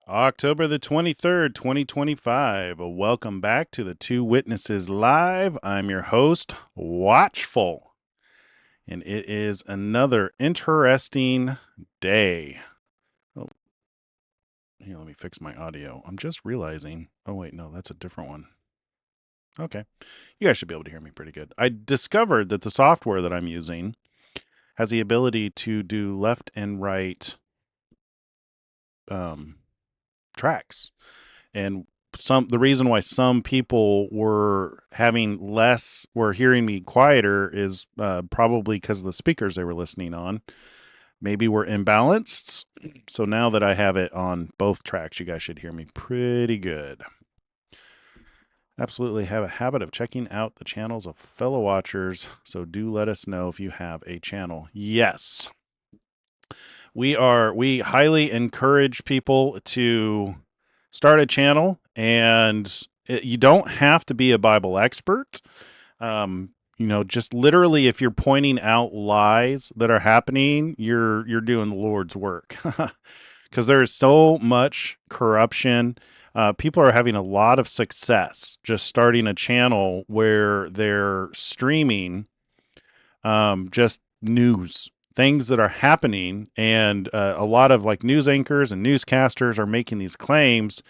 October the 23rd, 2025. Welcome back to the Two Witnesses Live. I'm your host, Watchful, and it is another interesting day. Oh, here, let me fix my audio. I'm just realizing. Oh, wait, no, that's a different one. Okay. You guys should be able to hear me pretty good. I discovered that the software that I'm using has the ability to do left and right tracks. And the reason why some people were hearing me quieter is probably because of the speakers they were listening on maybe were imbalanced. So now that I have it on both tracks, you guys should hear me pretty good. Absolutely have a habit of checking out the channels of fellow watchers, so do let us know if you have a channel. Yes, we highly encourage people to start a channel, and you don't have to be a Bible expert. Just literally, if you're pointing out lies that are happening, you're doing the Lord's work, because there is so much corruption. People are having a lot of success just starting a channel where they're streaming just news, things that are happening, and a lot of like news anchors and newscasters are making these claims,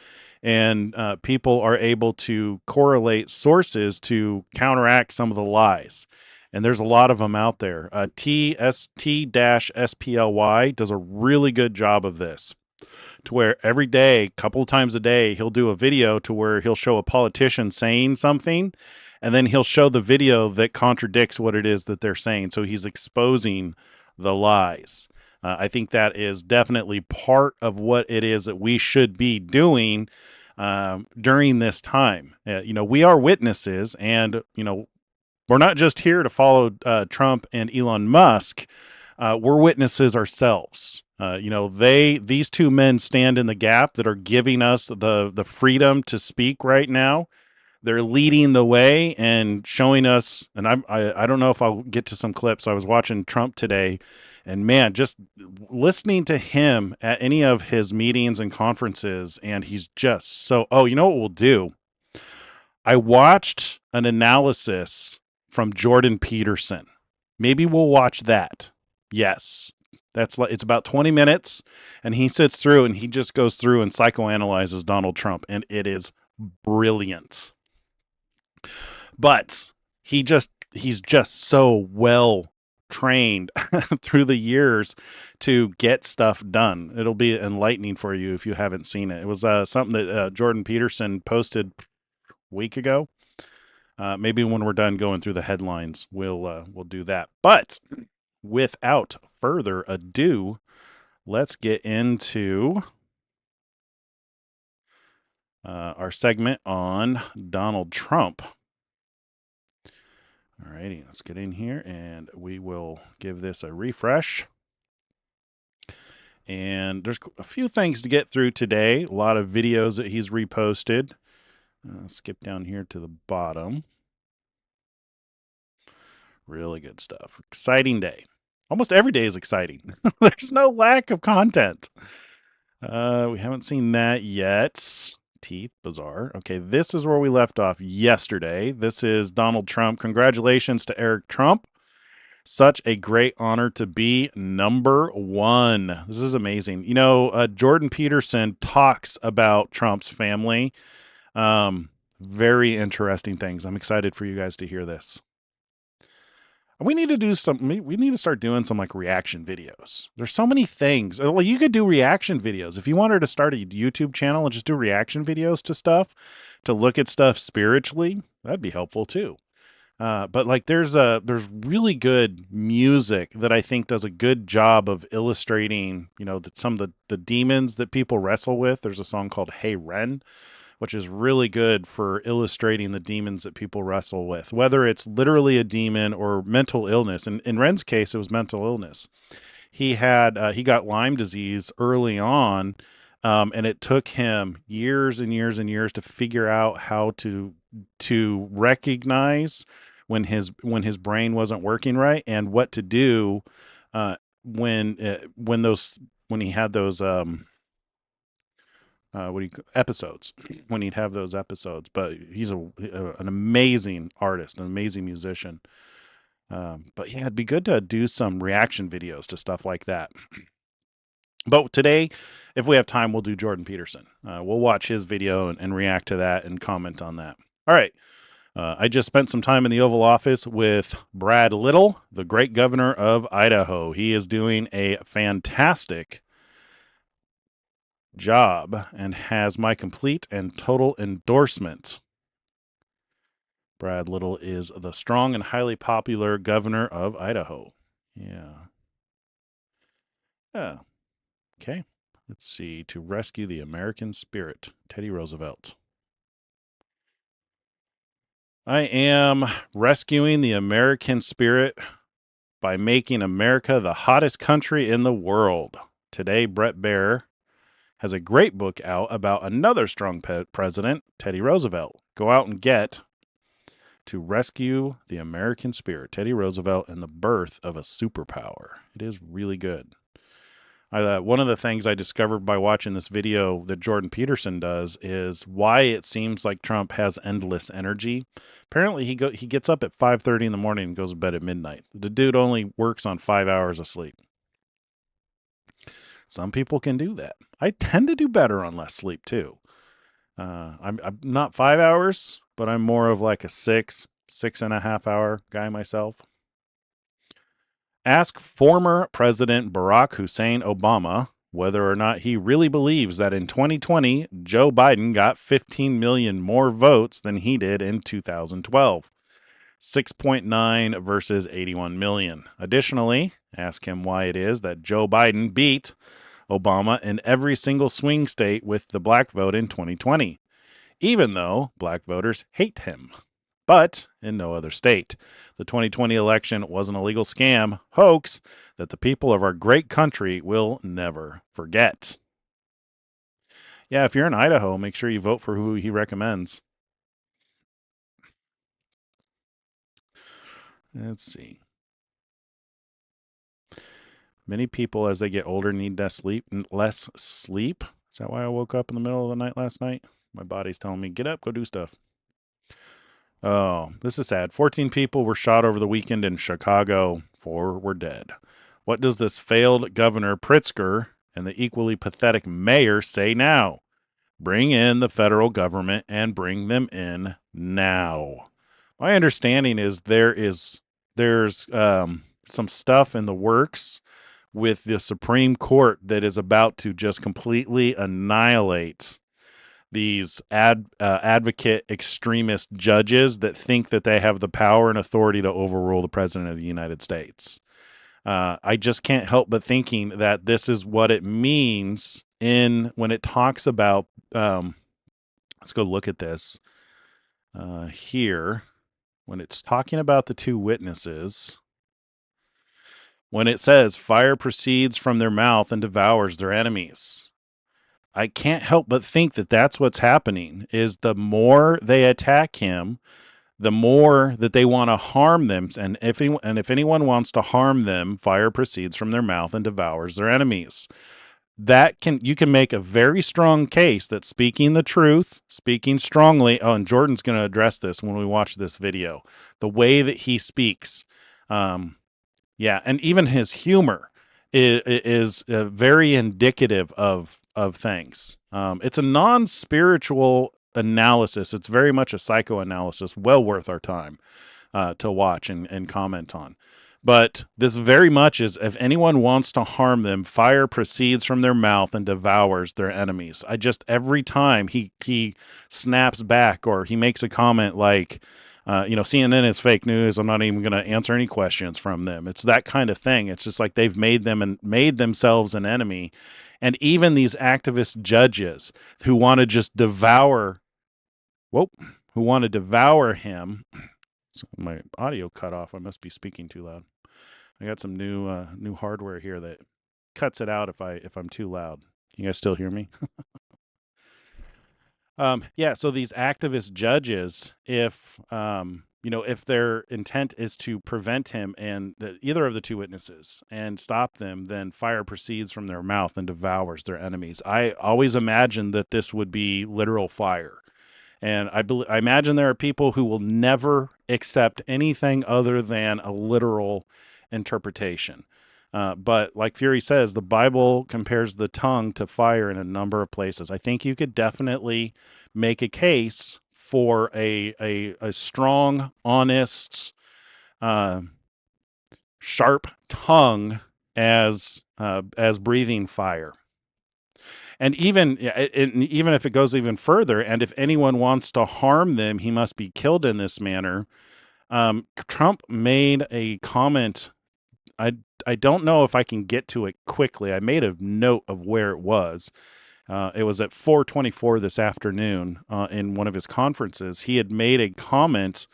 and people are able to correlate sources to counteract some of the lies. And there's a lot of them out there. TST-SPLY does a really good job of this, to where every day, couple of times a day, he'll do a video to where he'll show a politician saying something, and then he'll show the video that contradicts what it is that they're saying. So he's exposing the lies. I think that is definitely part of what it is that we should be doing during this time. We are witnesses, and, we're not just here to follow Trump and Elon Musk. We're witnesses ourselves. These two men stand in the gap that are giving us the freedom to speak right now. They're leading the way and showing us. And I don't know if I'll get to some clips. I was watching Trump today, and man, just listening to him at any of his meetings and conferences, and he's just so. Oh, you know what we'll do? I watched an analysis from Jordan Peterson. Maybe we'll watch that. Yes. It's about 20 minutes, and he sits through and he just goes through and psychoanalyzes Donald Trump, and it is brilliant. But he's just so well trained through the years to get stuff done. It'll be enlightening for you if you haven't seen it. It was something that Jordan Peterson posted a week ago. Maybe when we're done going through the headlines, we'll do that. But without further ado, let's get into our segment on Donald Trump. All righty, let's get in here and we will give this a refresh. And there's a few things to get through today. A lot of videos that he's reposted. Skip down here to the bottom. Really good stuff. Exciting day. Almost every day is exciting. There's no lack of content. We haven't seen that yet. Teeth, bizarre. Okay, this is where we left off yesterday. This is Donald Trump. Congratulations to Eric Trump. Such a great honor to be number one. This is amazing. Jordan Peterson talks about Trump's family. Very interesting things. I'm excited for you guys to hear this. We need to do we need to start doing some like reaction videos. There's so many things. Well, you could do reaction videos. If you wanted to start a YouTube channel and just do reaction videos to stuff, to look at stuff spiritually, that'd be helpful too. But like there's really good music that I think does a good job of illustrating, that some of the demons that people wrestle with. There's a song called Hey Ren, which is really good for illustrating the demons that people wrestle with, whether it's literally a demon or mental illness. And in Ren's case, it was mental illness. He got Lyme disease early on, and it took him years and years and years to figure out how to recognize when his brain wasn't working right, and what to do when he had those episodes when he'd have those episodes. But he's an amazing artist, an amazing musician. But yeah, it'd be good to do some reaction videos to stuff like that. But today, if we have time, we'll do Jordan Peterson. We'll watch his video and react to that and comment on that. All right. I just spent some time in the Oval Office with Brad Little, the great governor of Idaho. He is doing a fantastic job and has my complete and total endorsement. Brad Little is the strong and highly popular governor of Idaho. Yeah. Yeah. Okay. Let's see. To rescue the American spirit, Teddy Roosevelt. I am rescuing the American spirit by making America the hottest country in the world. Today, Brett Baer has a great book out about another strong president, Teddy Roosevelt. Go out and get To Rescue the American Spirit, Teddy Roosevelt and the Birth of a Superpower. It is really good. One of the things I discovered by watching this video that Jordan Peterson does is why it seems like Trump has endless energy. Apparently, he gets up at 5:30 in the morning and goes to bed at midnight. The dude only works on 5 hours of sleep. Some people can do that. I tend to do better on less sleep too. I'm not 5 hours, but I'm more of like a 6.5 hour guy myself. Ask former President Barack Hussein Obama whether or not he really believes that in 2020, Joe Biden got 15 million more votes than he did in 2012. 6.9 versus 81 million. Additionally, ask him why it is that Joe Biden beat Obama in every single swing state with the black vote in 2020, even though black voters hate him. But in no other state. The 2020 election was an illegal scam hoax that the people of our great country will never forget. Yeah, if you're in Idaho, make sure you vote for who he recommends. Let's see. Many people, as they get older, need less sleep. Is that why I woke up in the middle of the night last night? My body's telling me, get up, go do stuff. Oh, this is sad. 14 people were shot over the weekend in Chicago. 4 were dead. What does this failed Governor Pritzker and the equally pathetic mayor say now? Bring in the federal government and bring them in now. My understanding is there's some stuff in the works with the Supreme Court that is about to just completely annihilate these advocate extremist judges that think that they have the power and authority to overrule the president of the United States. I just can't help but thinking that this is what it means when it talks about. Let's go look at this here. When it's talking about the 2 witnesses, when it says fire proceeds from their mouth and devours their enemies. I can't help but think that that's what's happening, is the more they attack him, the more that they want to harm them. And if anyone wants to harm them, fire proceeds from their mouth and devours their enemies. You can make a very strong case that speaking the truth, speaking strongly, and Jordan's going to address this when we watch this video, the way that he speaks. Yeah, and even his humor is very indicative of things. It's a non-spiritual analysis. It's very much a psychoanalysis, well worth our time to watch and comment on. But this very much is, if anyone wants to harm them, fire proceeds from their mouth and devours their enemies. Every time he snaps back or he makes a comment like, CNN is fake news, I'm not even going to answer any questions from them. It's that kind of thing. It's just like they've made themselves an enemy. And even these activist judges who want to just devour him. So my audio cut off. I must be speaking too loud. I got some new hardware here that cuts it out if I'm too loud. You guys still hear me? Yeah, so these activist judges, if if their intent is to prevent him and either of the two witnesses and stop them, then fire proceeds from their mouth and devours their enemies. I always imagined that this would be literal fire. And I imagine there are people who will never accept anything other than a literal interpretation. But like Fury says, the Bible compares the tongue to fire in a number of places. I think you could definitely make a case for a strong, honest, sharp tongue as breathing fire. And even if it goes even further, and if anyone wants to harm them, he must be killed in this manner. Trump made a comment. I don't know if I can get to it quickly. I made a note of where it was. It was at 4:24 this afternoon in one of his conferences. He had made a comment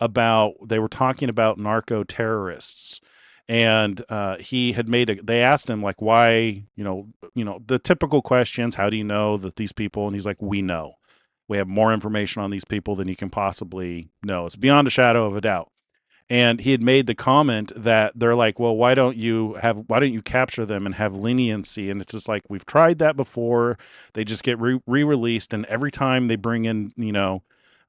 about, they were talking about narco terrorists. And he had they asked him, like, why, the typical questions, how do you know that these people? And he's like, we know. We have more information on these people than you can possibly know. It's beyond a shadow of a doubt. And he had made the comment that they're like, well, why don't you capture them and have leniency? And it's just like, we've tried that before. They just get re-released. And every time they bring in,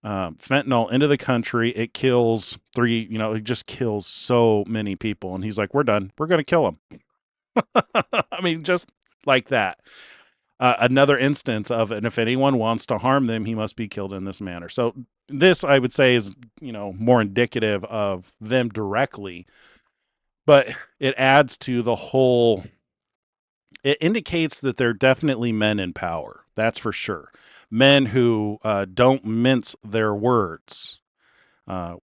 fentanyl into the country, it kills it just kills so many people. And he's like, we're done. We're going to kill them. I mean, just like that. Another instance of, and if anyone wants to harm them, he must be killed in this manner. So this, I would say, is, more indicative of them directly, but it adds to the whole, it indicates that they're definitely men in power. That's for sure. Men who don't mince their words,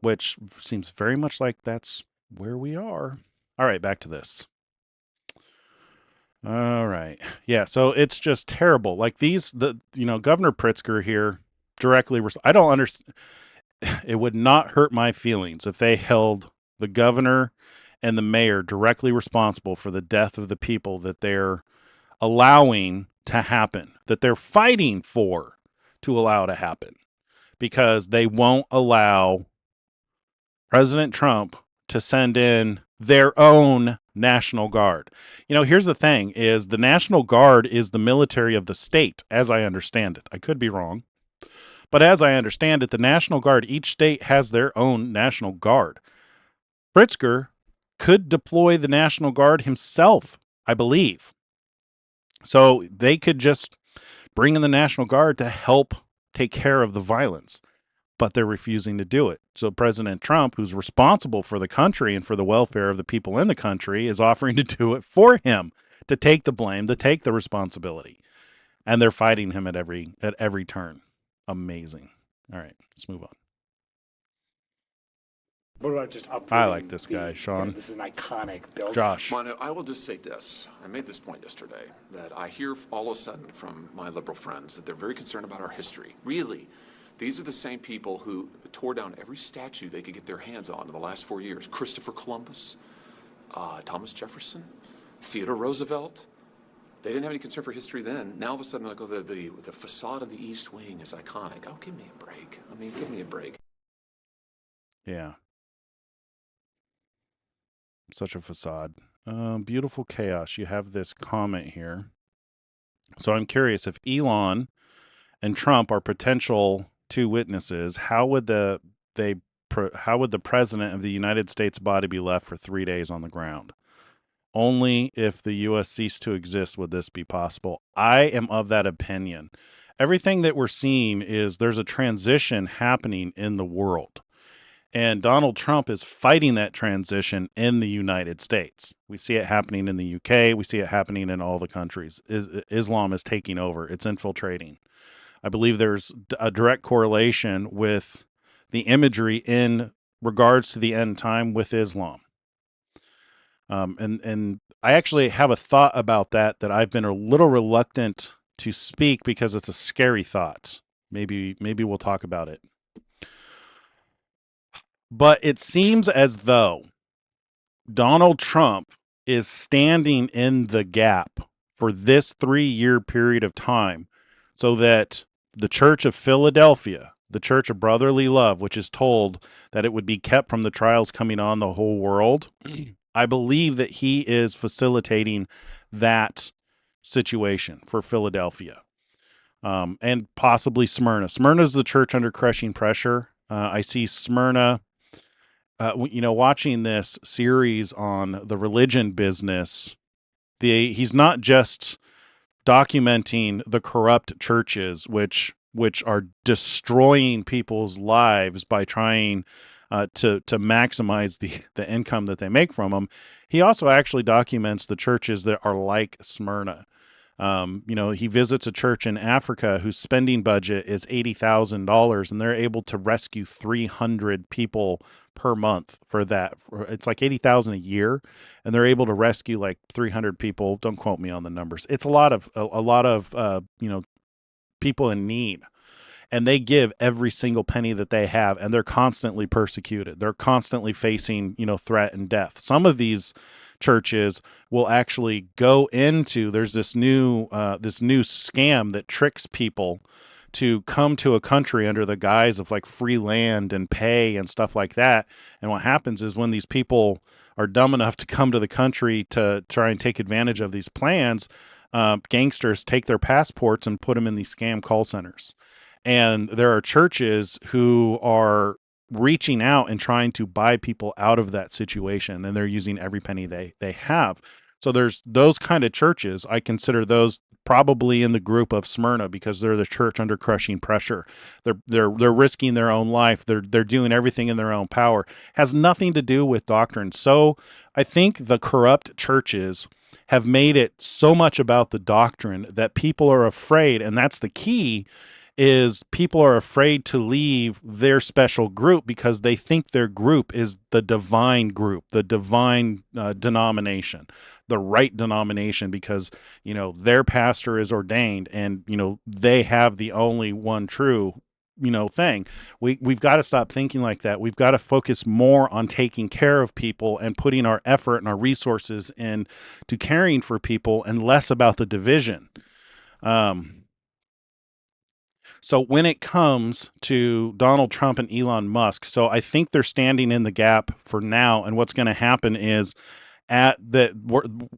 which seems very much like that's where we are. All right, back to this. All right. Yeah, so it's just terrible. Like Governor Pritzker here directly, I don't understand. It would not hurt my feelings if they held the governor and the mayor directly responsible for the death of the people that they're allowing to happen, that they're fighting for to allow to happen, because they won't allow President Trump to send in their own National Guard. Here's the thing, is the National Guard is the military of the state, as I understand it. I could be wrong. But as I understand it, the National Guard, each state has their own National Guard. Pritzker could deploy the National Guard himself, I believe. So they could just bring in the National Guard to help take care of the violence, but they're refusing to do it. So President Trump, who's responsible for the country and for the welfare of the people in the country, is offering to do it for him, to take the blame, to take the responsibility. And they're fighting him at every turn. Amazing. All right, let's move on. What about just upgrading? I like this guy, Sean. This is an iconic building. Josh. Mono, I will just say this. I made this point yesterday, that I hear all of a sudden from my liberal friends that they're very concerned about our history. Really, these are the same people who tore down every statue they could get their hands on in the last 4 years. Christopher Columbus, Thomas Jefferson, Theodore Roosevelt. They didn't have any concern for history then. Now all of a sudden, like, oh, the facade of the East Wing is iconic. Oh, give me a break. I mean, give me a break. Yeah. Such a facade. Beautiful Chaos. You have this comment here. So I'm curious, if Elon and Trump are potential two witnesses, how would the president of the United States body be left for 3 days on the ground? Only if the U.S. ceased to exist would this be possible. I am of that opinion. Everything that we're seeing is there's a transition happening in the world. And Donald Trump is fighting that transition in the United States. We see it happening in the UK. We see it happening in all the countries. Islam is taking over. It's infiltrating. I believe there's a direct correlation with the imagery in regards to the end time with Islam. And I actually have a thought about that I've been a little reluctant to speak because it's a scary thought. Maybe we'll talk about it. But it seems as though Donald Trump is standing in the gap for this 3-year period of time so that the Church of Philadelphia, the Church of Brotherly Love, which is told that it would be kept from the trials coming on the whole world, I believe that he is facilitating that situation for Philadelphia, and possibly Smyrna. Smyrna is the church under crushing pressure. I see Smyrna, watching this series on the religion business. He's not just documenting the corrupt churches, which are destroying people's lives by trying to maximize the income that they make from them. He also actually documents the churches that are like Smyrna. He visits a church in Africa whose spending budget is $80,000, and they're able to rescue 300 people per month for that. It's like 80,000 a year, and they're able to rescue like 300 people. Don't quote me on the numbers. It's a lot of people in need, and they give every single penny that they have, and they're constantly persecuted. They're constantly facing, threat and death. Some of these churches will actually go into, there's this new scam that tricks people to come to a country under the guise of like free land and pay and stuff like that. And what happens is when these people are dumb enough to come to the country to try and take advantage of these plans, gangsters take their passports and put them in these scam call centers. And there are churches who are reaching out and trying to buy people out of that situation, and they're using every penny they have. So there's those kind of churches. I consider those probably in the group of Smyrna, because they're the church under crushing pressure. They're risking their own life. They're doing everything in their own power. Has nothing to do with doctrine. So I think the corrupt churches have made it so much about the doctrine that people are afraid, and that's the key, is people are afraid to leave their special group because they think their group is the divine group, the divine denomination, the right denomination, because, their pastor is ordained and, they have the only one true, thing. We've got to stop thinking like that. We've got to focus more on taking care of people and putting our effort and our resources into caring for people, and less about the division. So when it comes to Donald Trump and Elon Musk, so I think they're standing in the gap for now. And what's going to happen is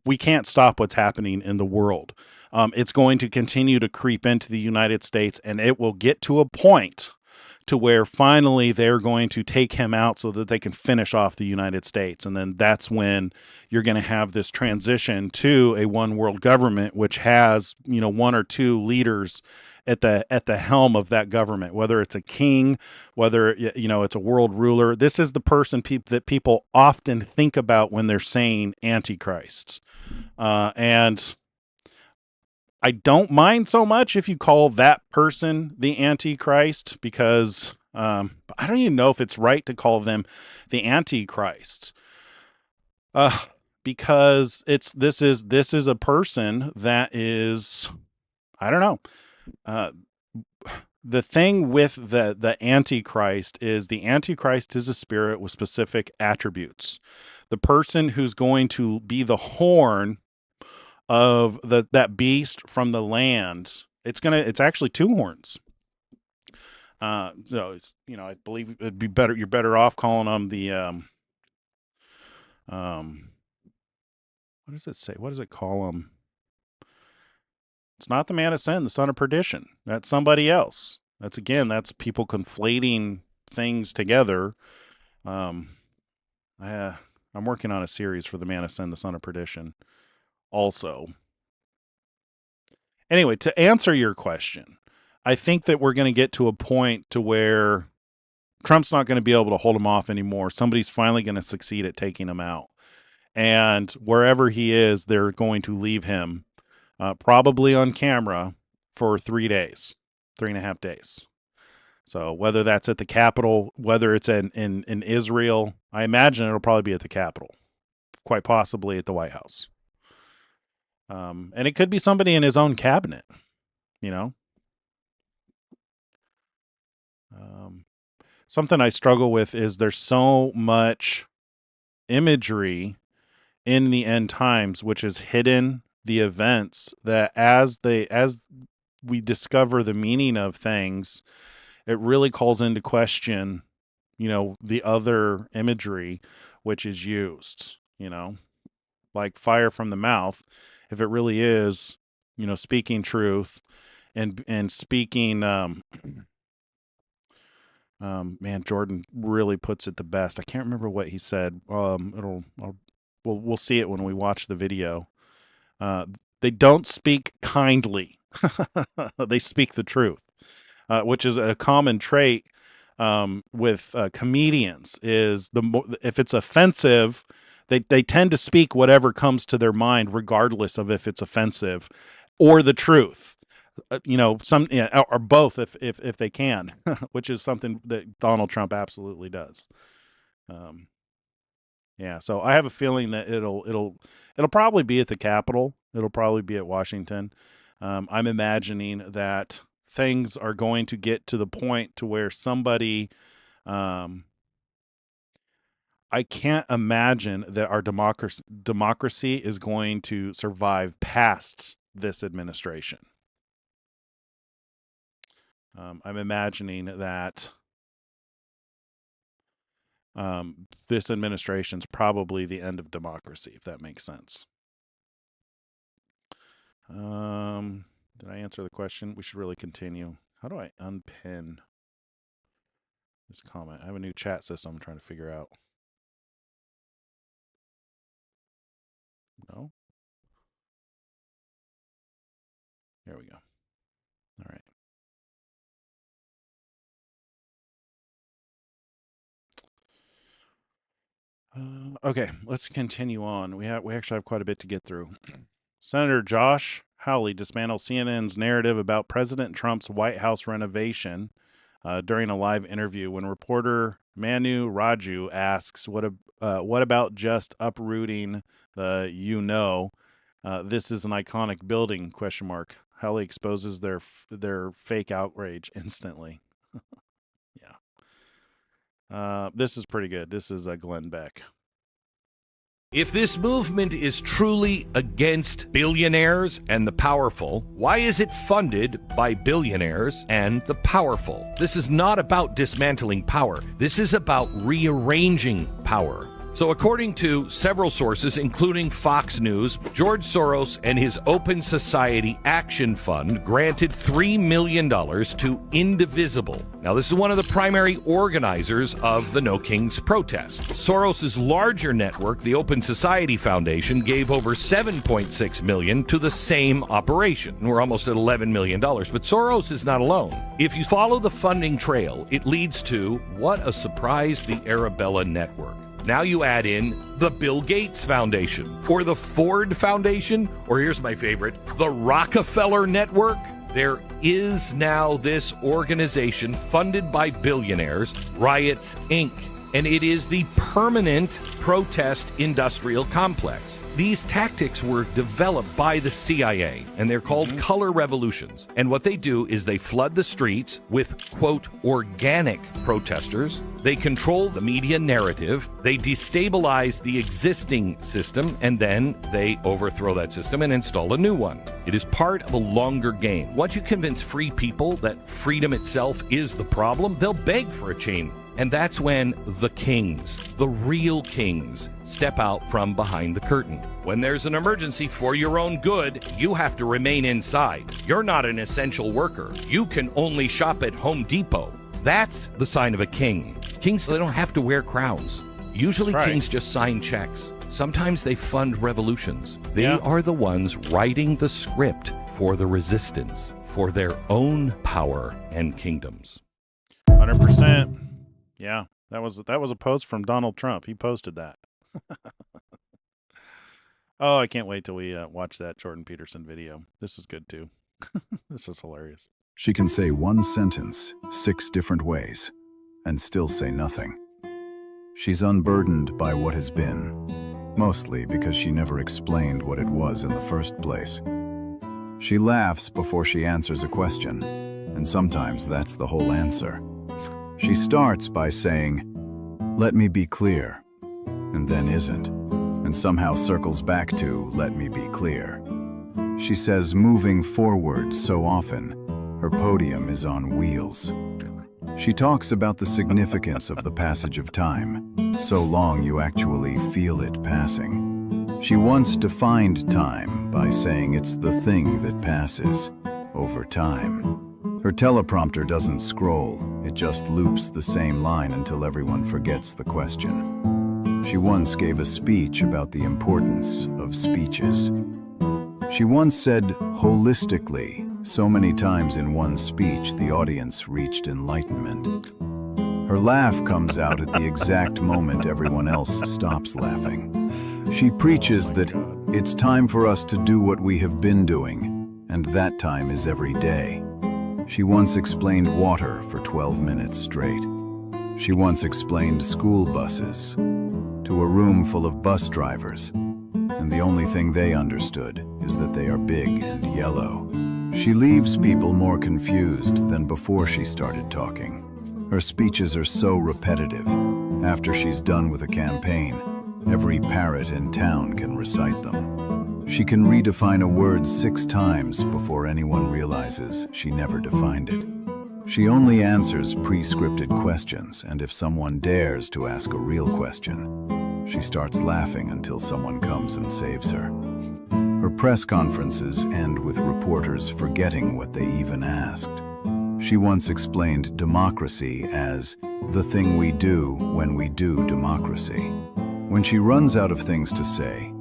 we can't stop what's happening in the world. It's going to continue to creep into the United States, and it will get to a point to where finally they're going to take him out so that they can finish off the United States. And then that's when you're going to have this transition to a one world government, which has, one or two leaders at the helm of that government, whether it's a king, whether, it's a world ruler. This is the person that people often think about when they're saying Antichrist. And I don't mind so much if you call that person the Antichrist, because I don't even know if it's right to call them the Antichrist. Because this is a person that is, I don't know. The thing with the Antichrist is the Antichrist is a spirit with specific attributes. The person who's going to be the horn of that beast from the land, it's actually two horns. So it's, I believe it'd be better. You're better off calling them the what does it say? What does it call them? It's not the man of sin, the son of perdition. That's somebody else. That's people conflating things together. I'm working on a series for the man of sin, the son of perdition also. Anyway, to answer your question, I think that we're going to get to a point to where Trump's not going to be able to hold him off anymore. Somebody's finally going to succeed at taking him out. And wherever he is, they're going to leave him probably on camera for 3 days, 3.5 days. So whether that's at the Capitol, whether it's in Israel, I imagine it'll probably be at the Capitol, quite possibly at the White House. And it could be somebody in his own cabinet, something I struggle with is there's so much imagery in the end times, which is hidden the events, that as we discover the meaning of things, it really calls into question, the other imagery which is used, like fire from the mouth. If it really is, speaking truth and speaking, man, Jordan really puts it the best. I can't remember what he said. We'll see it when we watch the video. They don't speak kindly. They speak the truth, which is a common trait with comedians. Is if it's offensive, they tend to speak whatever comes to their mind, regardless of if it's offensive or the truth. Or both if they can, which is something that Donald Trump absolutely does. Yeah, so I have a feeling that it'll probably be at the Capitol. It'll probably be at Washington. I'm imagining that things are going to get to the point to where somebody, I can't imagine that our democracy is going to survive past this administration. I'm imagining that this administration's probably the end of democracy, if that makes sense. Did I answer the question? We should really continue. How do I unpin this comment? I have a new chat system I'm trying to figure out. No? There we go. All right. Okay, let's continue on. We actually have quite a bit to get through. Senator Josh Hawley dismantled CNN's narrative about President Trump's White House renovation during a live interview when reporter Manu Raju asks, "What about just uprooting the this is an iconic building?" ? Hawley exposes their fake outrage instantly. Yeah. This is pretty good. This is Glenn Beck. If this movement is truly against billionaires and the powerful, why is it funded by billionaires and the powerful? This is not about dismantling power. This is about rearranging power. So according to several sources, including Fox News, George Soros and his Open Society Action Fund granted $3 million to Indivisible. Now, this is one of the primary organizers of the No Kings protest. Soros's larger network, the Open Society Foundation, gave over $7.6 million to the same operation. We're almost at $11 million, but Soros is not alone. If you follow the funding trail, it leads to, what a surprise, the Arabella Network. Now you add in the Bill Gates Foundation, or the Ford Foundation, or here's my favorite, the Rockefeller Network. There is now this organization funded by billionaires, Riots, Inc., and it is the permanent protest industrial complex. These tactics were developed by the CIA, and they're called color revolutions. And what they do is they flood the streets with, quote, organic protesters. They control the media narrative. They destabilize the existing system, and then they overthrow that system and install a new one. It is part of a longer game. Once you convince free people that freedom itself is the problem, they'll beg for a change. And that's when the kings, the real kings, step out from behind the curtain. When there's an emergency for your own good, you have to remain inside. You're not an essential worker. You can only shop at Home Depot. That's the sign of a king. Kings, they don't have to wear crowns. Usually kings just sign checks. Sometimes they fund revolutions. They are the ones writing the script for the resistance, for their own power and kingdoms. 100%. Yeah, that was a post from Donald Trump. He posted that. Oh, I can't wait till we watch that Jordan Peterson video. This is good too. This is hilarious. She can say one sentence 6 different ways and still say nothing. She's unburdened by what has been, mostly because she never explained what it was in the first place. She laughs before she answers a question, and sometimes that's the whole answer. She starts by saying, "Let me be clear," and then isn't, and somehow circles back to, "Let me be clear." She says moving forward so often, her podium is on wheels. She talks about the significance of the passage of time, so long you actually feel it passing. She once defined time by saying it's the thing that passes over time. Her teleprompter doesn't scroll, it just loops the same line until everyone forgets the question. She once gave a speech about the importance of speeches. She once said, holistically, so many times in one speech the audience reached enlightenment. Her laugh comes out at the exact moment everyone else stops laughing. She preaches that it's time for us to do what we have been doing, and that time is every day. She once explained water for 12 minutes straight. She once explained school buses to a room full of bus drivers, and the only thing they understood is that they are big and yellow. She leaves people more confused than before she started talking. Her speeches are so repetitive. After she's done with a campaign, every parrot in town can recite them. She can redefine a word 6 times before anyone realizes she never defined it. She only answers pre-scripted questions, and if someone dares to ask a real question, she starts laughing until someone comes and saves her. Her press conferences end with reporters forgetting what they even asked. She once explained democracy as the thing we do when we do democracy. When she runs out of things to say,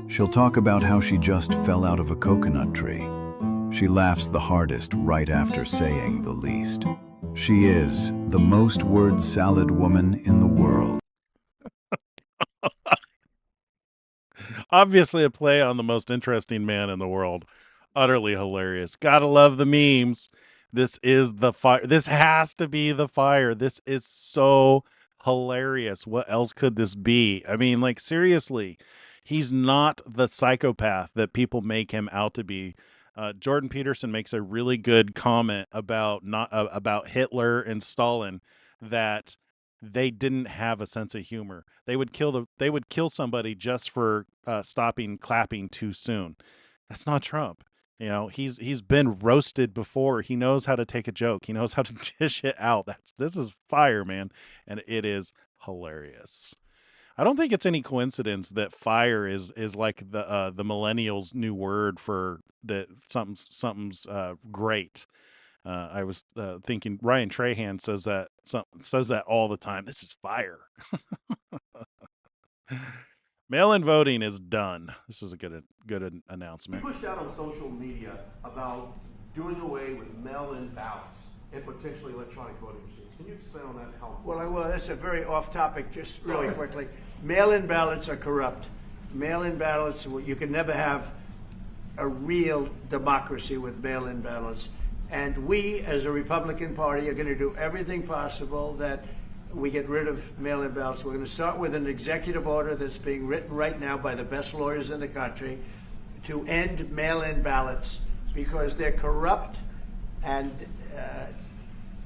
she'll talk about how she just fell out of a coconut tree. She laughs the hardest right after saying the least. She is the most word salad woman in the world. Obviously a play on the most interesting man in the world. Utterly hilarious. Gotta love the memes. This is the fire. This has to be the fire. This is so hilarious. What else could this be? I mean, like, seriously, he's not the psychopath that people make him out to be. Jordan Peterson makes a really good comment about about Hitler and Stalin, that they didn't have a sense of humor. They would kill somebody just for stopping clapping too soon. That's not Trump. You know, he's been roasted before. He knows how to take a joke. He knows how to dish it out. This is fire, man, and it is hilarious. I don't think it's any coincidence that fire is like the millennials' new word for that something's great. I was thinking Ryan Trahan says that all the time. This is fire. Mail-in voting is done. This is a good announcement. You pushed out on social media about doing away with mail-in ballots and potentially electronic voting machines. Can you explain on that? How? Well, I will. That's a very off-topic. Just really quickly, mail-in ballots are corrupt. Mail-in ballots. You can never have a real democracy with mail-in ballots. And we, as a Republican Party, are going to do everything possible that we get rid of mail-in ballots. We're going to start with an executive order that's being written right now by the best lawyers in the country to end mail-in ballots because they're corrupt. And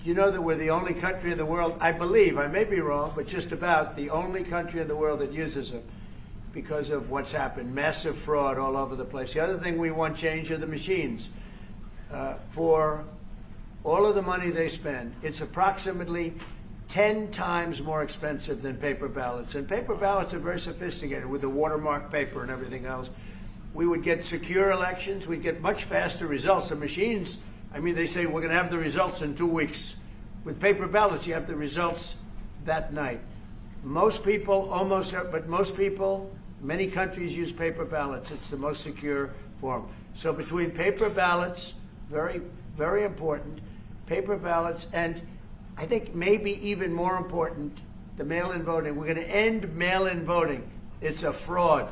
you know that we're the only country in the world, I believe, I may be wrong, but just about the only country in the world that uses them because of what's happened. Massive fraud all over the place. The other thing we want change are the machines. For all of the money they spend, it's approximately 10 times more expensive than paper ballots. And paper ballots are very sophisticated with the watermark paper and everything else. We would get secure elections. We'd get much faster results. The machines, I mean, they say we're going to have the results in 2 weeks. With paper ballots, you have the results that night. Most people, many countries use paper ballots. It's the most secure form. So between paper ballots, very, very important, paper ballots, and I think maybe even more important, the mail-in voting. We're going to end mail-in voting. It's a fraud.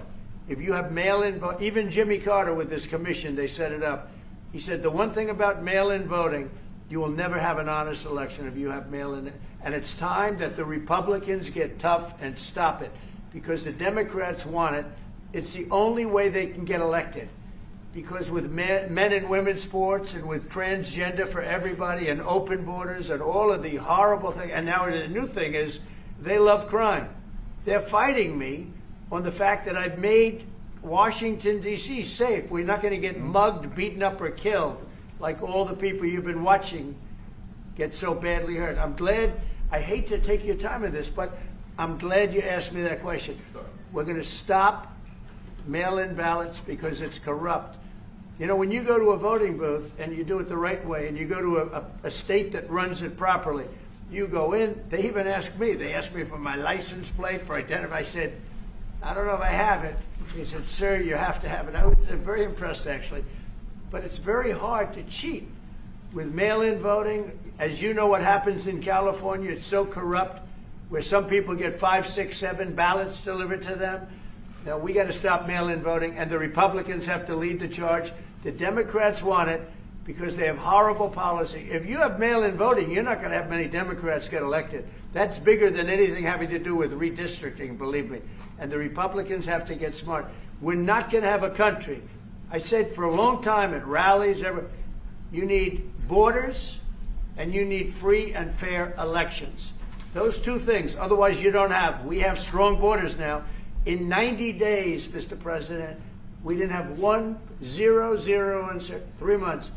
If you have mail-in vote, even Jimmy Carter with this commission, they set it up. He said the one thing about mail-in voting, you will never have an honest election if you have mail-in. And it's time that the Republicans get tough and stop it because the Democrats want it. It's the only way they can get elected. Because with men and women's sports and with transgender for everybody and open borders and all of the horrible things, and now the new thing is they love crime. They're fighting me on the fact that I've made Washington, D.C. safe. We're not going to get mugged, beaten up, or killed like all the people you've been watching get so badly hurt. I'm glad, I hate to take your time with this, but I'm glad you asked me that question. We're going to stop mail-in ballots because it's corrupt. You know, when you go to a voting booth and you do it the right way and you go to a state that runs it properly, you go in, they even ask me, they asked me for my license plate, for identify. I said, I don't know if I have it. He said, sir, you have to have it. I was very impressed, actually. But it's very hard to cheat with mail-in voting. As you know what happens in California, it's so corrupt, where some people get 5, 6, 7 ballots delivered to them. Now, we got to stop mail-in voting, and the Republicans have to lead the charge. The Democrats want it because they have horrible policy. If you have mail-in voting, you're not going to have many Democrats get elected. That's bigger than anything having to do with redistricting, believe me. And the Republicans have to get smart. We're not going to have a country. I said for a long time at rallies, you need borders and you need free and fair elections. Those two things, otherwise you don't have. We have strong borders now. In 90 days, Mr. President, we didn't have 1, 0, 0, and 3 months.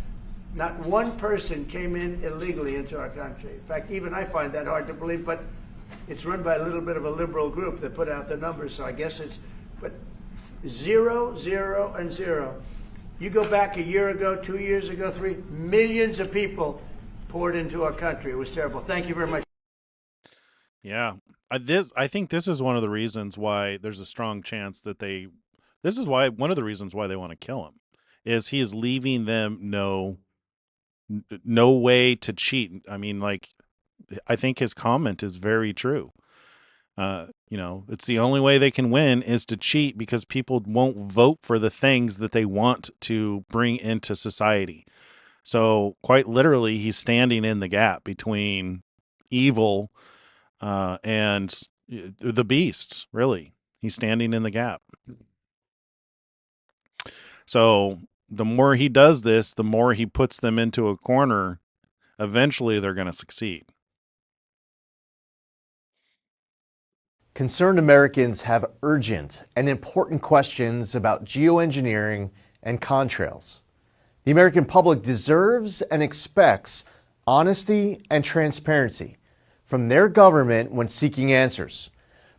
Not one person came in illegally into our country. In fact, even I find that hard to believe, but it's run by a little bit of a liberal group that put out the numbers, so I guess it's, but 0, 0, and 0. You go back a year ago, 2 years ago, 3 millions of people poured into our country. It was terrible. Thank you very much. Yeah. I think this is one of the reasons why there's a strong chance that this is why one of the reasons why they want to kill him is he is leaving them no way to cheat. I mean, like, I think his comment is very true. You know, it's the only way they can win is to cheat because people won't vote for the things that they want to bring into society. So quite literally, he's standing in the gap between evil and the beasts, really. He's standing in the gap. So the more he does this, the more he puts them into a corner. Eventually, they're going to succeed. Concerned Americans have urgent and important questions about geoengineering and contrails. The American public deserves and expects honesty and transparency from their government when seeking answers.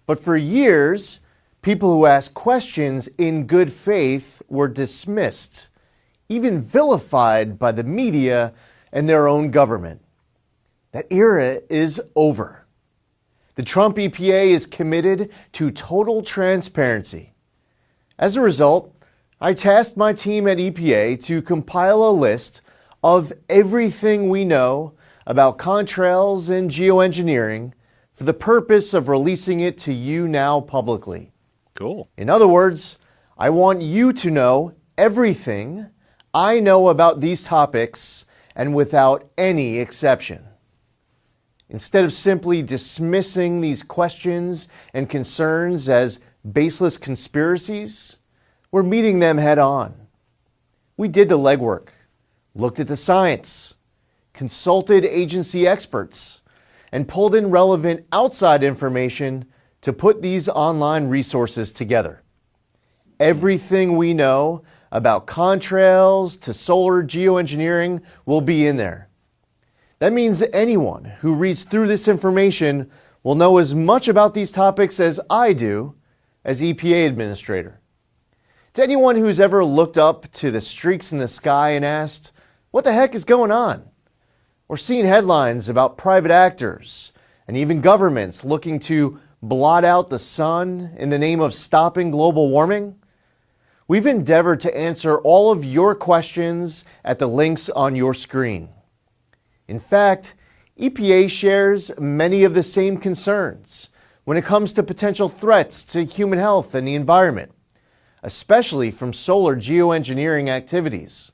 But for years, people who asked questions in good faith were dismissed, even vilified by the media and their own government. That era is over. The Trump EPA is committed to total transparency. As a result, I tasked my team at EPA to compile a list of everything we know about contrails and geoengineering for the purpose of releasing it to you now publicly. Cool. In other words, I want you to know everything I know about these topics and without any exception. Instead of simply dismissing these questions and concerns as baseless conspiracies, we're meeting them head on. We did the legwork, looked at the science, consulted agency experts, and pulled in relevant outside information to put these online resources together. Everything we know about contrails to solar geoengineering will be in there. That means that anyone who reads through this information will know as much about these topics as I do as EPA administrator. To anyone who's ever looked up to the streaks in the sky and asked, what the heck is going on? Or seen headlines about private actors and even governments looking to blot out the sun in the name of stopping global warming? We've endeavored to answer all of your questions at the links on your screen. In fact, EPA shares many of the same concerns when it comes to potential threats to human health and the environment, especially from solar geoengineering activities.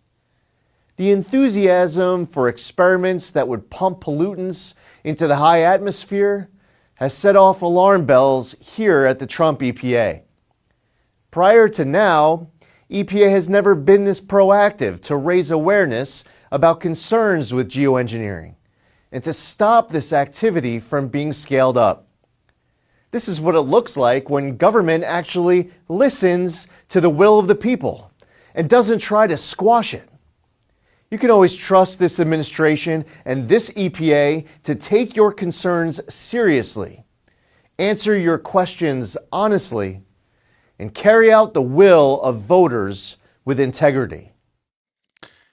The enthusiasm for experiments that would pump pollutants into the high atmosphere has set off alarm bells here at the Trump EPA. Prior to now, EPA has never been this proactive to raise awareness about concerns with geoengineering and to stop this activity from being scaled up. This is what it looks like when government actually listens to the will of the people and doesn't try to squash it. You can always trust this administration and this EPA to take your concerns seriously, answer your questions honestly, and carry out the will of voters with integrity.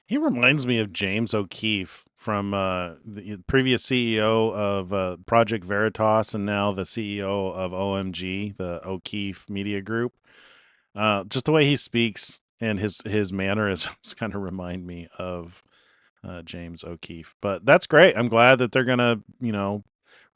He reminds me of James O'Keefe from the previous CEO of Project Veritas and now the CEO of OMG, the O'Keefe Media Group. Just the way he speaks and his mannerisms kind of remind me of James O'Keefe. But that's great. I'm glad that they're gonna,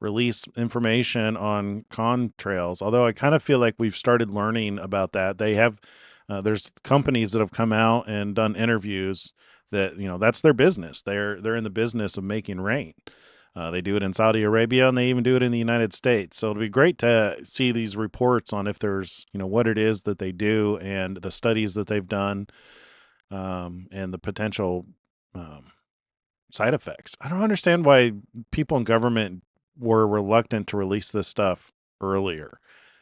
release information on contrails. Although I kind of feel like we've started learning about that. They have there's companies that have come out and done interviews that that's their business. They're in the business of making rain. They do it in Saudi Arabia and they even do it in the United States. So it'll be great to see these reports on if there's, what it is that they do and the studies that they've done, and the potential side effects. I don't understand why people in government were reluctant to release this stuff earlier.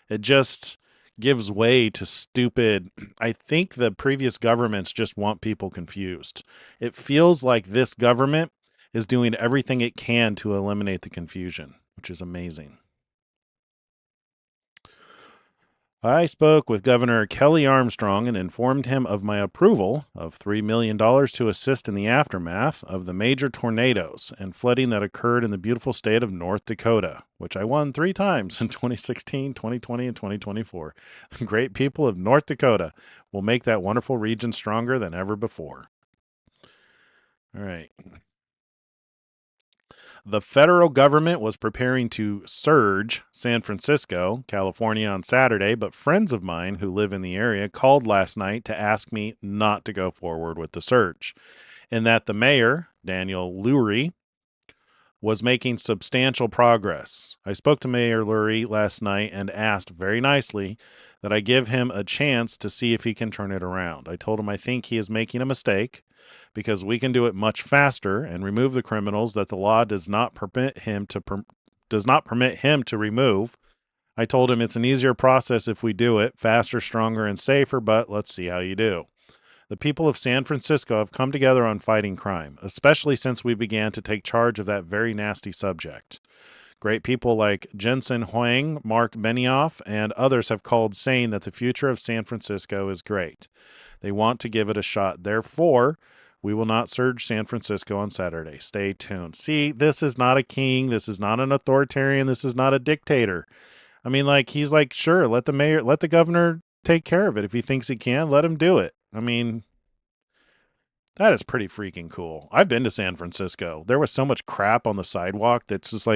It just gives way to stupid. I think the previous governments just want people confused. It feels like this government is doing everything it can to eliminate the confusion, which is amazing. I spoke with Governor Kelly Armstrong and informed him of my approval of $3 million to assist in the aftermath of the major tornadoes and flooding that occurred in the beautiful state of North Dakota, which I won 3 times in 2016, 2020, and 2024. The great people of North Dakota will make that wonderful region stronger than ever before. All right. The federal government was preparing to surge San Francisco, California on Saturday, but friends of mine who live in the area called last night to ask me not to go forward with the surge, and that the mayor, Daniel Lurie, was making substantial progress. I spoke to Mayor Lurie last night and asked very nicely that I give him a chance to see if he can turn it around. I told him I think he is making a mistake because we can do it much faster and remove the criminals that the law does not permit him to remove. I told him it's an easier process if we do it, faster, stronger, and safer, but let's see how you do. The people of San Francisco have come together on fighting crime, especially since we began to take charge of that very nasty subject. Great people like Jensen, Huang, Marc, Benioff, and others have called saying that the future of San Francisco is great. They want to give it a shot. Therefore, we will not surge San Francisco on Saturday. Stay tuned. See, this is not a king. This is not an authoritarian. This is not a dictator. I mean, he's like, sure, let the governor take care of it. If he thinks he can, let him do it. I mean, that is pretty freaking cool. I've been to San Francisco. There was so much crap on the sidewalk that's just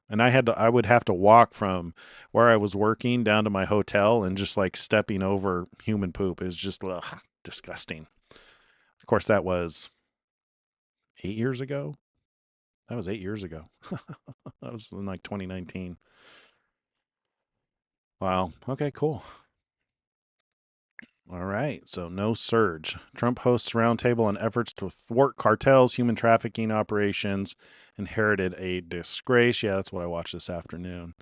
and I would have to walk from where I was working down to my hotel and just stepping over human poop. It was just disgusting. Of course, that was 8 years ago. That was 8 years ago. That was in 2019. Wow. Okay, cool. All right. So no surge. Trump hosts roundtable on efforts to thwart cartels, human trafficking operations, inherited a disgrace. Yeah, that's what I watched this afternoon.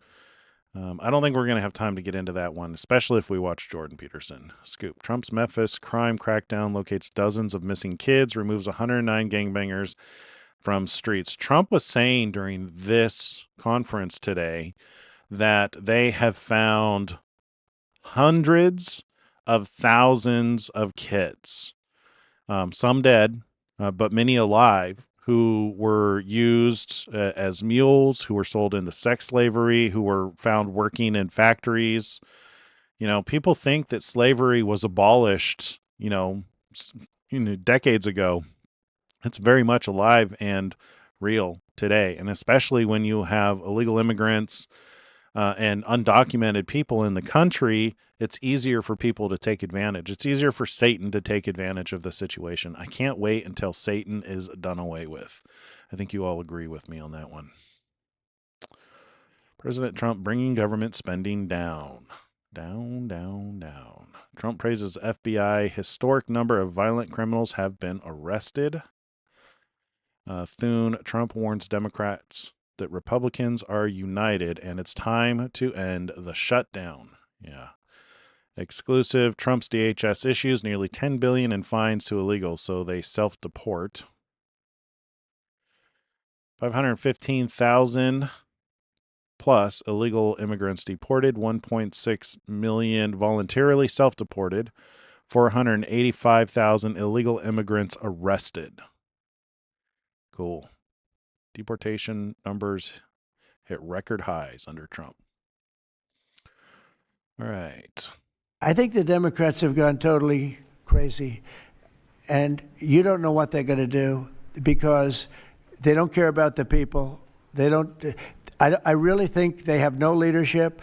I don't think we're going to have time to get into that one, especially if we watch Jordan Peterson. Scoop. Trump's Memphis crime crackdown locates dozens of missing kids, removes 109 gangbangers from streets. Trump was saying during this conference today that they have found hundreds of thousands of kids, some dead, but many alive, who were used as mules, who were sold into sex slavery, who were found working in factories. People think that slavery was abolished, decades ago. It's very much alive and real today. And especially when you have illegal immigrants and undocumented people in the country, it's easier for people to take advantage. It's easier for Satan to take advantage of the situation. I can't wait until Satan is done away with. I think you all agree with me on that one. President Trump bringing government spending down. Down, down, down. Trump praises FBI. Historic number of violent criminals have been arrested. Thune. Trump warns Democrats that Republicans are united and it's time to end the shutdown. Yeah. Exclusive. Trump's DHS issues nearly $10 billion in fines to illegals, so they self-deport. 515,000 plus illegal immigrants deported, 1.6 million voluntarily self-deported, 485,000 illegal immigrants arrested. Cool. Deportation numbers hit record highs under Trump. All right. I think the Democrats have gone totally crazy, and you don't know what they're going to do because they don't care about the people. They don't. I really think they have no leadership.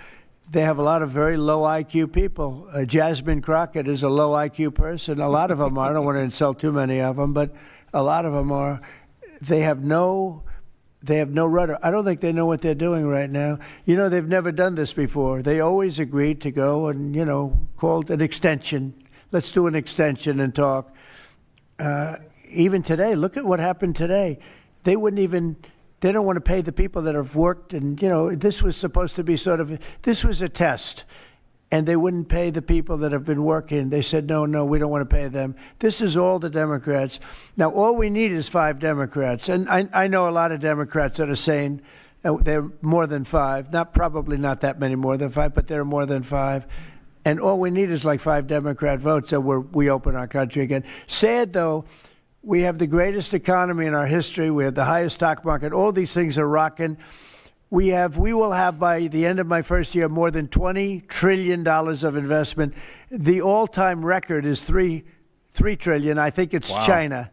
They have a lot of very low IQ people. Jasmine Crockett is a low IQ person. A lot of them are. I don't want to insult too many of them, but a lot of them are. They have no rudder. I don't think they know what they're doing right now. You know, they've never done this before. They always agreed to go and, you know, called an extension. Let's do an extension and talk. Even today, look at what happened today. They don't want to pay the people that have worked. And, you know, this was supposed to be this was a test. And they wouldn't pay the people that have been working. They said, no, we don't want to pay them. This is all the Democrats. Now, all we need is 5 Democrats. And I know a lot of Democrats that are saying they're more than 5. Probably not that many more than 5, but they're more than 5. And all we need is like 5 Democrat votes so we open our country again. Sad, though, we have the greatest economy in our history. We have the highest stock market. All these things are rocking. We will have by the end of my first year more than $20 trillion of investment. The all-time record is $3 trillion. I think it's China.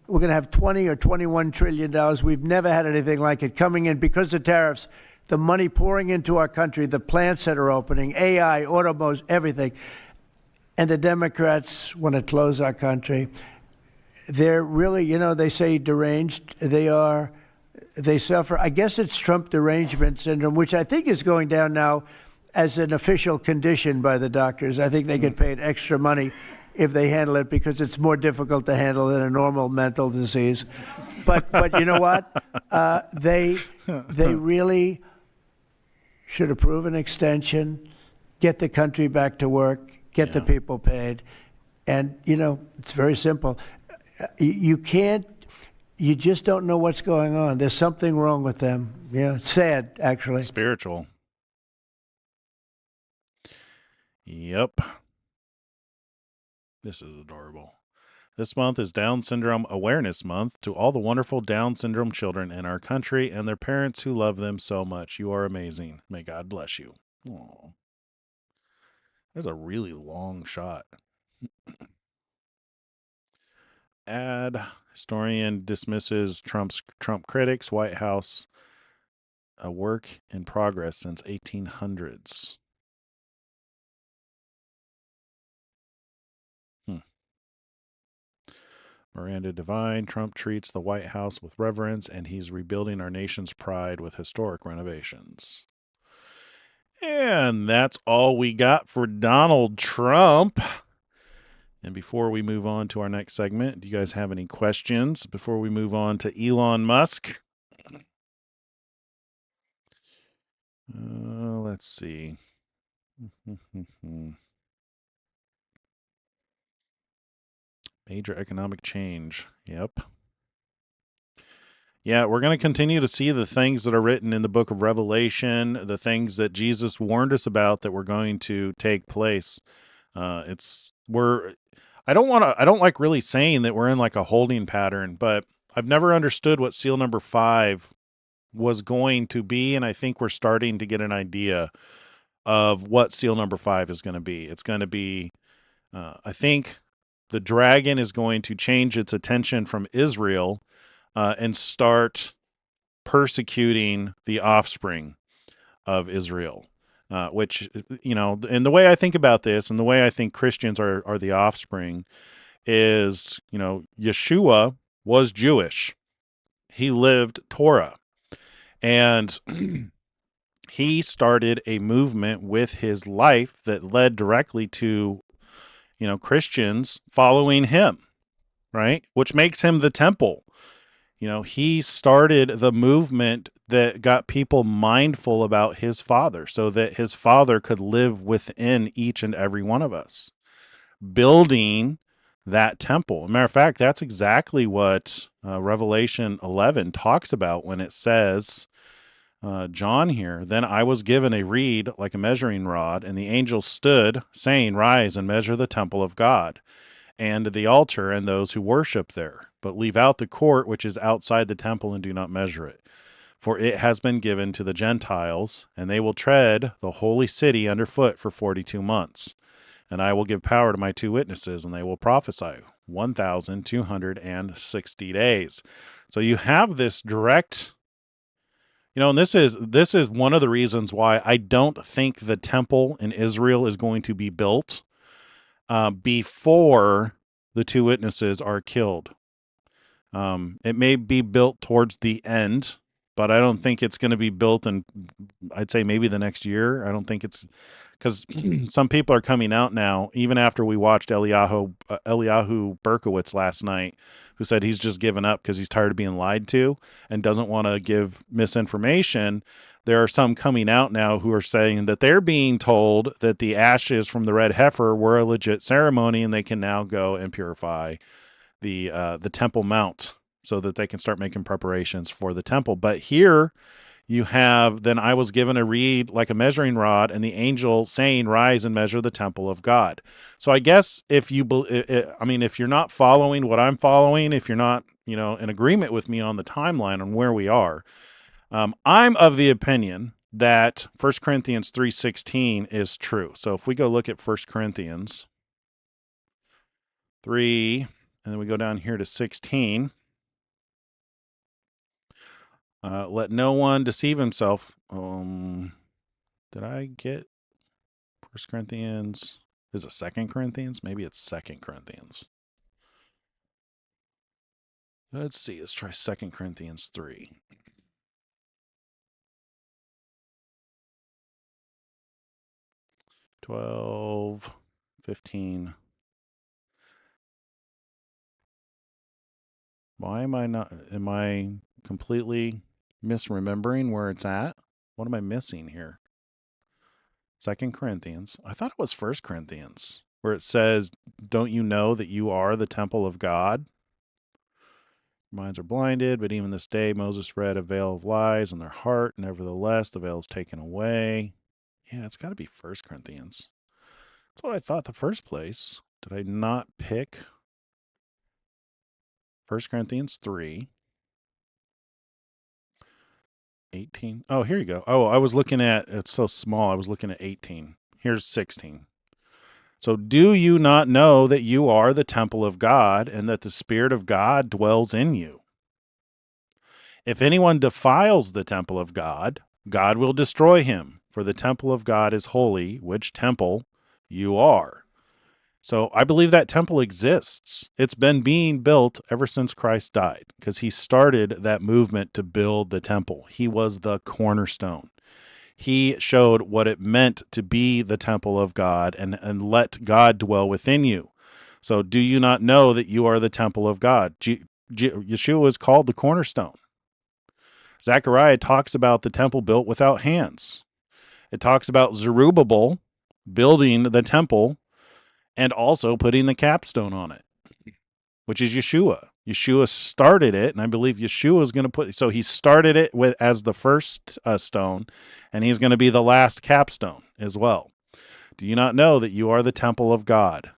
We're going to have $20 or $21 trillion. We've never had anything like it coming in because of tariffs. The money pouring into our country, the plants that are opening, AI, automobiles, everything. And the Democrats want to close our country. They're really, you know, they say deranged. They suffer, I guess it's Trump derangement syndrome, which I think is going down now as an official condition by the doctors. I think they get paid extra money if they handle it because it's more difficult to handle than a normal mental disease. But you know what? They really should approve an extension, get the country back to work, get the people paid. And, you know, it's very simple. You just don't know what's going on. There's something wrong with them. Yeah, it's sad, actually. Spiritual. Yep. This is adorable. This month is Down Syndrome Awareness Month to all the wonderful Down syndrome children in our country and their parents who love them so much. You are amazing. May God bless you. Aww. That's a really long shot. Ad. Historian dismisses Trump critics. White House, a work in progress since 1800s. Miranda Devine, Trump treats the White House with reverence, and he's rebuilding our nation's pride with historic renovations. And that's all we got for Donald Trump. And before we move on to our next segment, do you guys have any questions before we move on to Elon Musk? Let's see. Major economic change. Yep. Yeah, we're going to continue to see the things that are written in the book of Revelation, the things that Jesus warned us about that were going to take place. I don't like really saying that we're in like a holding pattern, but I've never understood what seal number 5 was going to be. And I think we're starting to get an idea of what seal number 5 is going to be. It's going to be, I think the dragon is going to change its attention from Israel and start persecuting the offspring of Israel. Which, you know, and the way I think about this and the way I think Christians are the offspring is, you know, Yeshua was Jewish. He lived Torah. And he started a movement with his life that led directly to, you know, Christians following him, right? Which makes him the temple. You know, he started the movement that got people mindful about his Father so that his Father could live within each and every one of us, building that temple. Matter of fact, that's exactly what Revelation 11 talks about when it says, John here, then I was given a reed like a measuring rod, and the angel stood, saying, rise and measure the temple of God, and the altar and those who worship there. But leave out the court which is outside the temple, and do not measure it. For it has been given to the Gentiles, and they will tread the holy city underfoot for 42 months. And I will give power to my 2 witnesses, and they will prophesy 1,260 days. So you have this direct, and this is one of the reasons why I don't think the temple in Israel is going to be built before the 2 witnesses are killed. It may be built towards the end, but I don't think it's going to be built in, I'd say maybe the next year. I don't think it's, because some people are coming out now, even after we watched Eliyahu Berkowitz last night, who said he's just given up because he's tired of being lied to and doesn't want to give misinformation. There are some coming out now who are saying that they're being told that the ashes from the red heifer were a legit ceremony, and they can now go and purify the Temple Mount so that they can start making preparations for the temple. But here you have, then I was given a reed like a measuring rod, and the angel saying, rise and measure the temple of God. So I guess if you're not following what I'm following, if you're not, in agreement with me on the timeline on where we are, I'm of the opinion that 1 Corinthians 3:16 is true. So if we go look at 1 Corinthians 3, and then we go down here to 16, let no one deceive himself. Did I get 1 Corinthians? Is it 2 Corinthians? Maybe it's 2 Corinthians. Let's see. Let's try 2 Corinthians 3. $12, $15. Why am I completely misremembering where it's at? What am I missing here? 2 Corinthians. I thought it was 1 Corinthians, where it says, don't you know that you are the temple of God? Minds are blinded, but even this day Moses read a veil of lies in their heart. Nevertheless, the veil is taken away. Yeah, it's got to be 1 Corinthians. That's what I thought the first place. Did I not pick 1 Corinthians 3? 18. Oh, here you go. Oh, I was looking at, it's so small. I was looking at 18. Here's 16. So do you not know that you are the temple of God, and that the Spirit of God dwells in you? If anyone defiles the temple of God, God will destroy him, for the temple of God is holy, which temple you are. So I believe that temple exists. It's been being built ever since Christ died, because he started that movement to build the temple. He was the cornerstone. He showed what it meant to be the temple of God and let God dwell within you. So do you not know that you are the temple of God? Yeshua is called the cornerstone. Zechariah talks about the temple built without hands. It talks about Zerubbabel building the temple and also putting the capstone on it, which is Yeshua. Yeshua started it, and I believe Yeshua is going to so he started it as the first stone, and he's going to be the last capstone as well. Do you not know that you are the temple of God,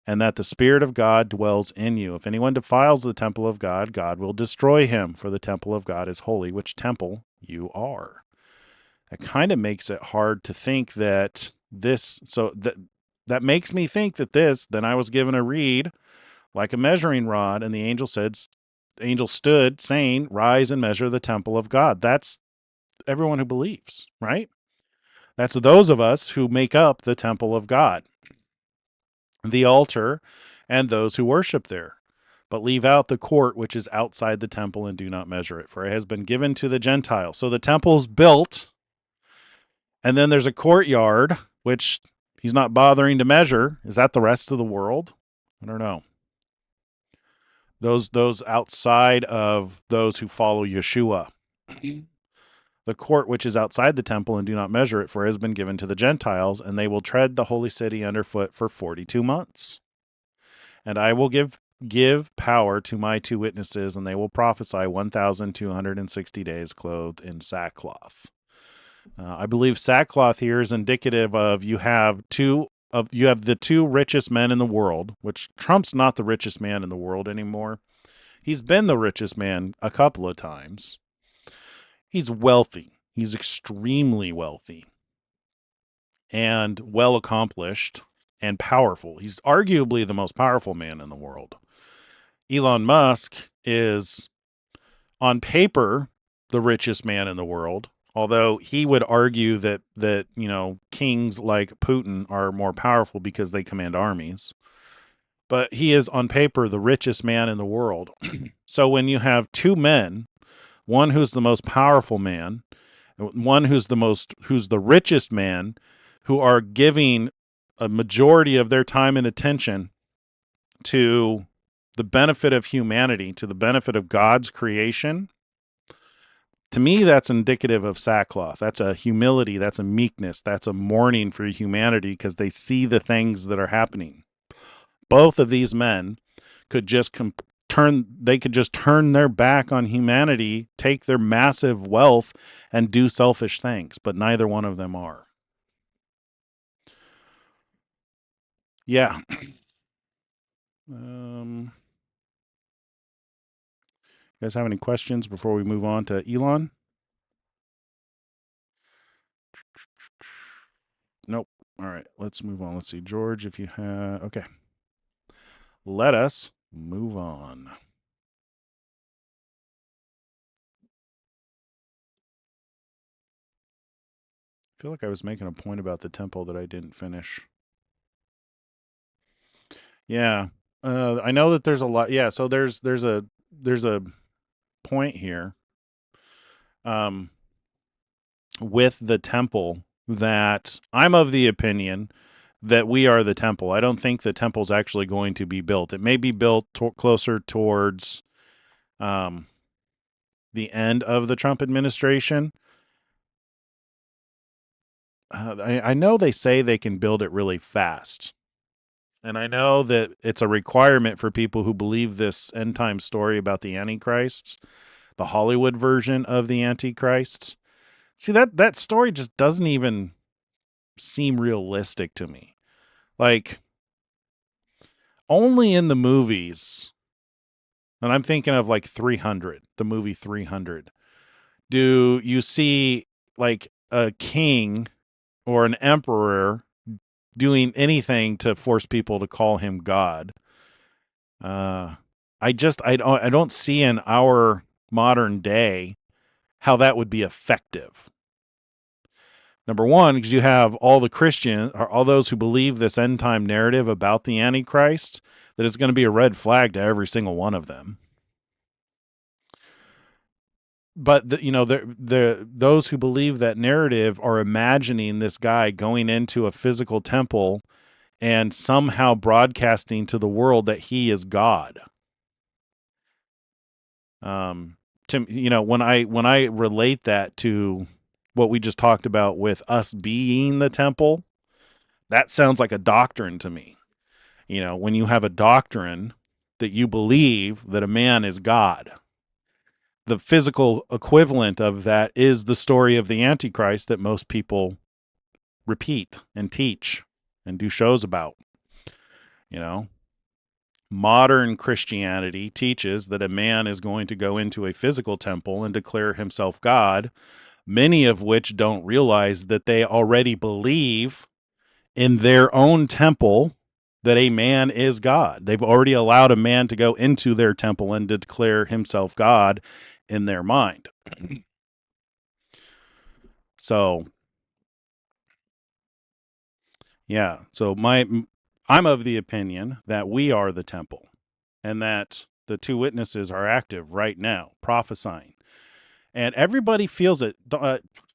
and that the Spirit of God dwells in you? If anyone defiles the temple of God, God will destroy him, for the temple of God is holy, which temple you are. That kind of makes it hard to think that this, that makes me think that then I was given a reed like a measuring rod, and the angel stood, saying, rise and measure the temple of God. That's everyone who believes, right? That's those of us who make up the temple of God, the altar, and those who worship there. But leave out the court which is outside the temple, and do not measure it, for it has been given to the Gentiles. So the temple's built, and then there's a courtyard, which he's not bothering to measure. Is that the rest of the world? I don't know. Those outside of those who follow Yeshua. The court which is outside the temple, and do not measure it, for it has been given to the Gentiles, and they will tread the holy city underfoot for 42 months. And I will give power to my two witnesses, and they will prophesy 1,260 days clothed in sackcloth. I believe sackcloth here is indicative of you have the two richest men in the world, which Trump's not the richest man in the world anymore. He's been the richest man a couple of times. He's wealthy. He's extremely wealthy and well accomplished and powerful. He's arguably the most powerful man in the world. Elon Musk is, on paper, the richest man in the world, although he would argue that kings like Putin are more powerful because they command armies. But he is, on paper, the richest man in the world. So when you have two men, one who's the most powerful man, one who's the richest man, who are giving a majority of their time and attention to the benefit of humanity, to the benefit of God's creation, to me, that's indicative of sackcloth. That's a humility. That's a meekness. That's a mourning for humanity because they see the things that are happening. Both of these men could just turn their back on humanity, take their massive wealth, and do selfish things, but neither one of them are. Yeah. You guys have any questions before we move on to Elon? Nope. All right, let's move on. Let's see, George, if you have... Okay. Let us move on. I feel like I was making a point about the temple that I didn't finish. Yeah. I know that there's a lot. Yeah, so there's a point here with the temple that I'm of the opinion that we are the temple. I don't think the temple's actually going to be built. It may be built closer towards the end of the Trump administration. I know they say they can build it really fast. And I know that it's a requirement for people who believe this end time story about the Antichrists, the Hollywood version of the Antichrists. See, that story just doesn't even seem realistic to me. Like, only in the movies, and I'm thinking of like 300, the movie 300, do you see like a king or an emperor doing anything to force people to call him God. I don't see in our modern day how that would be effective. Number one, because you have all the Christians, or all those who believe this end time narrative about the Antichrist, that it's going to be a red flag to every single one of them. But those who believe that narrative are imagining this guy going into a physical temple and somehow broadcasting to the world that he is God. When I relate that to what we just talked about with us being the temple, that sounds like a doctrine to me. When you have a doctrine that you believe that a man is God, the physical equivalent of that is the story of the Antichrist that most people repeat and teach and do shows about. Modern Christianity teaches that a man is going to go into a physical temple and declare himself God, many of which don't realize that they already believe in their own temple that a man is God. They've already allowed a man to go into their temple and declare himself God in their mind. So, yeah. So I'm of the opinion that we are the temple and that the two witnesses are active right now, prophesying. And everybody feels it.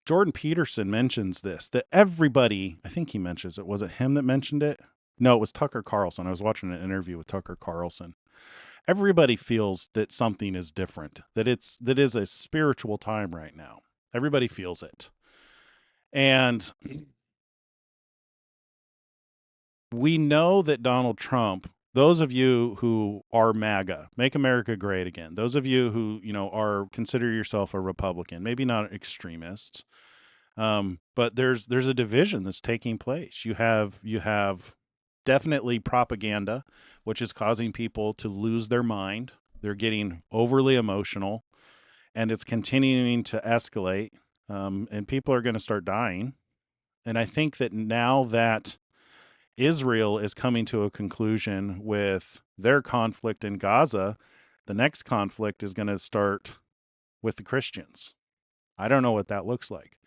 Jordan Peterson mentions this, that everybody, I think he mentions it. Was it him that mentioned it? No, it was Tucker Carlson. I was watching an interview with Tucker Carlson. Everybody feels that something is different, that is a spiritual time right now. Everybody feels it. And we know that Donald Trump those of you who are MAGA, Make America Great Again, those of you who, are consider yourself a Republican, maybe not extremists, but there's a division that's taking place. You have definitely propaganda, which is causing people to lose their mind. They're getting overly emotional, and it's continuing to escalate, and people are going to start dying. And I think that now that Israel is coming to a conclusion with their conflict in Gaza, the next conflict is going to start with the Christians. I don't know what that looks like,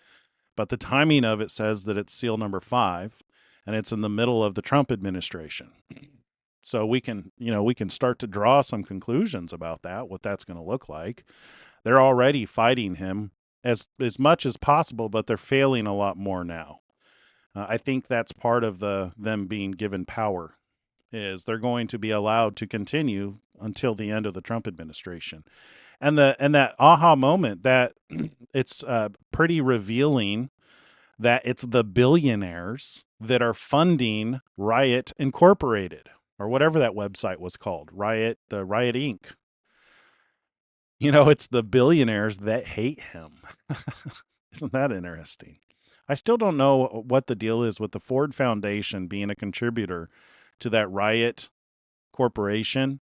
but the timing of it says that it's seal number 5, and it's in the middle of the Trump administration. So we can start to draw some conclusions about that, what that's going to look like. They're already fighting him as much as possible, but they're failing a lot more now. I think that's part of them being given power, is they're going to be allowed to continue until the end of the Trump administration. And that aha moment, that it's pretty revealing that it's the billionaires that are funding Riot Incorporated, or whatever that website was called, Riot Inc. It's the billionaires that hate him. Isn't that interesting? I still don't know what the deal is with the Ford Foundation being a contributor to that Riot Corporation.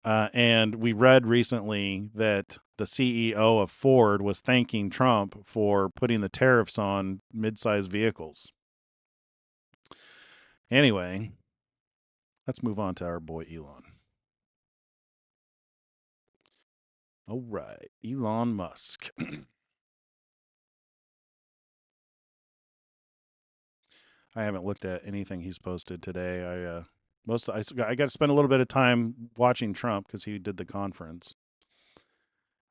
And we read recently that the CEO of Ford was thanking Trump for putting the tariffs on mid-sized vehicles. Anyway, let's move on to our boy Elon. All right, Elon Musk. I haven't looked at anything he's posted today. I got to spend a little bit of time watching Trump because he did the conference.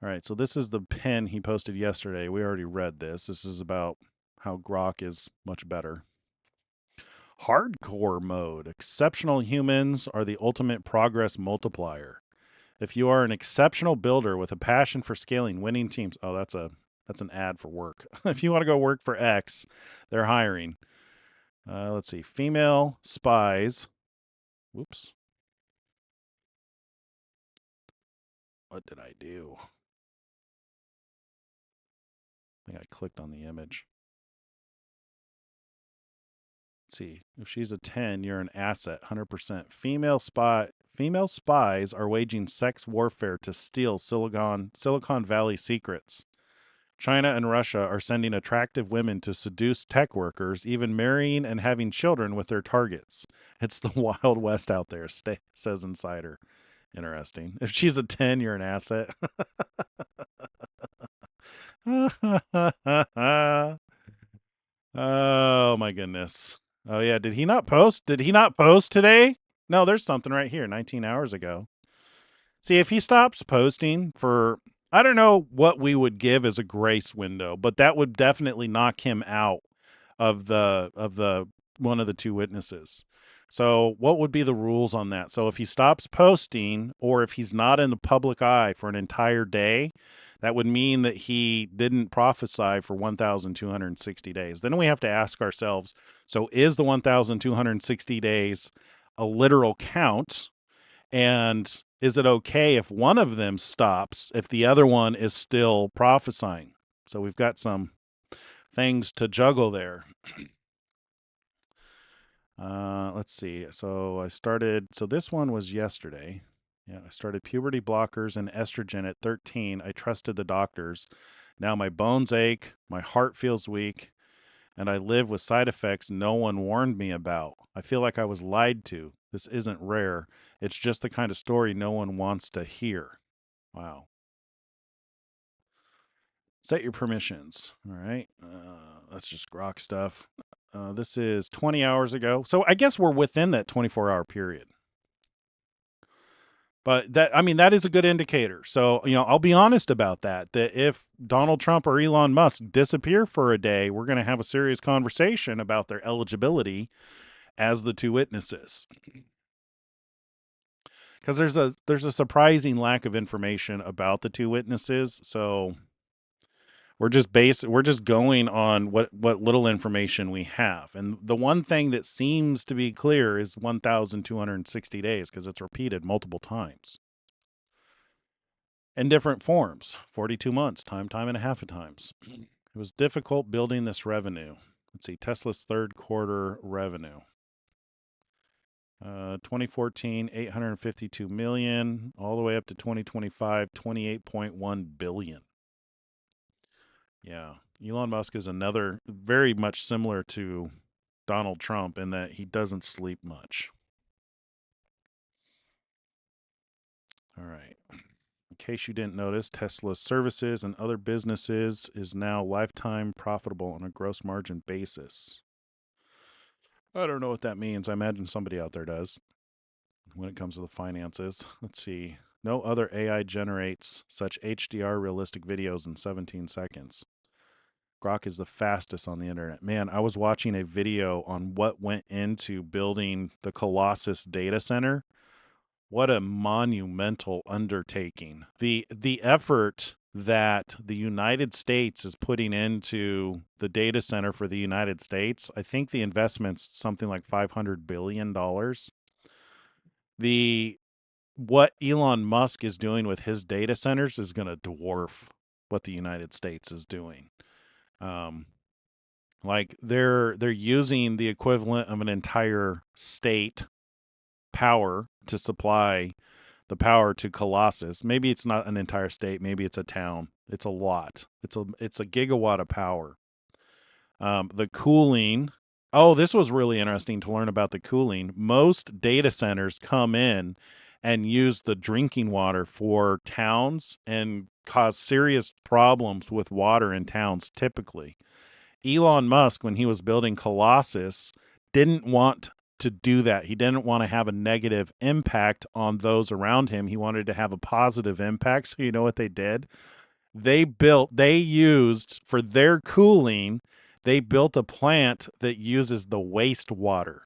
All right, so this is the pin he posted yesterday. We already read this. This is about how Grok is much better. Hardcore mode. Exceptional humans are the ultimate progress multiplier. If you are an exceptional builder with a passion for scaling winning teams, that's an ad for work. If you want to go work for X, they're hiring. Let's see. Female spies. Whoops. What did I do? I think I clicked on the image. Let's see. If she's a 10, you're an asset, 100%. Female spies are waging sex warfare to steal Silicon Valley secrets. China and Russia are sending attractive women to seduce tech workers, even marrying and having children with their targets. It's the Wild West out there, says Insider. Interesting. If she's a 10, you're an asset. Oh, my goodness. Oh, yeah. Did he not post? Did he not post today? No, there's something right here, 19 hours ago. See, if he stops posting for, I don't know what we would give as a grace window, but that would definitely knock him out of the one of the two witnesses. So what would be the rules on that? So if he stops posting, or if he's not in the public eye for an entire day, that would mean that he didn't prophesy for 1,260 days. Then we have to ask ourselves, so is the 1,260 days a literal count? And is it okay if one of them stops if the other one is still prophesying? So we've got some things to juggle there. Let's see. So this one was yesterday. Yeah, I started puberty blockers and estrogen at 13. I trusted the doctors. Now my bones ache, my heart feels weak, and I live with side effects no one warned me about. I feel like I was lied to. This isn't rare. It's just the kind of story no one wants to hear. Wow. Set your permissions. All right. That's just grok stuff. This is 20 hours ago. So I guess we're within that 24-hour period. But that is a good indicator. So, I'll be honest about that if Donald Trump or Elon Musk disappear for a day, we're going to have a serious conversation about their eligibility as the two witnesses. Because there's a surprising lack of information about the two witnesses. So We're just going on what little information we have. And the one thing that seems to be clear is 1,260 days, because it's repeated multiple times in different forms. 42 months, time and a half of times. It was difficult building this revenue. Let's see, Tesla's third quarter revenue. 2014, 852 million, all the way up to 2025, 28.1 billion. Yeah. Elon Musk is another very much similar to Donald Trump in that he doesn't sleep much. All right. In case you didn't notice, Tesla's services and other businesses is now lifetime profitable on a gross margin basis. I don't know what that means. I imagine somebody out there does when it comes to the finances. Let's see. No other AI generates such HDR realistic videos in 17 seconds. Grok is the fastest on the internet. Man, I was watching a video on what went into building the Colossus data center. What a monumental undertaking. The effort that the United States is putting into the data center for the United States, I think the investment's something like $500 billion. What Elon Musk is doing with his data centers is going to dwarf what the United States is doing. Like they're using the equivalent of an entire state power to supply the power to Colossus. Maybe it's not an entire state, maybe it's a town. It's a lot. It's a gigawatt of power. The cooling. Oh, this was really interesting to learn about the cooling. Most data centers come in and use the drinking water for towns and cause serious problems with water in towns typically. Elon Musk, when he was building Colossus, didn't want to do that. He didn't want to have a negative impact on those around him. He wanted to have a positive impact. So you know what they did? They used for their cooling, they built a plant that uses the wastewater.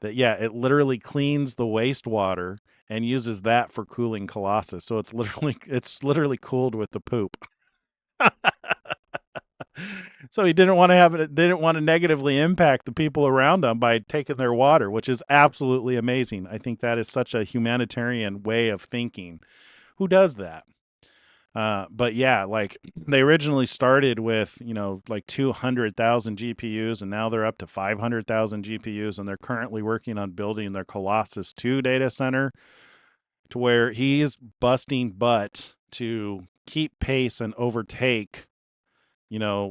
It literally cleans the wastewater and uses that for cooling Colossus. So it's literally cooled with the poop. So he didn't want to negatively impact the people around him by taking their water, which is absolutely amazing. I think that is such a humanitarian way of thinking. Who does that? But yeah, like they originally started with, like 200,000 GPUs, and now they're up to 500,000 GPUs, and they're currently working on building their Colossus 2 data center to where he's busting butt to keep pace and overtake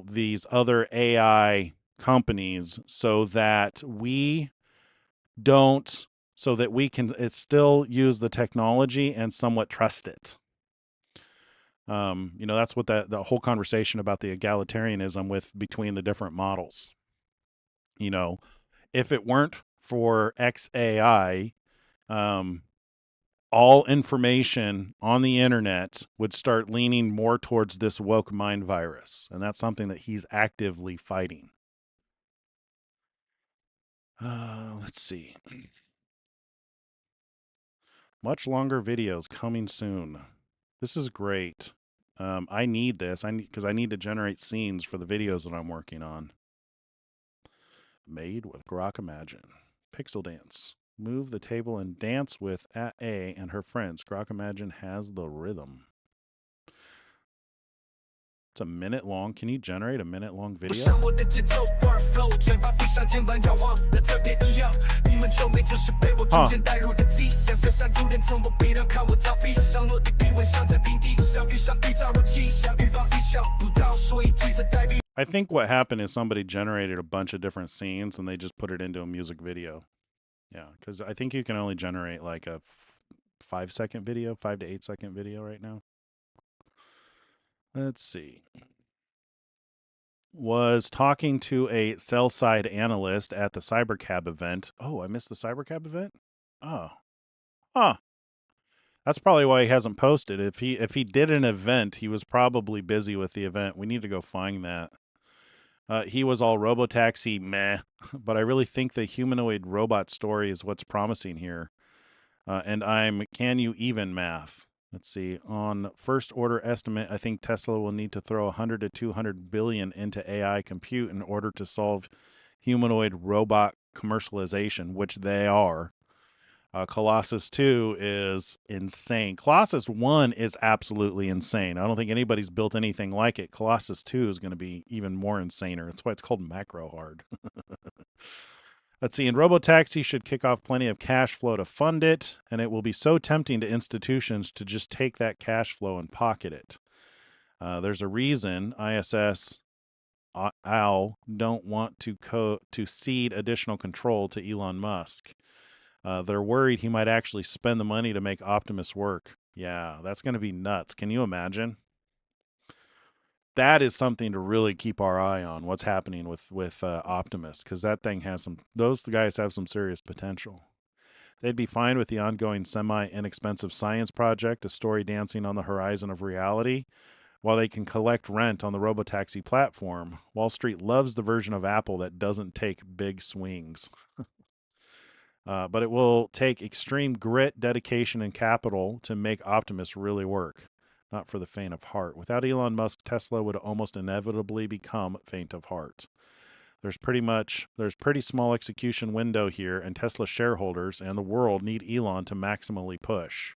these other AI companies so that we can still use the technology and somewhat trust it. That's what the whole conversation about the egalitarianism between the different models. If it weren't for XAI, all information on the internet would start leaning more towards this woke mind virus. And that's something that he's actively fighting. Let's see. Much longer videos coming soon. This is great. I need this. Because I need to generate scenes for the videos that I'm working on. Made with Grok Imagine. Pixel Dance. Move the table and dance with A and her friends. Grok Imagine has the rhythm. It's a minute long. Can you generate a minute long video? I think what happened is somebody generated a bunch of different scenes and they just put it into a music video. Yeah, because I think you can only generate like a 5-second video, 5 to 8 second video right now. Let's see. Was talking to a sell-side analyst at the CyberCab event. Oh, I missed the CyberCab event? Oh. Huh. That's probably why he hasn't posted. If he did an event, he was probably busy with the event. We need to go find that. He was all robotaxi meh, but I really think the humanoid robot story is what's promising here. And I'm can you even math. Let's see. On first order estimate, I think Tesla will need to throw 100 to 200 billion into AI compute in order to solve humanoid robot commercialization, which they are. Colossus 2 is insane. Colossus 1 is absolutely insane. I don't think anybody's built anything like it. Colossus 2 is going to be even more insaner. That's why it's called macro hard. Let's see. And Robotaxi should kick off plenty of cash flow to fund it, and it will be so tempting to institutions to just take that cash flow and pocket it. There's a reason ISS OWL don't want to cede additional control to Elon Musk. They're worried he might actually spend the money to make Optimus work. Yeah, that's going to be nuts. Can you imagine? That is something to really keep our eye on. What's happening with Optimus, because that thing has some. Those guys have some serious potential. They'd be fine with the ongoing semi-inexpensive science project, a story dancing on the horizon of reality, while they can collect rent on the Robotaxi platform. Wall Street loves the version of Apple that doesn't take big swings. But it will take extreme grit, dedication, and capital to make Optimus really work. Not for the faint of heart. Without Elon Musk, Tesla would almost inevitably become faint of heart. There's pretty small execution window here, and Tesla shareholders and the world need Elon to maximally push.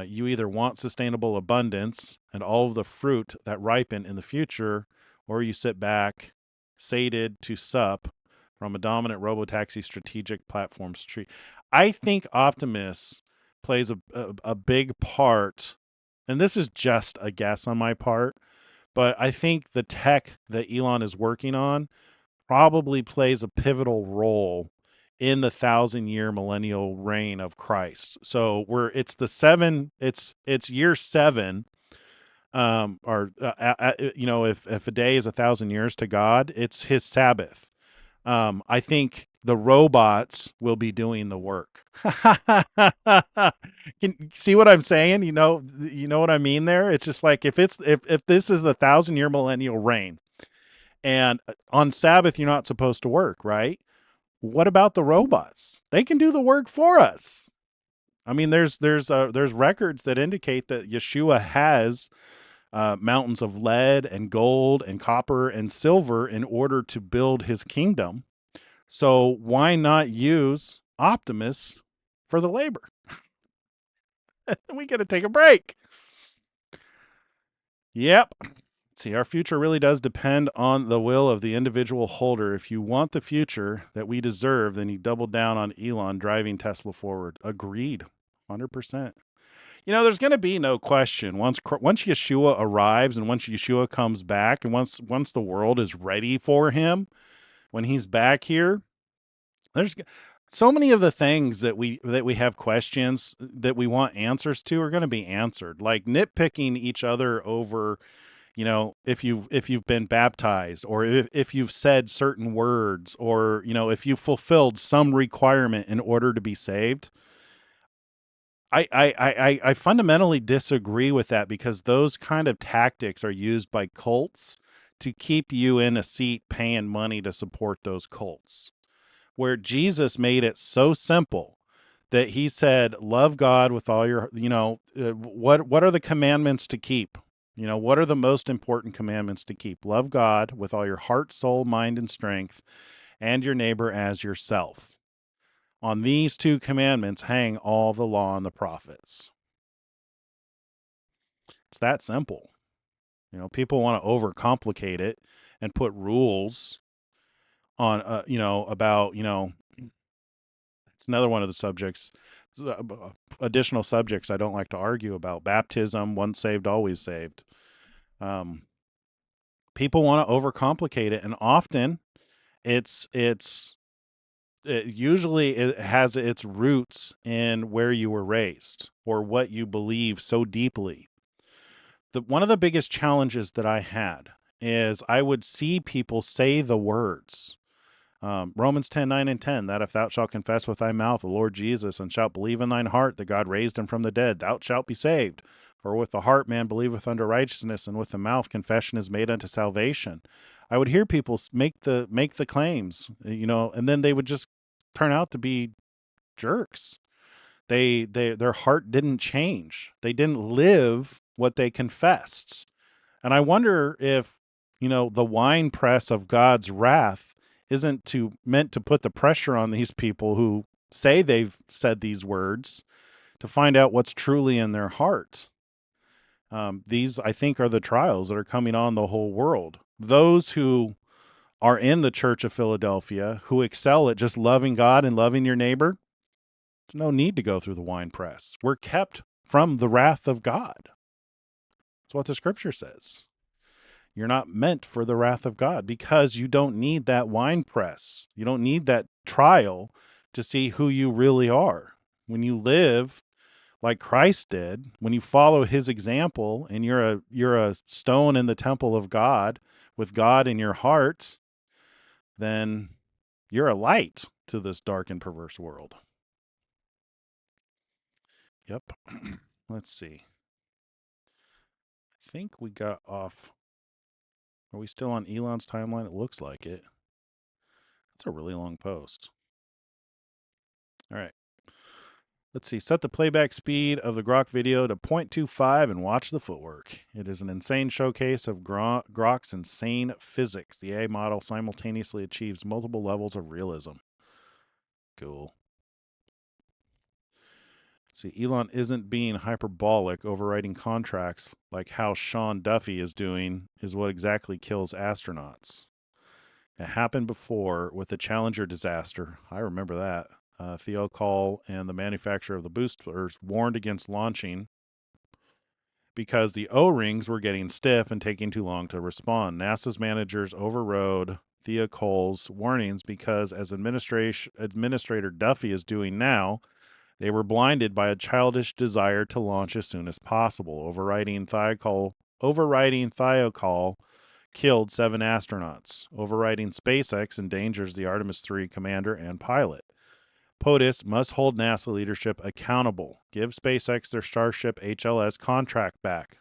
You either want sustainable abundance and all of the fruit that ripen in the future, or you sit back, sated to sup from a dominant robotaxi strategic platform's tree. I think Optimus plays a big part, and this is just a guess on my part, but I think the tech that Elon is working on probably plays a pivotal role in the 1,000-year millennial reign of Christ. So it's year 7, if a day is 1,000 years to God, it's his Sabbath. I think the robots will be doing the work. Can you see what I'm saying? You know what I mean there? It's just like if this is the 1,000-year millennial reign, and on Sabbath you're not supposed to work, right? What about the robots? They can do the work for us. I mean, there's records that indicate that Yeshua has mountains of lead and gold and copper and silver in order to build his kingdom. So why not use Optimus for the labor? We got to take a break. Yep. See, our future really does depend on the will of the individual holder. If you want the future that we deserve, then you double down on Elon driving Tesla forward. Agreed. 100%. There's going to be no question once Yeshua arrives and once Yeshua comes back and once the world is ready for him, when he's back here, there's so many of the things that we have questions that we want answers to are going to be answered. Like nitpicking each other over, if you've been baptized, or if you've said certain words, or if you fulfilled some requirement in order to be saved. I fundamentally disagree with that, because those kind of tactics are used by cults to keep you in a seat paying money to support those cults. Where Jesus made it so simple that he said, love God with all your, what are the commandments to keep? What are the most important commandments to keep? Love God with all your heart, soul, mind, and strength, and your neighbor as yourself. On these 2 commandments hang all the law and the prophets. It's that simple. People want to overcomplicate it and put rules on, about, it's another one of the subjects, additional subjects I don't like to argue about. Baptism, once saved, always saved. People want to overcomplicate it, and often it usually has its roots in where you were raised or what you believe so deeply. One of the biggest challenges that I had is I would see people say the words, Romans 10:9 and 10, that if thou shalt confess with thy mouth the Lord Jesus, and shalt believe in thine heart that God raised him from the dead, thou shalt be saved. For with the heart man believeth unto righteousness, and with the mouth confession is made unto salvation. I would hear people make the claims, and then they would just turn out to be jerks. Their heart didn't change. They didn't live what they confessed. And I wonder if, the wine press of God's wrath isn't meant to put the pressure on these people who say they've said these words to find out what's truly in their heart. These, I think, are the trials that are coming on the whole world. Those who are in the Church of Philadelphia, who excel at just loving God and loving your neighbor, there's no need to go through the wine press. We're kept from the wrath of God. That's what the scripture says. You're not meant for the wrath of God because you don't need that wine press. You don't need that trial to see who you really are. When you live like Christ did, when you follow his example and you're a stone in the temple of God with God in your heart, then you're a light to this dark and perverse world. Yep. Let's see. I think we got off. Are we still on Elon's timeline? It looks like it. That's a really long post. All right. Let's see. Set the playback speed of the Grok video to 0.25 and watch the footwork. It is an insane showcase of Grok's insane physics. The AI model simultaneously achieves multiple levels of realism. Cool. See, Elon isn't being hyperbolic. Overwriting contracts like how Sean Duffy is doing is what exactly kills astronauts. It happened before with the Challenger disaster. I remember that. Theocall and the manufacturer of the boosters warned against launching because the O-rings were getting stiff and taking too long to respond. NASA's managers overrode Theocall's warnings because, as Administrator Duffy is doing now, they were blinded by a childish desire to launch as soon as possible. Overriding Theocall killed 7 astronauts. Overriding SpaceX endangers the Artemis III commander and pilot. POTUS must hold NASA leadership accountable. Give SpaceX their Starship HLS contract back.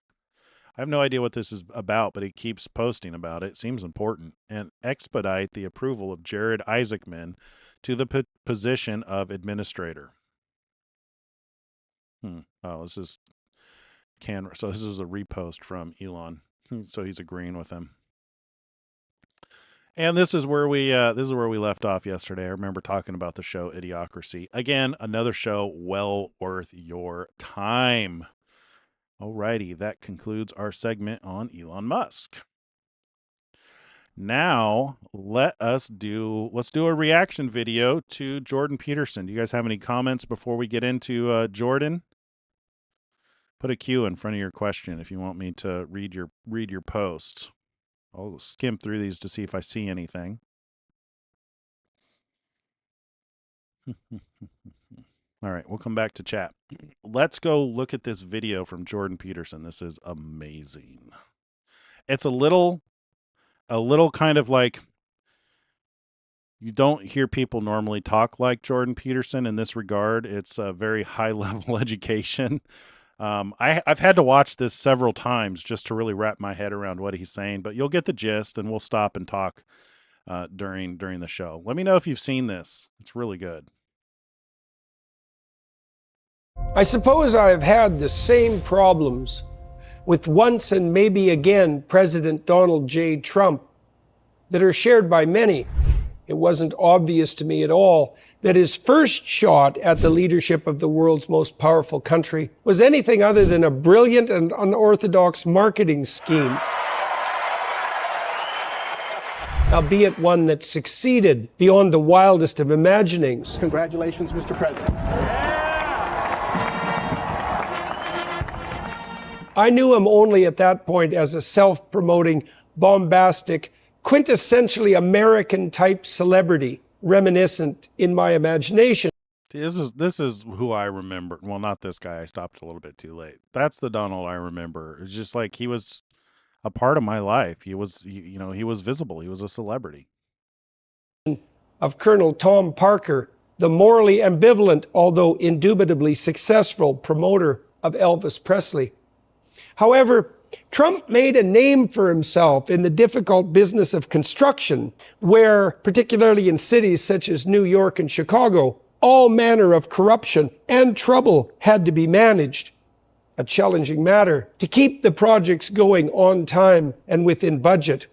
I have no idea what this is about, but he keeps posting about it. Seems important. And expedite the approval of Jared Isaacman to the position of administrator. Oh, this is so this is a repost from Elon. So he's agreeing with him. And this is where we left off yesterday. I remember talking about the show Idiocracy. Again, another show well worth your time. Alrighty, that concludes our segment on Elon Musk. Now, let's do a reaction video to Jordan Peterson. Do you guys have any comments before we get into Jordan? Put a Q in front of your question if you want me to read your post. I'll skim through these to see if I see anything. All right, we'll come back to chat. Let's go look at this video from Jordan Peterson. This is amazing. It's a little kind of like, you don't hear people normally talk like Jordan Peterson in this regard. It's a very high-level education. I've had to watch this several times just to really wrap my head around what he's saying, but you'll get the gist, and we'll stop and talk during the show. Let me know if you've seen this. It's really good. I suppose I have had the same problems with once and maybe again President Donald J. Trump that are shared by many. It wasn't obvious to me at all that his first shot at the leadership of the world's most powerful country was anything other than a brilliant and unorthodox marketing scheme, albeit one that succeeded beyond the wildest of imaginings. Congratulations, Mr. President. I knew him only at that point as a self-promoting, bombastic, quintessentially American-type celebrity, reminiscent in my imagination. This is who I remember. Well, not this guy. I stopped a little bit too late. That's the Donald I remember. It's just like he was a part of my life. He was, he was visible. He was a celebrity. Of Colonel Tom Parker, the morally ambivalent, although indubitably successful promoter of Elvis Presley. However, Trump made a name for himself in the difficult business of construction, where, particularly in cities such as New York and Chicago, all manner of corruption and trouble had to be managed. A challenging matter to keep the projects going on time and within budget.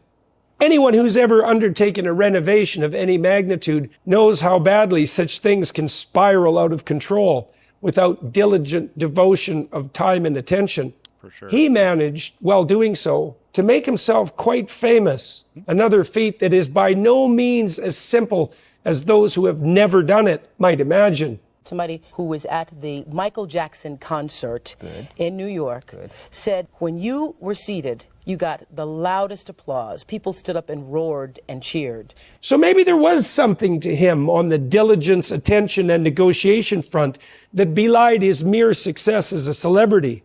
Anyone who's ever undertaken a renovation of any magnitude knows how badly such things can spiral out of control without diligent devotion of time and attention. For sure. He managed, while doing so, to make himself quite famous, another feat that is by no means as simple as those who have never done it might imagine. Somebody who was at the Michael Jackson concert in New York said when you were seated, you got the loudest applause. People stood up and roared and cheered. So maybe there was something to him on the diligence, attention, and negotiation front that belied his mere success as a celebrity.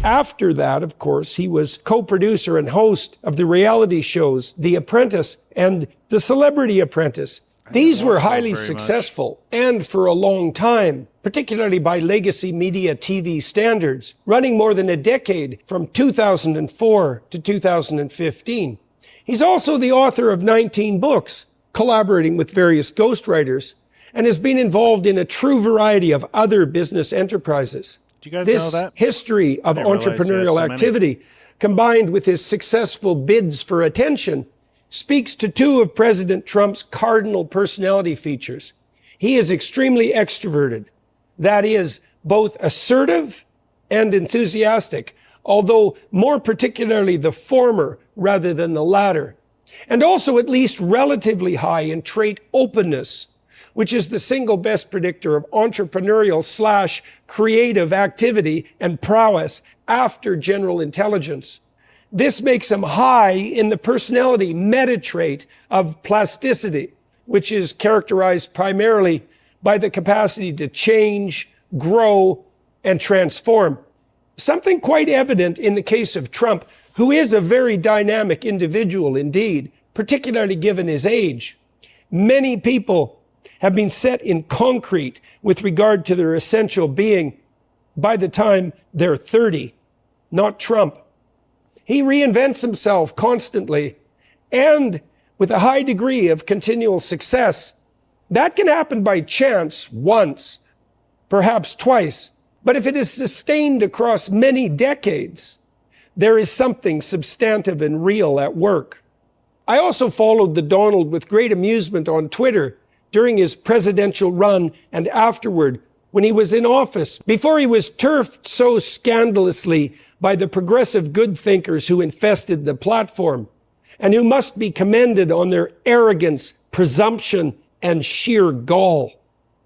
After that, of course, he was co-producer and host of the reality shows The Apprentice and The Celebrity Apprentice. These were highly successful and for a long time, particularly by legacy media TV standards, running more than a decade from 2004 to 2015. He's also the author of 19 books, collaborating with various ghostwriters, and has been involved in a true variety of other business enterprises. Do you guys This know that? history of entrepreneurial activity, combined with his successful bids for attention, speaks to two of President Trump's cardinal personality features. He is extremely extroverted. That is, both assertive and enthusiastic, although more particularly the former rather than the latter. And also at least relatively high in trait openness, which is the single best predictor of entrepreneurial/creative activity and prowess after general intelligence. This makes him high in the personality meta trait of plasticity, which is characterized primarily by the capacity to change, grow, and transform. Something quite evident in the case of Trump, who is a very dynamic individual indeed, particularly given his age. Many people have been set in concrete with regard to their essential being by the time they're 30, not Trump. He reinvents himself constantly and with a high degree of continual success. That can happen by chance once, perhaps twice, but if it is sustained across many decades, there is something substantive and real at work. I also followed the Donald with great amusement on Twitter during his presidential run and afterward when he was in office, before he was turfed so scandalously by the progressive good thinkers who infested the platform, and who must be commended on their arrogance, presumption, and sheer gall.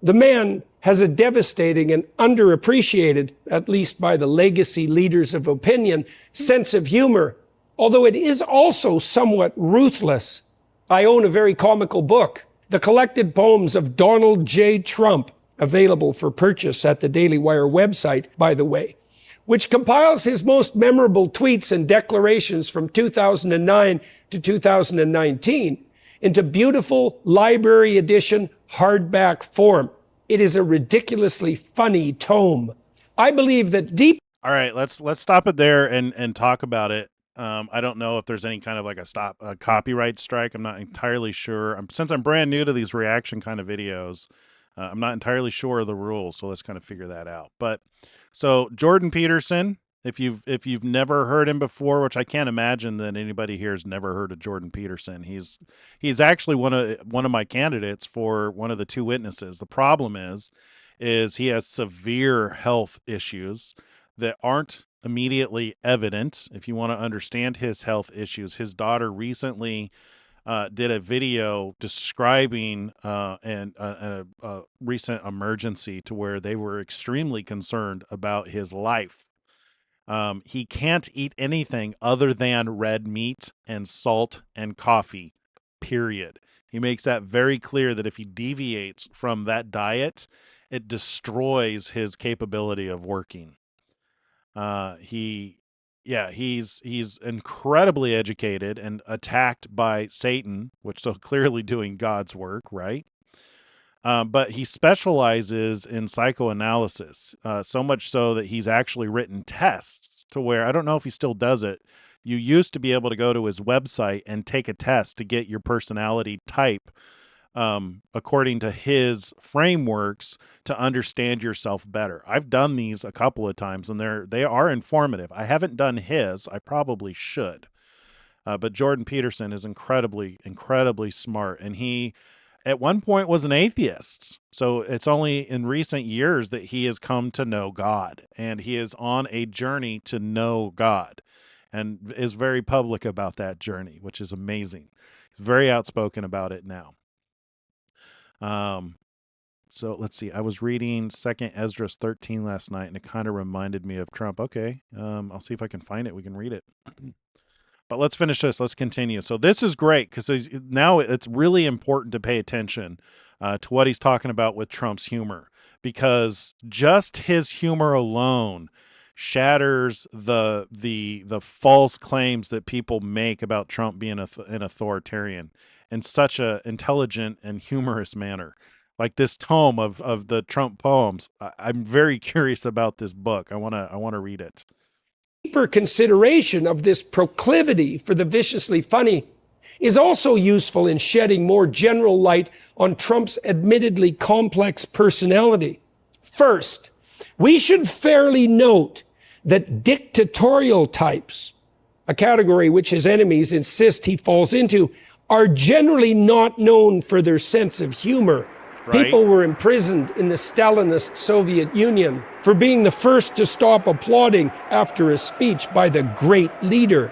The man has a devastating and underappreciated, at least by the legacy leaders of opinion, sense of humor, although it is also somewhat ruthless. I own a very comical book, The Collected Poems of Donald J. Trump, available for purchase at the Daily Wire website, by the way, which compiles his most memorable tweets and declarations from 2009 to 2019 into beautiful library edition hardback form. It is a ridiculously funny tome. I believe that deep... All right, let's stop it there and talk about it. I don't know if there's any kind of like a copyright strike. I'm not entirely sure. Since I'm brand new to these reaction kind of videos, I'm not entirely sure of the rules, so let's kind of figure that out. But so Jordan Peterson, if you've never heard him before, which I can't imagine that anybody here has never heard of Jordan Peterson. He's actually one of my candidates for one of the two witnesses. The problem is he has severe health issues that aren't immediately evident. If you want to understand his health issues, his daughter recently did a video describing a recent emergency to where they were extremely concerned about his life. He can't eat anything other than red meat and salt and coffee, period. He makes that very clear that if he deviates from that diet, it destroys his capability of working. He's incredibly educated and attacked by Satan, which so clearly doing God's work, right? But he specializes in psychoanalysis, so much so that he's actually written tests to where, I don't know if he still does it. You used to be able to go to his website and take a test to get your personality type according to his frameworks to understand yourself better. I've done these a couple of times, and they are informative. I haven't done his. I probably should. But Jordan Peterson is incredibly, incredibly smart. And he, at one point, was an atheist. So it's only in recent years that he has come to know God. And he is on a journey to know God and is very public about that journey, which is amazing. He's very outspoken about it now. So let's see. I was reading 2nd Ezra 13 last night, and it kind of reminded me of Trump. Okay. I'll see if I can find it. We can read it. But let's finish this. Let's continue. So this is great because now it's really important to pay attention to what he's talking about with Trump's humor, because just his humor alone shatters the false claims that people make about Trump being an authoritarian in such a intelligent and humorous manner. Like this tome of the Trump poems. I'm very curious about this book. I want to read it. Deeper consideration of this proclivity for the viciously funny is also useful in shedding more general light on Trump's admittedly complex personality. First, we should fairly note that dictatorial types, a category which his enemies insist he falls into, are generally not known for their sense of humor. Right. People were imprisoned in the Stalinist Soviet Union for being the first to stop applauding after a speech by the great leader.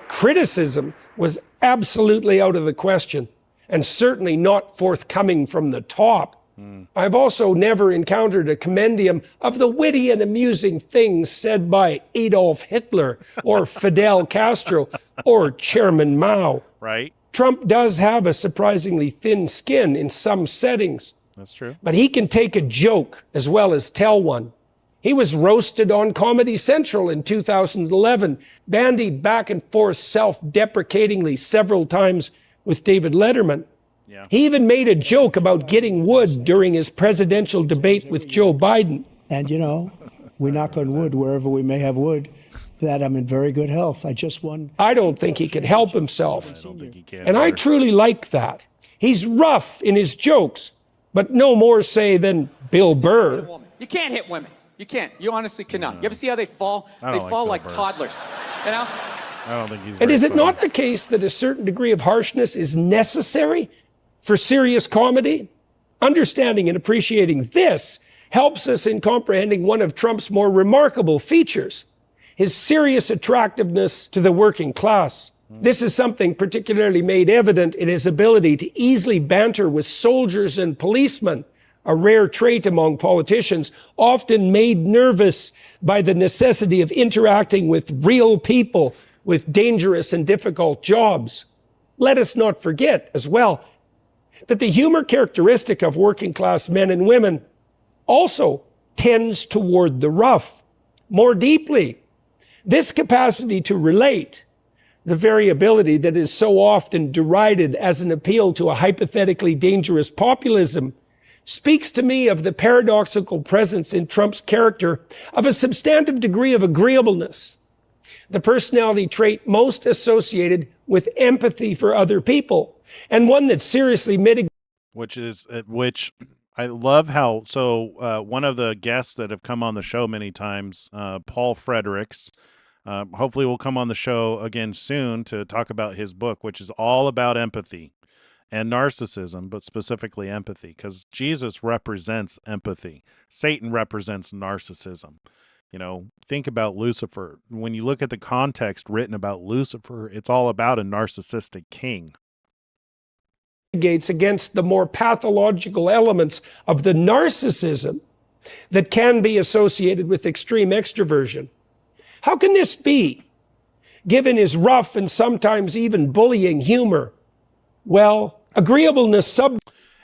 Criticism was absolutely out of the question, and certainly not forthcoming from the top. I've also never encountered a commendation of the witty and amusing things said by Adolf Hitler or Fidel Castro or Chairman Mao. Right. Trump does have a surprisingly thin skin in some settings. That's true. But he can take a joke as well as tell one. He was roasted on Comedy Central in 2011, bandied back and forth self-deprecatingly several times with David Letterman. Yeah. He even made a joke about getting wood during his presidential debate with Joe Biden. And, you know, we knock on wood wherever we may have wood, that I'm in very good health. I just won. I don't think he could help himself. I don't think he can. And I truly like that. He's rough in his jokes, but no more, say, than Bill Burr. You can't hit women. You can't. You honestly cannot. You ever see how they fall? I They don't fall like like Bill Burr. toddlers. You know? I don't think he's. And very is it funny. not the case that a certain degree of harshness is necessary for serious comedy? Understanding and appreciating this helps us in comprehending one of Trump's more remarkable features, his serious attractiveness to the working class. This is something particularly made evident in his ability to easily banter with soldiers and policemen, a rare trait among politicians, often made nervous by the necessity of interacting with real people with dangerous and difficult jobs. Let us not forget, as well, that the humor characteristic of working class men and women also tends toward the rough more deeply. This capacity to relate, the variability that is so often derided as an appeal to a hypothetically dangerous populism, speaks to me of the paradoxical presence in Trump's character of a substantive degree of agreeableness, the personality trait most associated with empathy for other people, and one that seriously mitigates. Which I love how, so one of the guests that have come on the show many times, Paul Fredericks, hopefully will come on the show again soon to talk about his book, which is all about empathy and narcissism, but specifically empathy, because Jesus represents empathy. Satan represents narcissism. You know, think about Lucifer. When you look at the context written about Lucifer, it's all about a narcissistic king. Against the more pathological elements of the narcissism that can be associated with extreme extroversion. How can this be, given his rough and sometimes even bullying humor? Well, agreeableness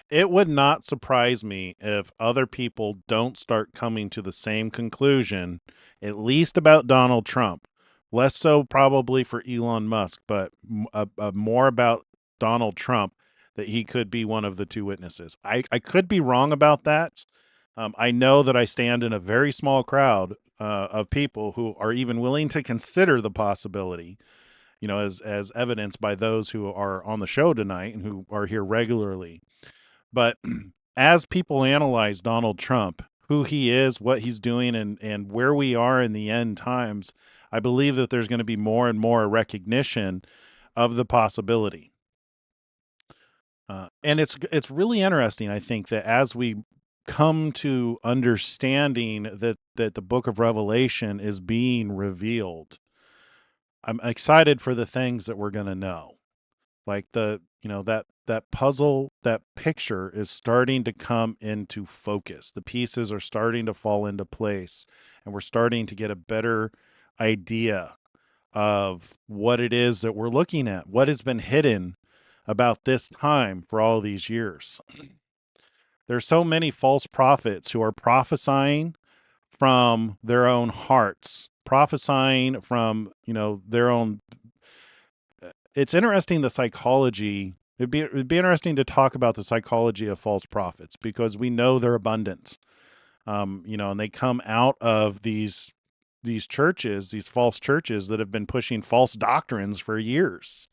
It would not surprise me if other people don't start coming to the same conclusion, at least about Donald Trump. Less so probably for Elon Musk, but more about Donald Trump, that he could be one of the two witnesses. I could be wrong about that. I know that I stand in a very small crowd of people who are even willing to consider the possibility. as evidenced by those who are on the show tonight and who are here regularly. But as people analyze Donald Trump, who he is, what he's doing, and where we are in the end times, I believe that there's going to be more and more recognition of the possibility. And it's really interesting, I think, that as we come to understanding that the book of Revelation is being revealed, I'm excited for the things that we're going to know. Like that puzzle, that picture is starting to come into focus. The pieces are starting to fall into place, and we're starting to get a better idea of what it is that we're looking at, what has been hidden about this time for all these years. There's so many false prophets who are prophesying from their own hearts, prophesying from, their own. It's interesting, the psychology. It'd be interesting to talk about the psychology of false prophets, because we know they're abundant. And they come out of these churches, these false churches that have been pushing false doctrines for years.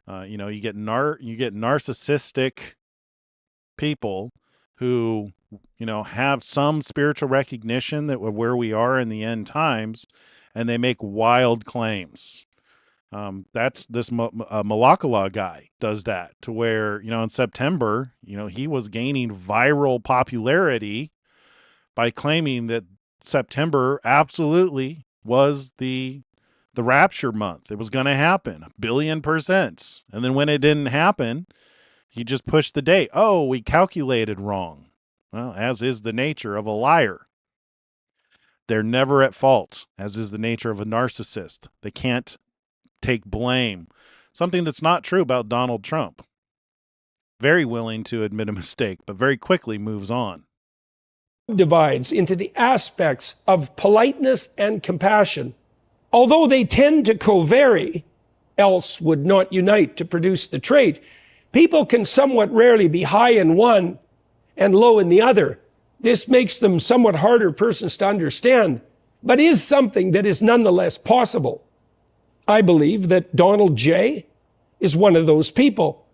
You get narcissistic people who, have some spiritual recognition that of where we are in the end times, and they make wild claims. That's this Malakala guy does that, to where, in September, he was gaining viral popularity by claiming that September absolutely was the rapture month. It was going to happen 1,000,000,000%. And then when it didn't happen, he just pushed the date. Oh, we calculated wrong. Well, as is the nature of a liar. They're never at fault, as is the nature of a narcissist. They can't take blame. Something that's not true about Donald Trump. Very willing to admit a mistake, but very quickly moves on. Divides into the aspects of politeness and compassion. Although they tend to co-vary, else would not unite to produce the trait, people can somewhat rarely be high in one and low in the other. This makes them somewhat harder persons to understand, but is something that is nonetheless possible. I believe that Donald J. is one of those people.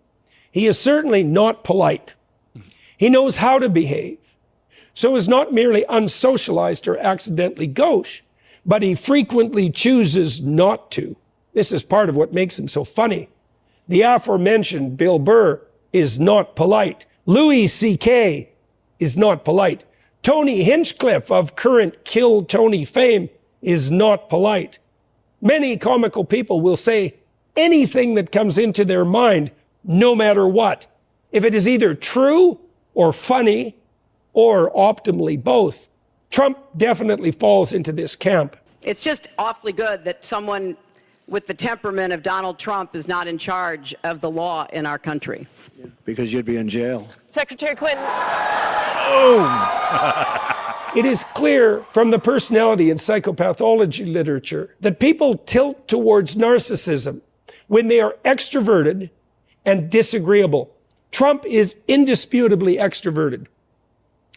He is certainly not polite. He knows how to behave, so is not merely unsocialized or accidentally gauche, but he frequently chooses not to. This is part of what makes him so funny. The aforementioned Bill Burr is not polite. Louis C.K. is not polite. Tony Hinchcliffe of current Kill Tony fame is not polite. Many comical people will say anything that comes into their mind, no matter what, if it is either true or funny or optimally both. Trump definitely falls into this camp. It's just awfully good that someone with the temperament of Donald Trump is not in charge of the law in our country. Because you'd be in jail. Secretary Clinton. It is clear from the personality and psychopathology literature that people tilt towards narcissism when they are extroverted and disagreeable. Trump is indisputably extroverted,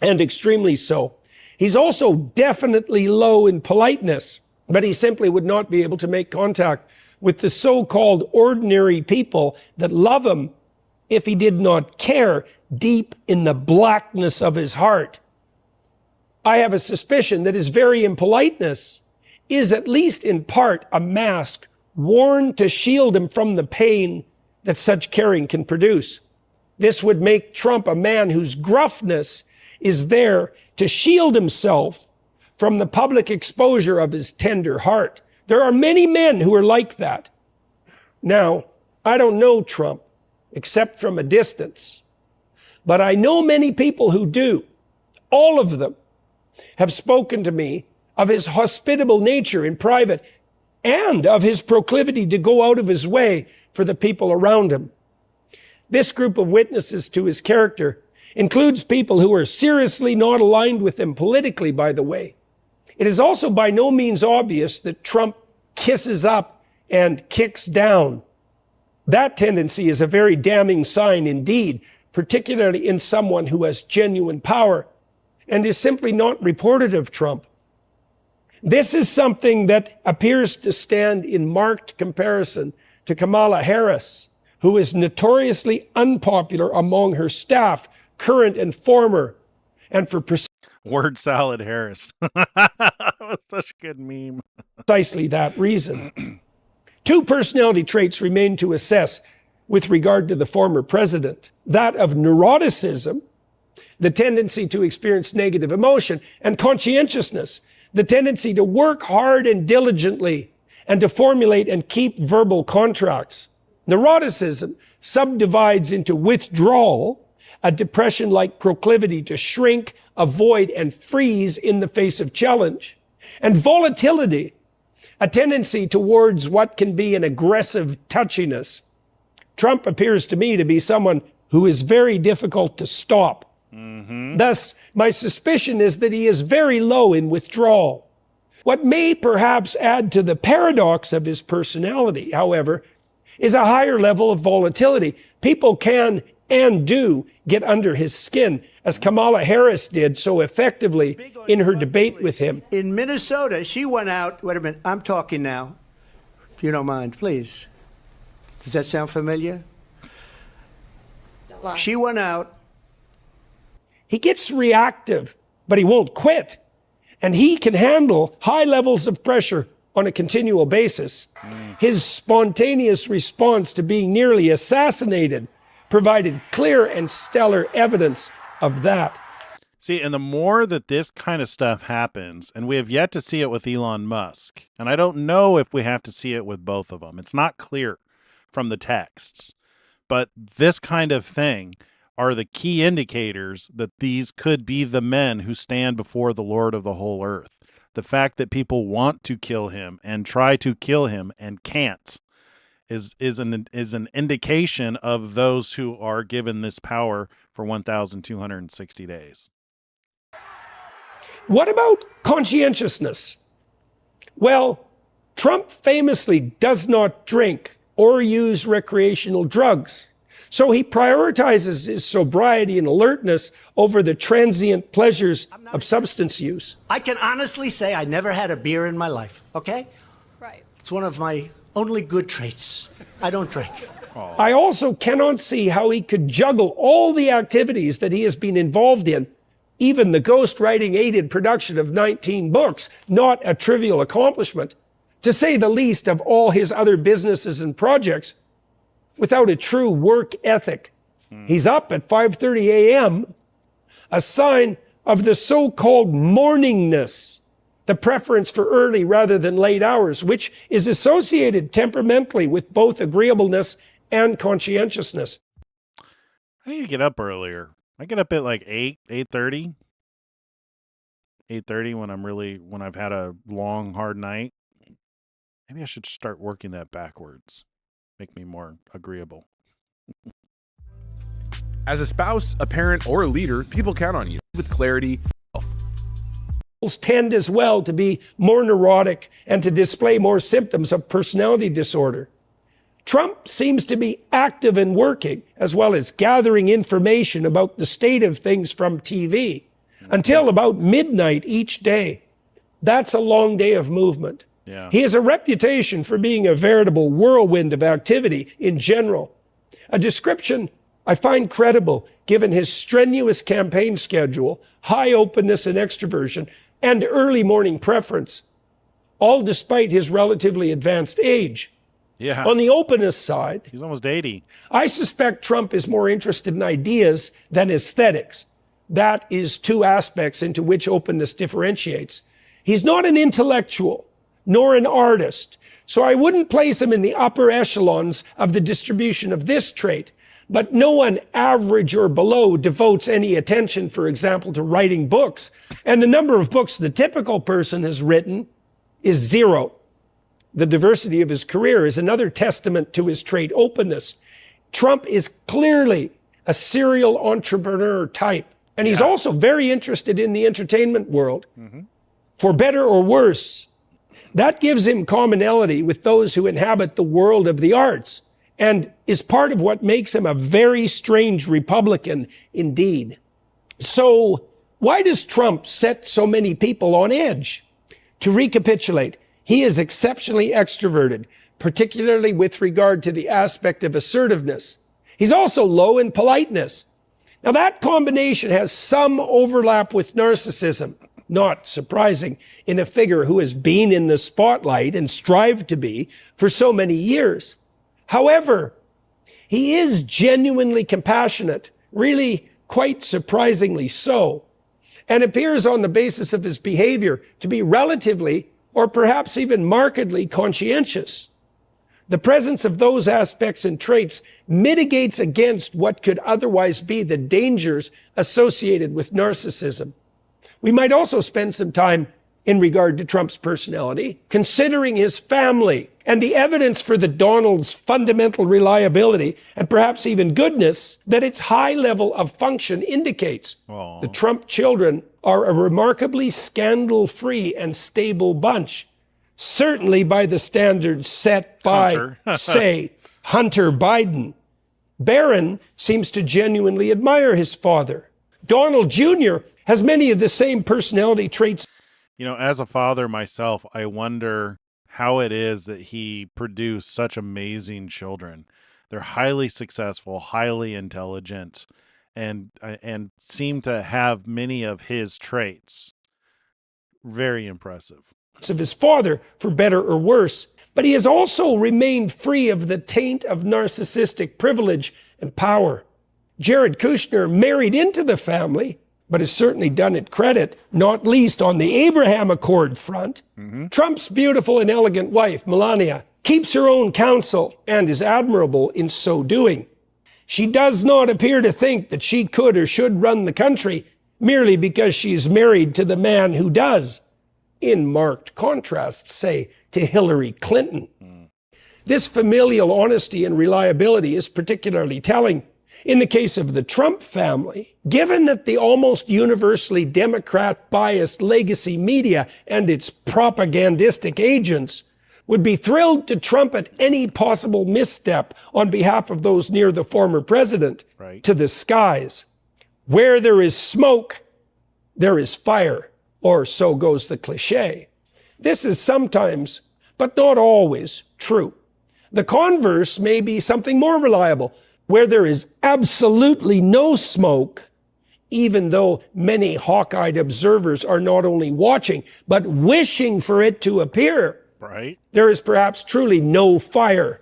and extremely so. He's also definitely low in politeness, but he simply would not be able to make contact with the so-called ordinary people that love him if he did not care deep in the blackness of his heart. I have a suspicion that his very impoliteness is at least in part a mask worn to shield him from the pain that such caring can produce. This would make Trump a man whose gruffness is there to shield himself from the public exposure of his tender heart. There are many men who are like that. Now, I don't know Trump, except from a distance, but I know many people who do. All of them have spoken to me of his hospitable nature in private and of his proclivity to go out of his way for the people around him. This group of witnesses to his character includes people who are seriously not aligned with him politically, by the way. It is also by no means obvious that Trump kisses up and kicks down. That tendency is a very damning sign indeed, particularly in someone who has genuine power and is simply not reported of Trump. This is something that appears to stand in marked comparison to Kamala Harris, who is notoriously unpopular among her staff, current and former, and for Word salad Harris. Such a good meme. precisely that reason. Two personality traits remain to assess with regard to the former president: that of neuroticism, the tendency to experience negative emotion, and conscientiousness, the tendency to work hard and diligently and to formulate and keep verbal contracts. Neuroticism subdivides into withdrawal, a depression-like proclivity to shrink, avoid, and freeze in the face of challenge, and volatility, a tendency towards what can be an aggressive touchiness. Trump appears to me to be someone who is very difficult to stop. Thus, my suspicion is that he is very low in withdrawal. What may perhaps add to the paradox of his personality, however, is a higher level of volatility. People can and do get under his skin, as Kamala Harris did so effectively in her debate with him. In Minnesota, she went out. Wait a minute, I'm talking now. If you don't mind, please. Does that sound familiar? She went out. He gets reactive, but he won't quit. And he can handle high levels of pressure on a continual basis. His spontaneous response to being nearly assassinated provided clear and stellar evidence of that. See, and the more that this kind of stuff happens, and we have yet to see it with Elon Musk, and I don't know if we have to see it with both of them. It's not clear from the texts, but this kind of thing are the key indicators that these could be the men who stand before the Lord of the whole earth. The fact that people want to kill him and try to kill him and can't is an indication of those who are given this power for 1,260 days. What about conscientiousness? Well, Trump famously does not drink or use recreational drugs. So he prioritizes his sobriety and alertness over the transient pleasures of substance use. I can honestly say I never had a beer in my life, okay? Right. It's one of my only good traits. I don't drink. I also cannot see how he could juggle all the activities that he has been involved in, even the ghostwriting aided production of 19 books, not a trivial accomplishment, to say the least of all his other businesses and projects, without a true work ethic. He's up at 5:30 a.m., a sign of the so-called morningness, the preference for early rather than late hours, which is associated temperamentally with both agreeableness and conscientiousness. I need to get up earlier. I get up at like 8:30 when I've had a long, hard night. Maybe I should start working that backwards. Make me more agreeable. As a spouse, a parent, or a leader, people count on you with clarity. Tend as well to be more neurotic and to display more symptoms of personality disorder. Trump seems to be active and working, as well as gathering information about the state of things from TV, until about midnight each day. That's a long day of movement. Yeah. He has a reputation for being a veritable whirlwind of activity in general, a description I find credible given his strenuous campaign schedule, high openness and extroversion, and early morning preference, all despite his relatively advanced age. Yeah. On the openness side, he's almost 80. I suspect Trump is more interested in ideas than aesthetics. That is two aspects into which openness differentiates. He's not an intellectual, nor an artist, so I wouldn't place him in the upper echelons of the distribution of this trait. But no one average or below devotes any attention, for example, to writing books. And the number of books the typical person has written is 0. The diversity of his career is another testament to his trait openness. Trump is clearly a serial entrepreneur type. And he's also very interested in the entertainment world. For better or worse, that gives him commonality with those who inhabit the world of the arts, and is part of what makes him a very strange Republican indeed. So why does Trump set so many people on edge? To recapitulate, he is exceptionally extroverted, particularly with regard to the aspect of assertiveness. He's also low in politeness. Now that combination has some overlap with narcissism, not surprising in a figure who has been in the spotlight and strived to be for so many years. However, he is genuinely compassionate, really quite surprisingly so, and appears on the basis of his behavior to be relatively or perhaps even markedly conscientious. The presence of those aspects and traits mitigates against what could otherwise be the dangers associated with narcissism. We might also spend some time in regard to Trump's personality, considering his family and the evidence for the Donald's fundamental reliability and perhaps even goodness that its high level of function indicates. The Trump children are a remarkably scandal-free and stable bunch, certainly by the standards set by, say, Hunter Biden. Barron seems to genuinely admire his father. Donald Jr. has many of the same personality traits. You know, as a father myself, I wonder how it is that he produced such amazing children. They're highly successful, highly intelligent, and seem to have many of his traits. Very impressive. Of his father, for better or worse, but he has also remained free of the taint of narcissistic privilege and power. Jared Kushner married into the family, but has certainly done it credit, not least on the Abraham Accord front. Trump's beautiful and elegant wife, Melania, keeps her own counsel and is admirable in so doing. She does not appear to think that she could or should run the country merely because she's married to the man who does, in marked contrast, say, to Hillary Clinton. This familial honesty and reliability is particularly telling in the case of the Trump family, given that the almost universally Democrat-biased legacy media and its propagandistic agents would be thrilled to trumpet any possible misstep on behalf of those near the former president to the skies. Where there is smoke, there is fire, or so goes the cliche. This is sometimes, but not always, true. The converse may be something more reliable. Where there is absolutely no smoke, even though many hawk-eyed observers are not only watching, but wishing for it to appear, there is perhaps truly no fire.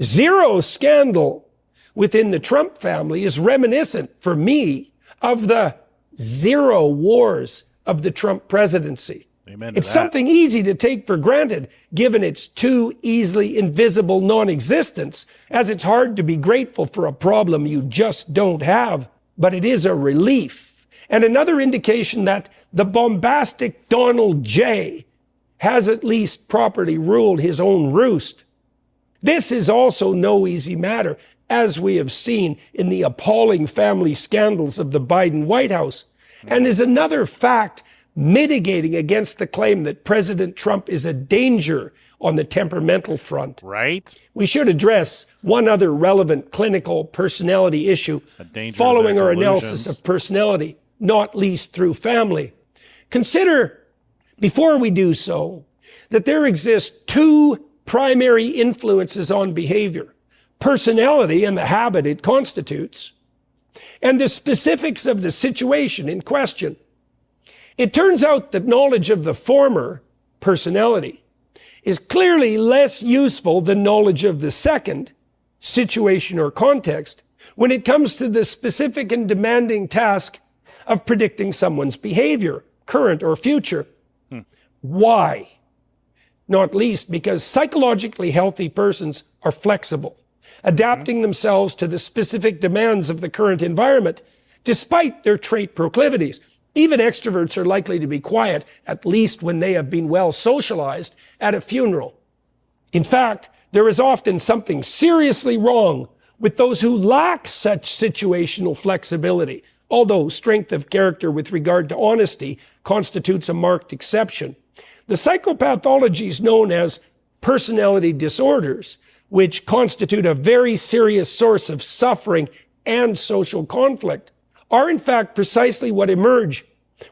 Zero scandal within the Trump family is reminiscent, for me, of the zero wars of the Trump presidency. It's something easy to take for granted, given its too easily invisible non-existence, as it's hard to be grateful for a problem you just don't have. But it is a relief, and another indication that the bombastic Donald J. has at least properly ruled his own roost. This is also no easy matter, as we have seen in the appalling family scandals of the Biden White House, and is another fact mitigating against the claim that President Trump is a danger on the temperamental front. We should address one other relevant clinical personality issue following our analysis of personality, not least through family. Consider, before we do so, that there exist two primary influences on behavior: personality and the habit it constitutes, and the specifics of the situation in question. It turns out that knowledge of the former, personality, is clearly less useful than knowledge of the second, situation or context, when it comes to the specific and demanding task of predicting someone's behavior, current or future. Why? Not least because psychologically healthy persons are flexible, adapting themselves to the specific demands of the current environment, despite their trait proclivities. Even extroverts are likely to be quiet, at least when they have been well socialized at a funeral. In fact, there is often something seriously wrong with those who lack such situational flexibility, although strength of character with regard to honesty constitutes a marked exception. The psychopathologies known as personality disorders, which constitute a very serious source of suffering and social conflict, are in fact precisely what emerge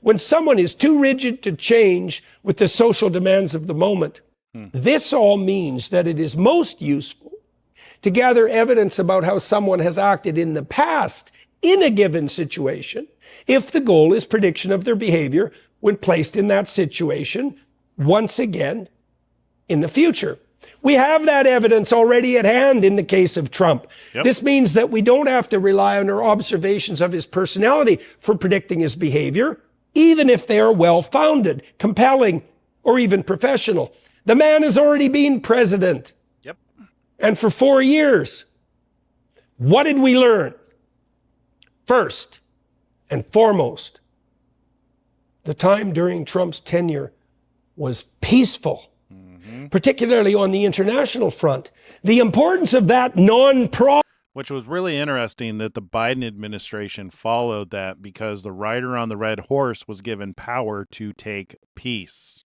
when someone is too rigid to change with the social demands of the moment. This all means that it is most useful to gather evidence about how someone has acted in the past in a given situation, if the goal is prediction of their behavior when placed in that situation once again in the future. We have that evidence already at hand in the case of Trump. Yep. This means that we don't have to rely on our observations of his personality for predicting his behavior, even if they are well-founded, compelling, or even professional. The man has already been president. Yep. And for 4 years. What did we learn? First and foremost, the time during Trump's tenure was peaceful, particularly on the international front. The importance of that non-pro... Which was really interesting that the Biden administration followed that, because the rider on the red horse was given power to take peace.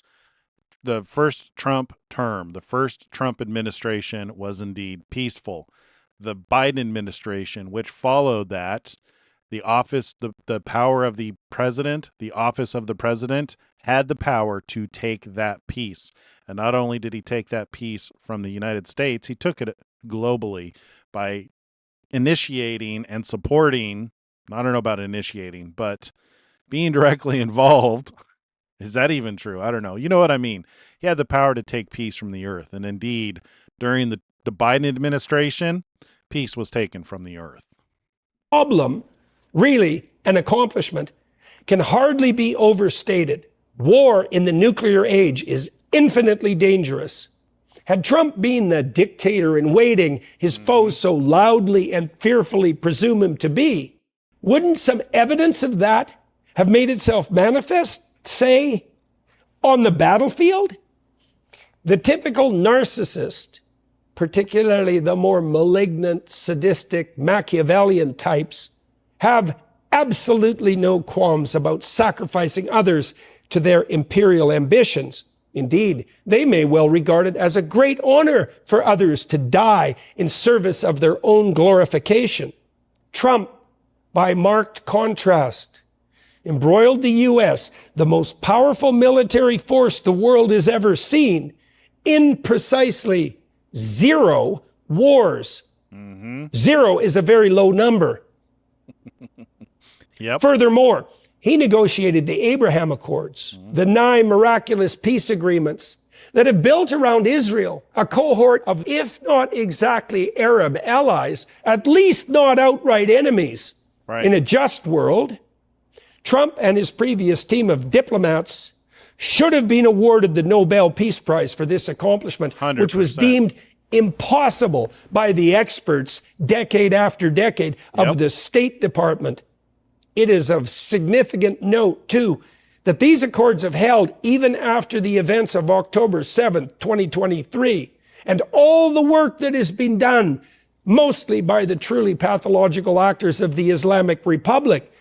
The first Trump term, the first Trump administration was indeed peaceful. The Biden administration, which followed that, the office, the power of the president, the office of the president had the power to take that peace. And not only did he take that peace from the United States, he took it globally by initiating and supporting, I don't know about initiating, but being directly involved. Is that even true? I don't know. You know what I mean? He had the power to take peace from the earth. And indeed, during the Biden administration, peace was taken from the earth. Problem, really an accomplishment, can hardly be overstated. War in the nuclear age is infinitely dangerous. Had Trump been the dictator in waiting his foes so loudly and fearfully presume him to be, wouldn't some evidence of that have made itself manifest, say, on the battlefield? The typical narcissist, particularly the more malignant, sadistic, Machiavellian types, have absolutely no qualms about sacrificing others to their imperial ambitions. Indeed, they may well regard it as a great honor for others to die in service of their own glorification. Trump, by marked contrast, embroiled the U.S., the most powerful military force the world has ever seen, in precisely 0 wars. Mm-hmm. 0 is a very low number. Yep. Furthermore, he negotiated the Abraham Accords, the 9 miraculous peace agreements that have built around Israel a cohort of, if not exactly Arab allies, at least not outright enemies. Right. In a just world, Trump and his previous team of diplomats should have been awarded the Nobel Peace Prize for this accomplishment, 100%. which was deemed impossible by the experts decade after decade of the State Department. It is of significant note, too, that these accords have held even after the events of October 7th, 2023, and all the work that has been done, mostly by the truly pathological actors of the Islamic Republic,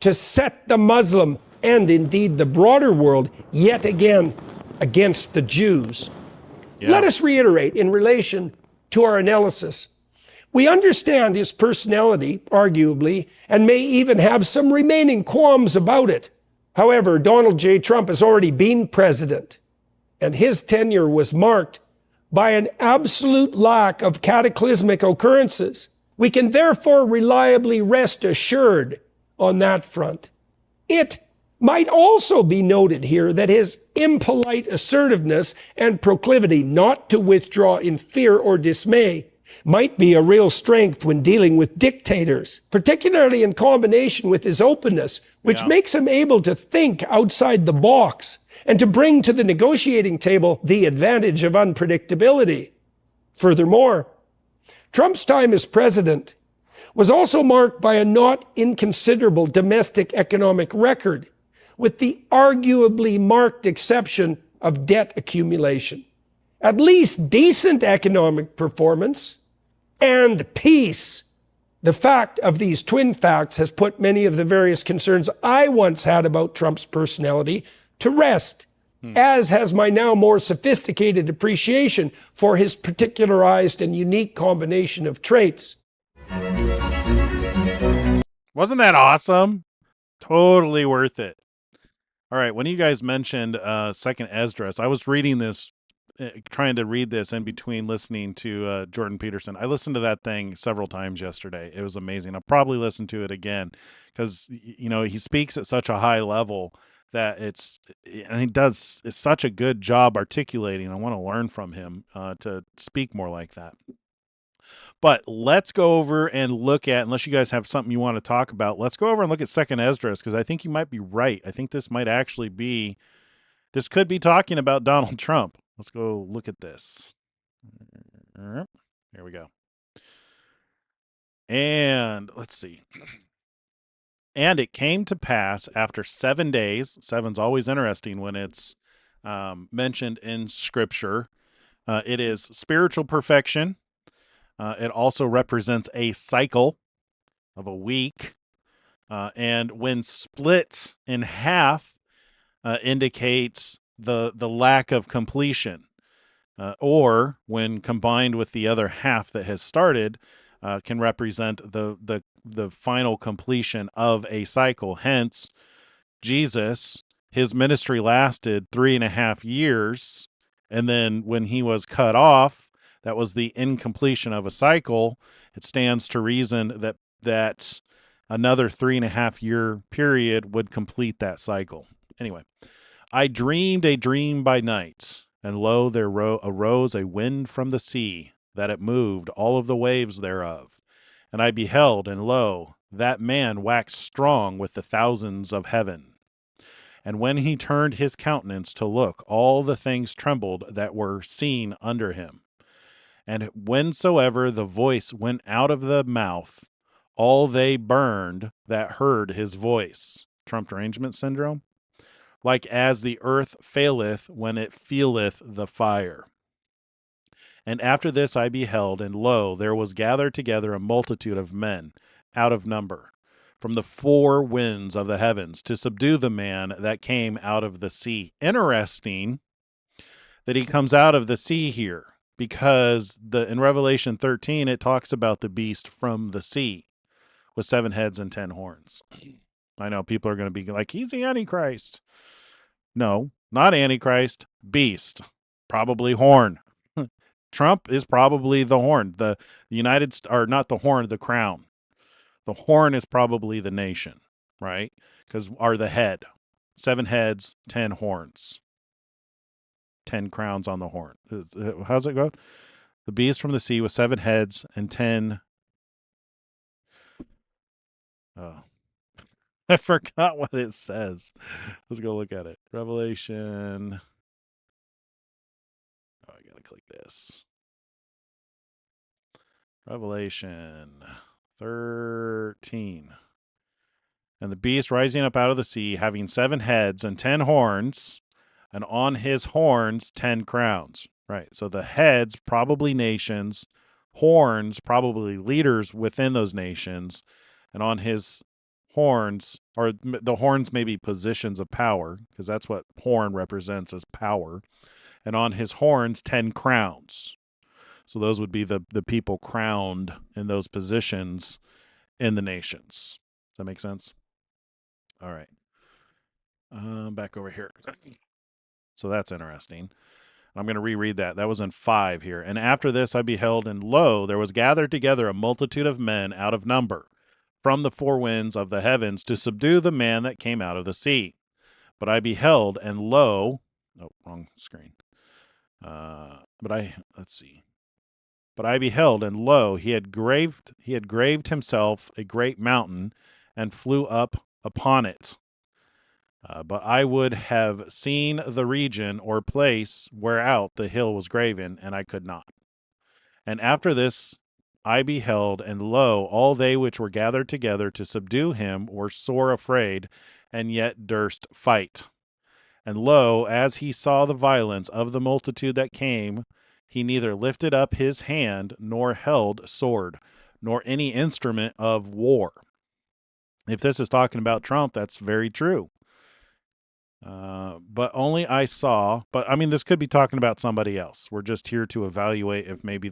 to set the Muslim and indeed the broader world yet again against the Jews. Yeah. Let us reiterate in relation to our analysis. We understand his personality, arguably, and may even have some remaining qualms about it. However, Donald J. Trump has already been president, and his tenure was marked by an absolute lack of cataclysmic occurrences. We can therefore reliably rest assured on that front. It might also be noted here that his impolite assertiveness and proclivity not to withdraw in fear or dismay might be a real strength when dealing with dictators, particularly in combination with his openness, which makes him able to think outside the box and to bring to the negotiating table the advantage of unpredictability. Furthermore, Trump's time as president was also marked by a not inconsiderable domestic economic record, with the arguably marked exception of debt accumulation. At least decent economic performance and peace. The fact of these twin facts has put many of the various concerns I once had about Trump's personality to rest, as has my now more sophisticated appreciation for his particularized and unique combination of traits. Wasn't that awesome? Totally worth it. All right. When you guys mentioned Second Esdras, I was reading this, trying to read this in between listening to Jordan Peterson. I listened to that thing several times yesterday. It was amazing. I'll probably listen to it again because, you know, he speaks at such a high level that and he does such a good job articulating. I want to learn from him to speak more like that. But let's go over and look at, unless you guys have something you want to talk about, let's go over and look at Second Esdras, because I think you might be right. I think this might actually be, this could be talking about Donald Trump. Let's go look at this. Here we go. And let's see. And it came to pass after 7 days, seven's always interesting when it's mentioned in Scripture. It is spiritual perfection. It also represents a cycle of a week. And when split in half, indicates the lack of completion. Or when combined with the other half that has started, can represent the final completion of a cycle. Hence, Jesus, his ministry lasted 3.5 years. And then when he was cut off, that was the incompletion of a cycle. It stands to reason that another 3.5 year period would complete that cycle. Anyway, I dreamed a dream by night, and lo, there arose a wind from the sea, that it moved all of the waves thereof. And I beheld, and lo, that man waxed strong with the thousands of heaven. And when he turned his countenance to look, all the things trembled that were seen under him. And whensoever the voice went out of the mouth, all they burned that heard his voice. Trump derangement syndrome. Like as the earth faileth when it feeleth the fire. And after this I beheld, and lo, there was gathered together a multitude of men, out of number, from the four winds of the heavens, to subdue the man that came out of the sea. Interesting that he comes out of the sea here, because in Revelation 13 it talks about the beast from the sea with 7 heads and 10 horns. I know people are going to be like, he's the Antichrist. No, not Antichrist, beast, probably horn. Trump is probably the horn, the not the horn, the crown. The horn is probably the nation, right? Because are the head, 7 heads, 10 horns, 10 crowns on the horn. How's it go? The beast from the sea with 7 heads and 10. Oh, I forgot what it says. Let's go look at it. Revelation. Oh, I gotta click this. Revelation 13. And the beast rising up out of the sea, having 7 heads and 10 horns, and on his horns 10 crowns. Right. So the heads, probably nations, horns, probably leaders within those nations, and on his horns, or the horns may be positions of power, because that's what horn represents as power. And on his horns, 10 crowns. So those would be the people crowned in those positions in the nations. Does that make sense? All right. Back over here. So that's interesting. I'm going to reread that. That was in 5 here. And after this I beheld, and lo, there was gathered together a multitude of men out of number, from the 4 winds of the heavens, to subdue the man that came out of the sea. But I beheld, and lo, oh, wrong screen. Let's see. But I beheld, and lo, he had graved himself a great mountain, and flew up upon it. But I would have seen the region or place whereout the hill was graven, and I could not. And after this I beheld, and lo, all they which were gathered together to subdue him were sore afraid, and yet durst fight. And lo, as he saw the violence of the multitude that came, he neither lifted up his hand, nor held sword, nor any instrument of war. If this is talking about Trump, that's very true. But only I saw, but I mean, this could be talking about somebody else. We're just here to evaluate if maybe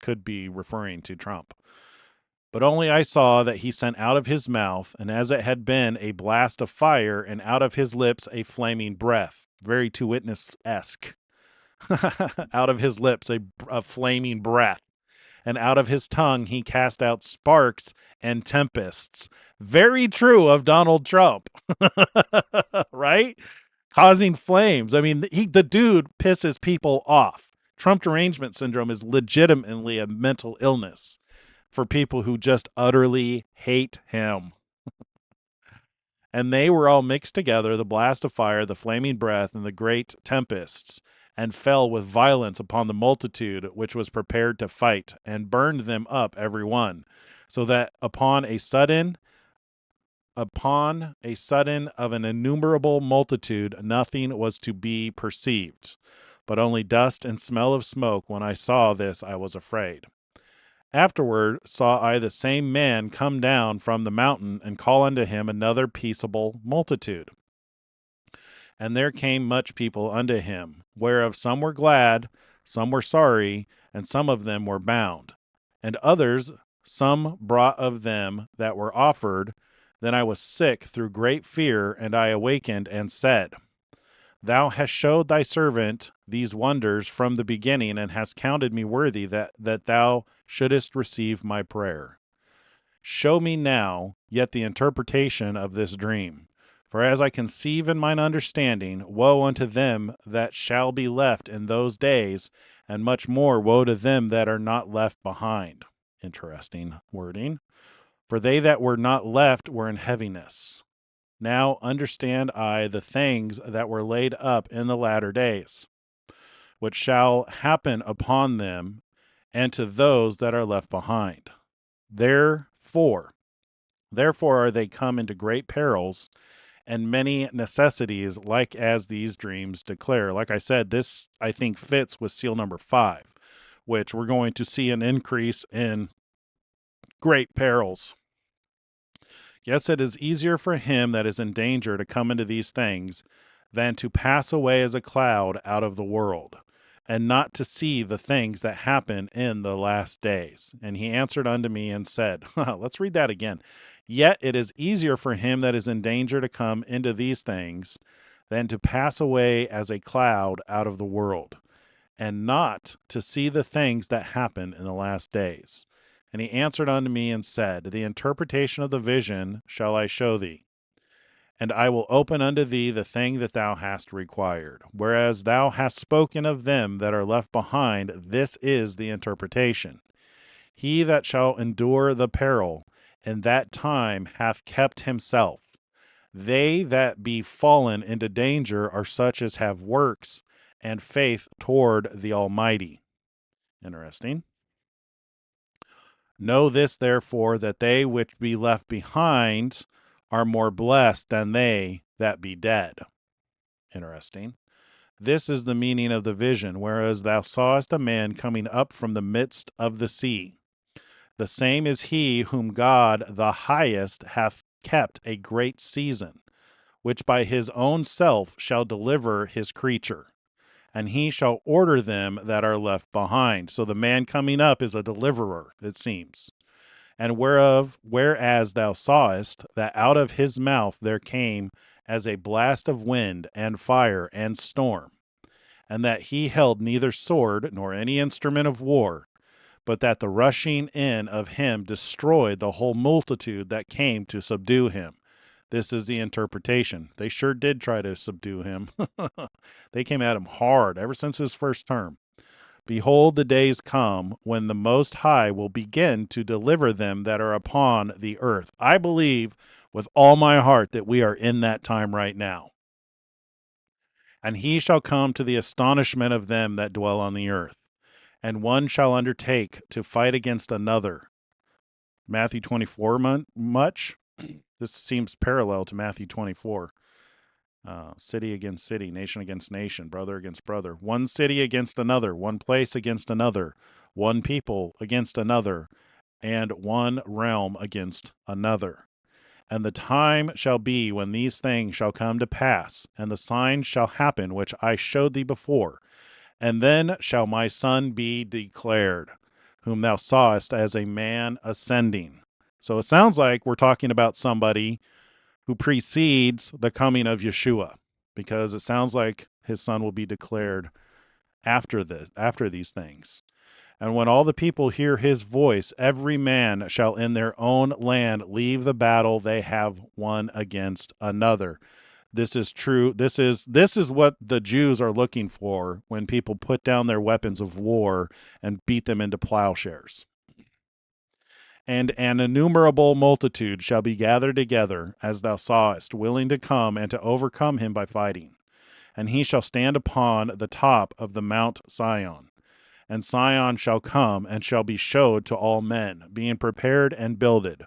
could be referring to Trump. But only I saw that he sent out of his mouth, and as it had been, a blast of fire, and out of his lips a flaming breath. Very Two Witness-esque. Out of his lips a flaming breath. And out of his tongue he cast out sparks and tempests. Very true of Donald Trump. Right? Causing flames. I mean, the dude pisses people off. Trump derangement syndrome is legitimately a mental illness for people who just utterly hate him. And they were all mixed together, the blast of fire, the flaming breath, and the great tempests, and fell with violence upon the multitude which was prepared to fight, and burned them up every one, so that upon a sudden of an innumerable multitude nothing was to be perceived, but only dust and smell of smoke. When I saw this, I was afraid. Afterward saw I the same man come down from the mountain, and call unto him another peaceable multitude. And there came much people unto him, whereof some were glad, some were sorry, and some of them were bound. And others some brought of them that were offered. Then I was sick through great fear, and I awakened and said, Thou hast showed thy servant these wonders from the beginning, and hast counted me worthy that thou shouldest receive my prayer. Show me now yet the interpretation of this dream. For as I conceive in mine understanding, woe unto them that shall be left in those days, and much more woe to them that are not left behind. Interesting wording. For they that were not left were in heaviness. Now understand I the things that were laid up in the latter days, which shall happen upon them and to those that are left behind. Therefore are they come into great perils and many necessities, like as these dreams declare. Like I said, this, I think, fits with seal number 5, which we're going to see an increase in great perils. Yes, it is easier for him that is in danger to come into these things than to pass away as a cloud out of the world, and not to see the things that happen in the last days. And he answered unto me and said, let's read that again. Yet it is easier for him that is in danger to come into these things than to pass away as a cloud out of the world, and not to see the things that happen in the last days. And he answered unto me and said, The interpretation of the vision shall I show thee, and I will open unto thee the thing that thou hast required. Whereas thou hast spoken of them that are left behind, this is the interpretation. He that shall endure the peril in that time hath kept himself. They that be fallen into danger are such as have works and faith toward the Almighty. Interesting. Know this, therefore, that they which be left behind are more blessed than they that be dead. Interesting. This is the meaning of the vision, whereas thou sawest a man coming up from the midst of the sea. The same is he whom God the highest hath kept a great season, which by his own self shall deliver his creature. And he shall order them that are left behind. So the man coming up is a deliverer, it seems. And whereas thou sawest that out of his mouth there came as a blast of wind and fire and storm, and that he held neither sword nor any instrument of war, but that the rushing in of him destroyed the whole multitude that came to subdue him. This is the interpretation. They sure did try to subdue him. They came at him hard ever since his first term. Behold, the days come when the Most High will begin to deliver them that are upon the earth. I believe with all my heart that we are in that time right now. And he shall come to the astonishment of them that dwell on the earth. And one shall undertake to fight against another. Matthew 24 much? This seems parallel to Matthew 24. City against city, nation against nation, brother against brother. One city against another, one place against another, one people against another, and one realm against another. And the time shall be when these things shall come to pass, and the signs shall happen which I showed thee before. And then shall my Son be declared, whom thou sawest as a man ascending So it sounds like we're talking about somebody who precedes the coming of Yeshua, because it sounds like his son will be declared after these things. And when all the people hear his voice, every man shall in their own land leave the battle they have one against another. This is true. This is what the Jews are looking for when people put down their weapons of war and beat them into plowshares. And an innumerable multitude shall be gathered together, as thou sawest, willing to come and to overcome him by fighting. And he shall stand upon the top of the Mount Sion. And Sion shall come and shall be showed to all men, being prepared and builded,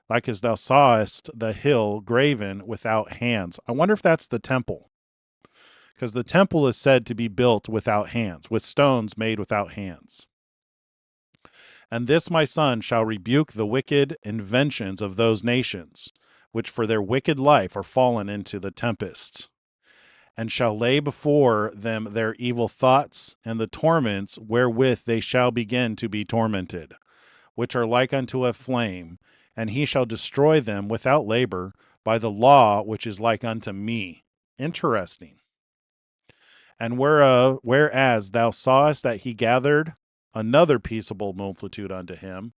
like as thou sawest the hill graven without hands. I wonder if that's the temple, because the temple is said to be built without hands, with stones made without hands. And this my son shall rebuke the wicked inventions of those nations, which for their wicked life are fallen into the tempest, and shall lay before them their evil thoughts and the torments wherewith they shall begin to be tormented, which are like unto a flame, and he shall destroy them without labor by the law which is like unto me. Interesting. And whereas thou sawest that he gathered another peaceable multitude unto him,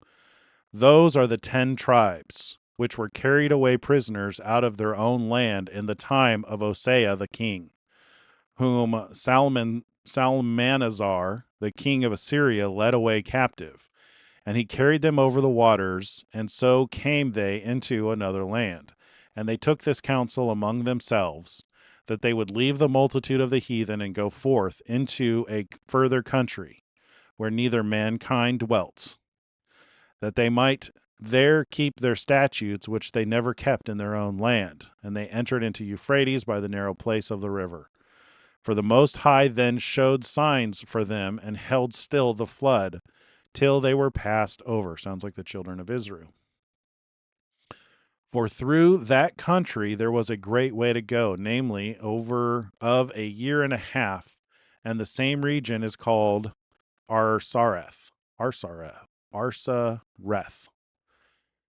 those are the 10 tribes, which were carried away prisoners out of their own land in the time of Hosea the king, whom Salmanazar, the king of Assyria, led away captive. And he carried them over the waters, and so came they into another land. And they took this counsel among themselves, that they would leave the multitude of the heathen and go forth into a further country, where neither mankind dwelt, that they might there keep their statutes which they never kept in their own land. And they entered into Euphrates by the narrow place of the river. For the Most High then showed signs for them, and held still the flood, till they were passed over. Sounds like the children of Israel. For through that country there was a great way to go, namely over of a year and a half, and the same region is called Arsareth.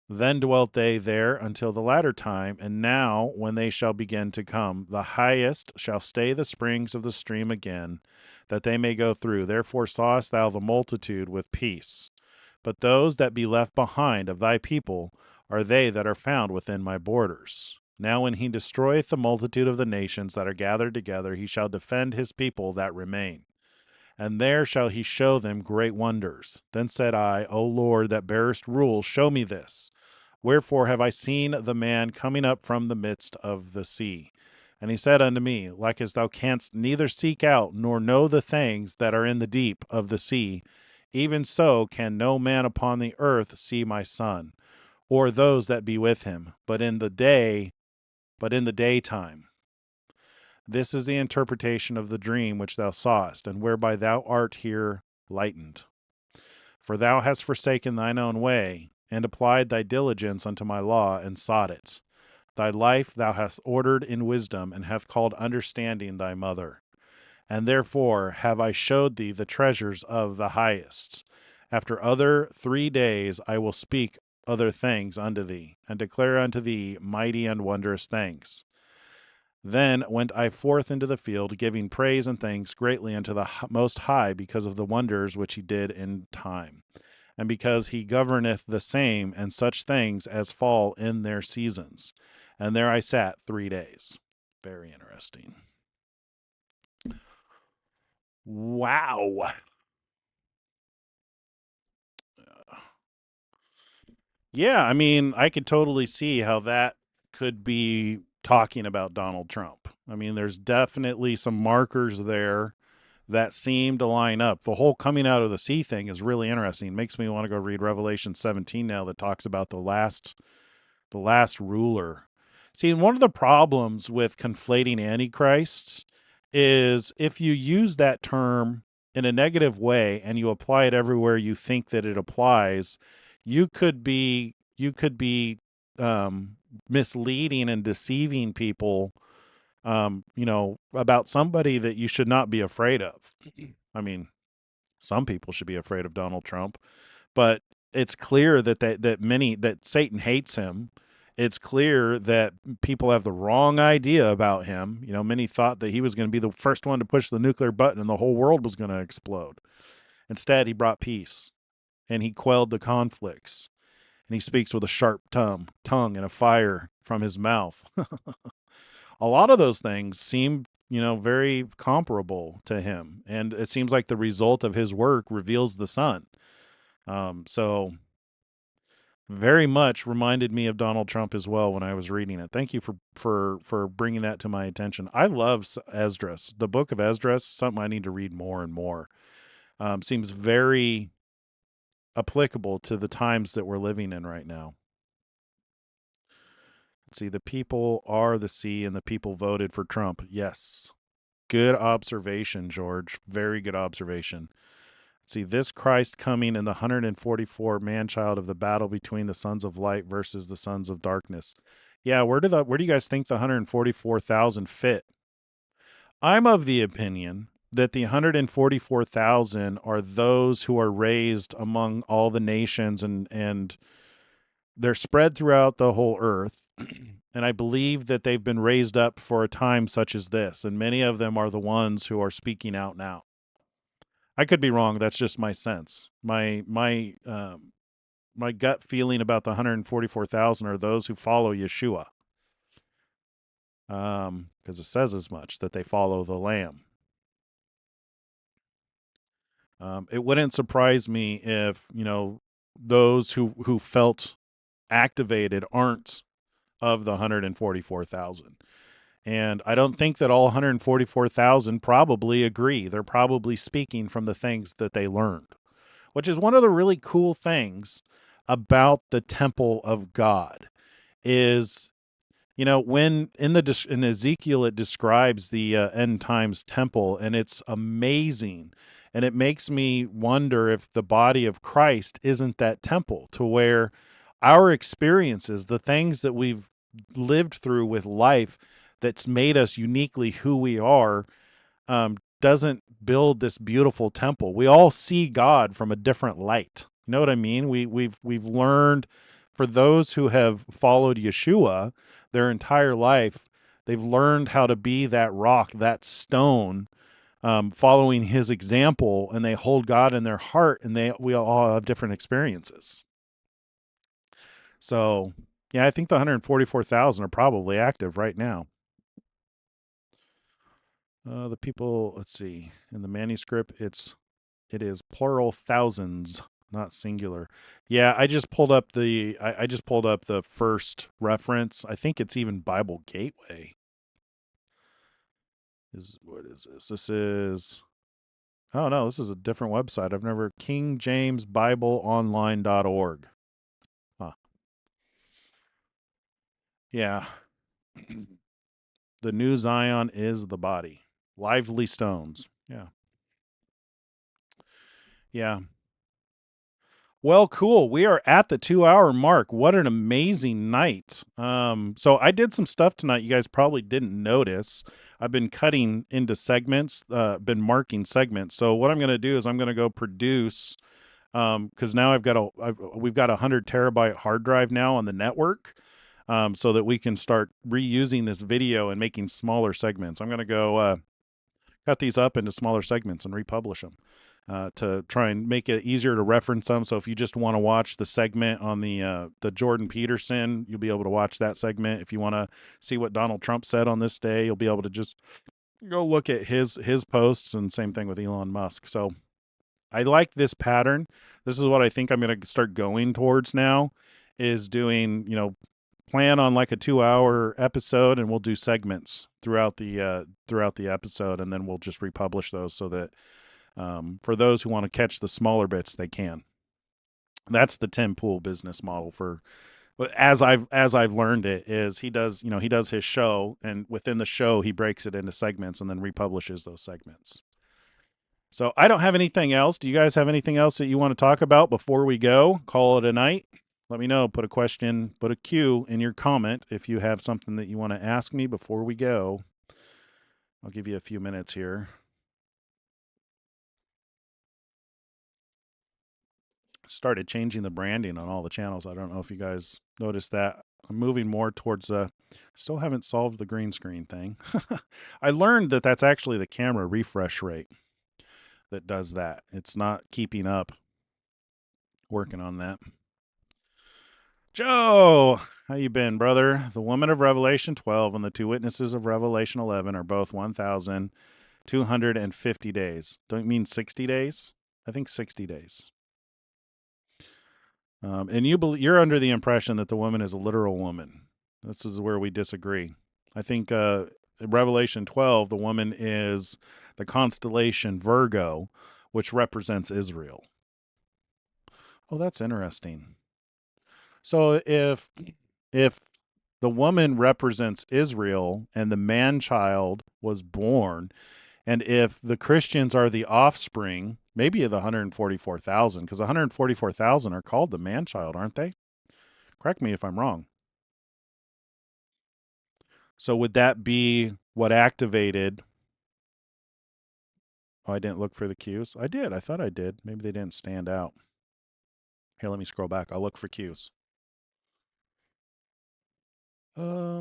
Then dwelt they there until the latter time, and now, when they shall begin to come, the highest shall stay the springs of the stream again, that they may go through. Therefore sawest thou the multitude with peace. But those that be left behind of thy people are they that are found within my borders. Now when he destroyeth the multitude of the nations that are gathered together, he shall defend his people that remain. And there shall he show them great wonders. Then said I, O Lord, that bearest rule, show me this. Wherefore have I seen the man coming up from the midst of the sea? And he said unto me, like as thou canst neither seek out nor know the things that are in the deep of the sea, even so can no man upon the earth see my son, or those that be with him, but in the daytime. This is the interpretation of the dream which thou sawest, and whereby thou art here lightened. For thou hast forsaken thine own way, and applied thy diligence unto my law, and sought it. Thy life thou hast ordered in wisdom, and hath called understanding thy mother. And therefore have I showed thee the treasures of the highest. After other 3 days I will speak other things unto thee, and declare unto thee mighty and wondrous things. Then went I forth into the field, giving praise and thanks greatly unto the Most High, because of the wonders which he did in time, and because he governeth the same and such things as fall in their seasons. And there I sat 3 days. Very interesting. Wow. Yeah, I mean, I could totally see how that could be talking about Donald Trump. I mean, there's definitely some markers there that seem to line up. The whole coming out of the sea thing is really interesting. It makes me want to go read Revelation 17 now, that talks about the last ruler. See, and one of the problems with conflating antichrists is if you use that term in a negative way and you apply it everywhere you think that it applies, you could be misleading and deceiving people, about somebody that you should not be afraid of. I mean, some people should be afraid of Donald Trump, but it's clear that Satan hates him. It's clear that people have the wrong idea about him. You know, many thought that he was going to be the first one to push the nuclear button and the whole world was going to explode. Instead, he brought peace and he quelled the conflicts. And he speaks with a sharp tongue and a fire from his mouth. A lot of those things seem, very comparable to him. And it seems like the result of his work reveals the Son. So very much reminded me of Donald Trump as well when I was reading it. Thank you for bringing that to my attention. I love Esdras. The book of Esdras, something I need to read more and more. Seems very applicable to the times that we're living in right now. Let's see, the people are the sea and the people voted for Trump. Yes. Good observation, George. Very good observation. Let's see, this Christ coming in the 144 man-child of the battle between the sons of light versus the sons of darkness. Yeah, where do you guys think the 144,000 fit? I'm of the opinion that the 144,000 are those who are raised among all the nations and they're spread throughout the whole earth. And I believe that they've been raised up for a time such as this. And many of them are the ones who are speaking out now. I could be wrong. That's just my sense. My gut feeling about the 144,000 are those who follow Yeshua. Because it says as much, that they follow the Lamb. It wouldn't surprise me if, those who felt activated aren't of the 144,000. And I don't think that all 144,000 probably agree. They're probably speaking from the things that they learned, which is one of the really cool things about the temple of God is, when in Ezekiel, it describes the end times temple, and it's amazing. And it makes me wonder if the body of Christ isn't that temple, to where our experiences, the things that we've lived through with life that's made us uniquely who we are, doesn't build this beautiful temple. We all see God from a different light. You know what I mean? We've learned, for those who have followed Yeshua their entire life, they've learned how to be that rock, that stone, following his example, and they hold God in their heart, and we all have different experiences. So, yeah, I think the 144,000 are probably active right now. The people, let's see, in the manuscript, it is plural thousands, not singular. Yeah, I just pulled up the first reference. I think it's even Bible Gateway. What is this? This is, oh no, this is a different website. I've never, kingjamesbibleonline.org. Huh. Yeah. The new Zion is the body. Lively stones. Yeah. Yeah. Well, cool. We are at the 2-hour mark. What an amazing night. So I did some stuff tonight you guys probably didn't notice. I've been cutting into segments, been marking segments. So what I'm going to do is I'm going to go produce, because now we've got a 100 terabyte hard drive now on the network, so that we can start reusing this video and making smaller segments. I'm going to go cut these up into smaller segments and republish them. To try and make it easier to reference them. So if you just want to watch the segment on the Jordan Peterson, you'll be able to watch that segment. If you want to see what Donald Trump said on this day, you'll be able to just go look at his posts, and same thing with Elon Musk. So I like this pattern. This is what I think I'm going to start going towards now, is doing, plan on like a 2-hour episode, and we'll do segments throughout the episode, and then we'll just republish those so that for those who want to catch the smaller bits, they can. That's the Tim Pool business model as I've learned it, is he does his show, and within the show he breaks it into segments and then republishes those segments. So I don't have anything else. Do you guys have anything else that you want to talk about before we go? Call it a night. Let me know. Put a Q in your comment if you have something that you want to ask me before we go. I'll give you a few minutes here. started changing the branding on all the channels. I don't know if you guys noticed that. I'm moving more towards still haven't solved the green screen thing. I learned that that's actually the camera refresh rate that does that. It's not keeping up. Working on that. Joe, how you been, brother? The woman of Revelation 12 and the two witnesses of Revelation 11 are both 1,250 days. Don't you mean 60 days? I think 60 days. And you're under the impression that the woman is a literal woman. This is where we disagree. I think in Revelation 12, the woman is the constellation Virgo, which represents Israel. Oh, that's interesting. So if the woman represents Israel and the man-child was born, and if the Christians are the offspring, maybe of the 144,000, because 144,000 are called the man-child, aren't they? Correct me if I'm wrong. So would that be what activated? Oh, I didn't look for the cues. I did. I thought I did. Maybe they didn't stand out. Here, let me scroll back. I'll look for cues. Oh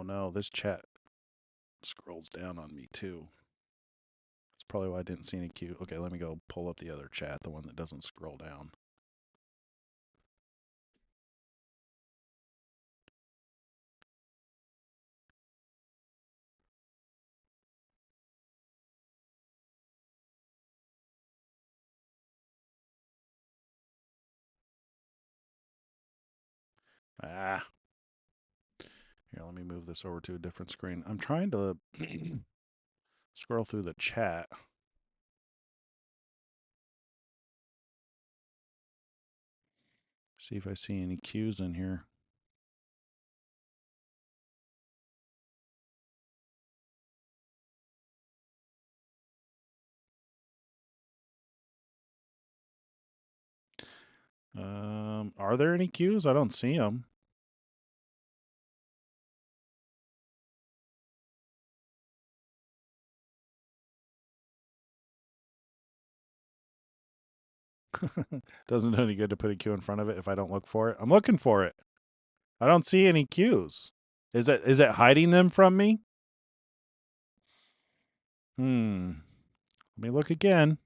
no, this chat scrolls down on me too. That's probably why I didn't see any cue. Okay, let me go pull up the other chat, the one that doesn't scroll down. Ah. Here, let me move this over to a different screen. I'm trying to scroll through the chat. See if I see any cues in here. Are there any cues? I don't see them. Doesn't do any good to put a cue in front of it if I don't look for it. I'm looking for it. I don't see any cues. Is it hiding them from me? Let me look again.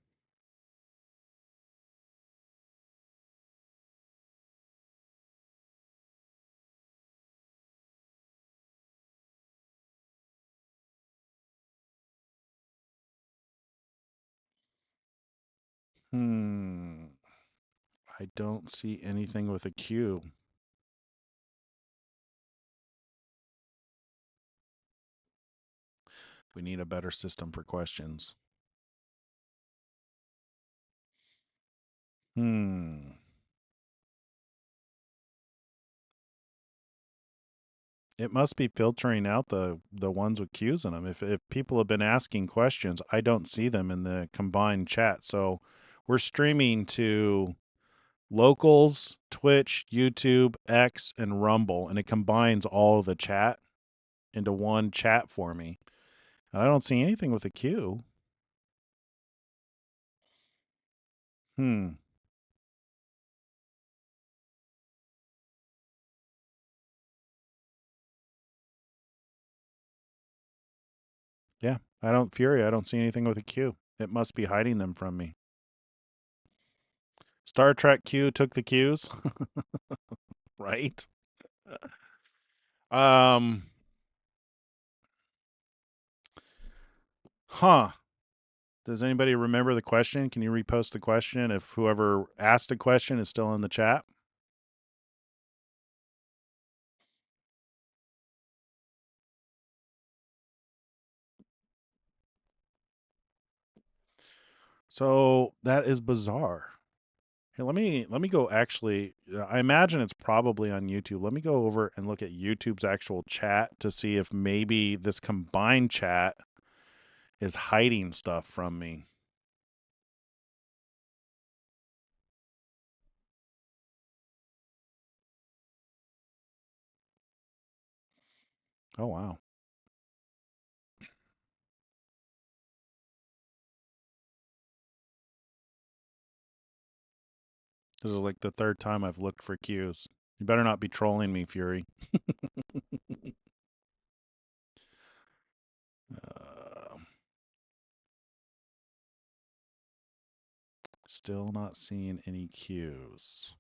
I don't see anything with a cue. We need a better system for questions. It must be filtering out the ones with cues in them. If people have been asking questions, I don't see them in the combined chat. So we're streaming to Locals, Twitch, YouTube, X, and Rumble, and it combines all of the chat into one chat for me. And I don't see anything with a cue. Yeah, I don't see anything with a cue. It must be hiding them from me. Star Trek Q took the cues. Right? Huh. Does anybody remember the question? Can you repost the question if whoever asked the question is still in the chat? So that is bizarre. Hey, let me go actually, I imagine it's probably on YouTube. Let me go over and look at YouTube's actual chat to see if maybe this combined chat is hiding stuff from me. Oh, wow. This is like the third time I've looked for cues. You better not be trolling me, Fury. Still not seeing any cues.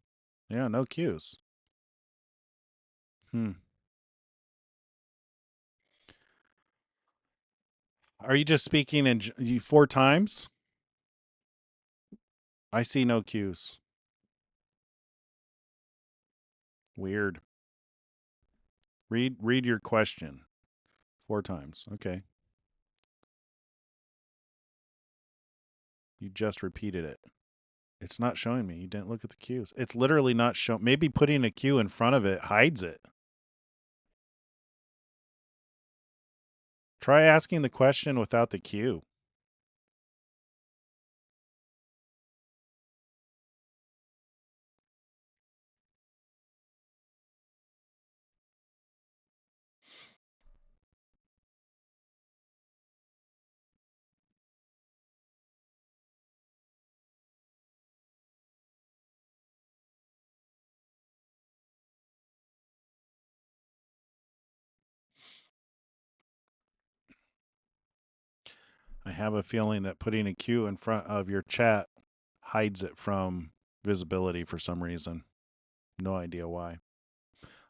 Yeah, no cues. Are you just speaking in 4 times? I see no cues. Weird. Read your question. 4 times. Okay. You just repeated it. It's not showing me. You didn't look at the cues. It's literally not showing. Maybe putting a cue in front of it hides it. Try asking the question without the cue. I have a feeling that putting a cue in front of your chat hides it from visibility for some reason. No idea why.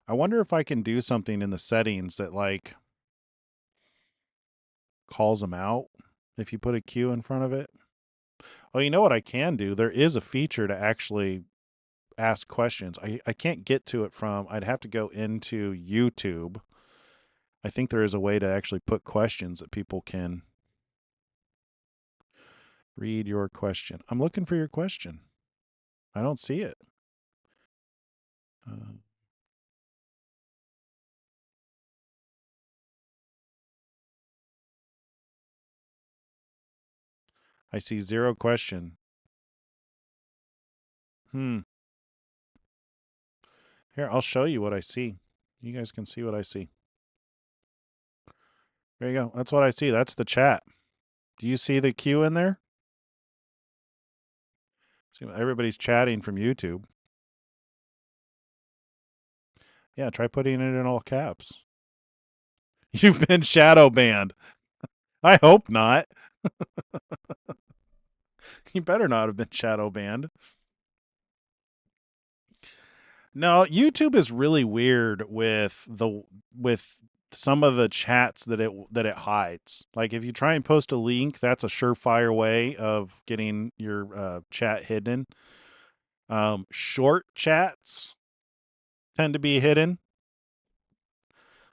I wonder if I can do something in the settings that like calls them out if you put a cue in front of it. Oh, you know what I can do? There is a feature to actually ask questions. I can't get to it from, I'd have to go into YouTube. I think there is a way to actually put questions that people can read your question. I'm looking for your question. I don't see it. I see 0 question. Here, I'll show you what I see. You guys can see what I see. There you go. That's what I see. That's the chat. Do you see the cue in there? See, everybody's chatting from YouTube. Yeah, try putting it in all caps. You've been shadow banned. I hope not. You better not have been shadow banned. No, YouTube is really weird with some of the chats that it hides. Like if you try and post a link, that's a surefire way of getting your chat hidden. Short chats tend to be hidden.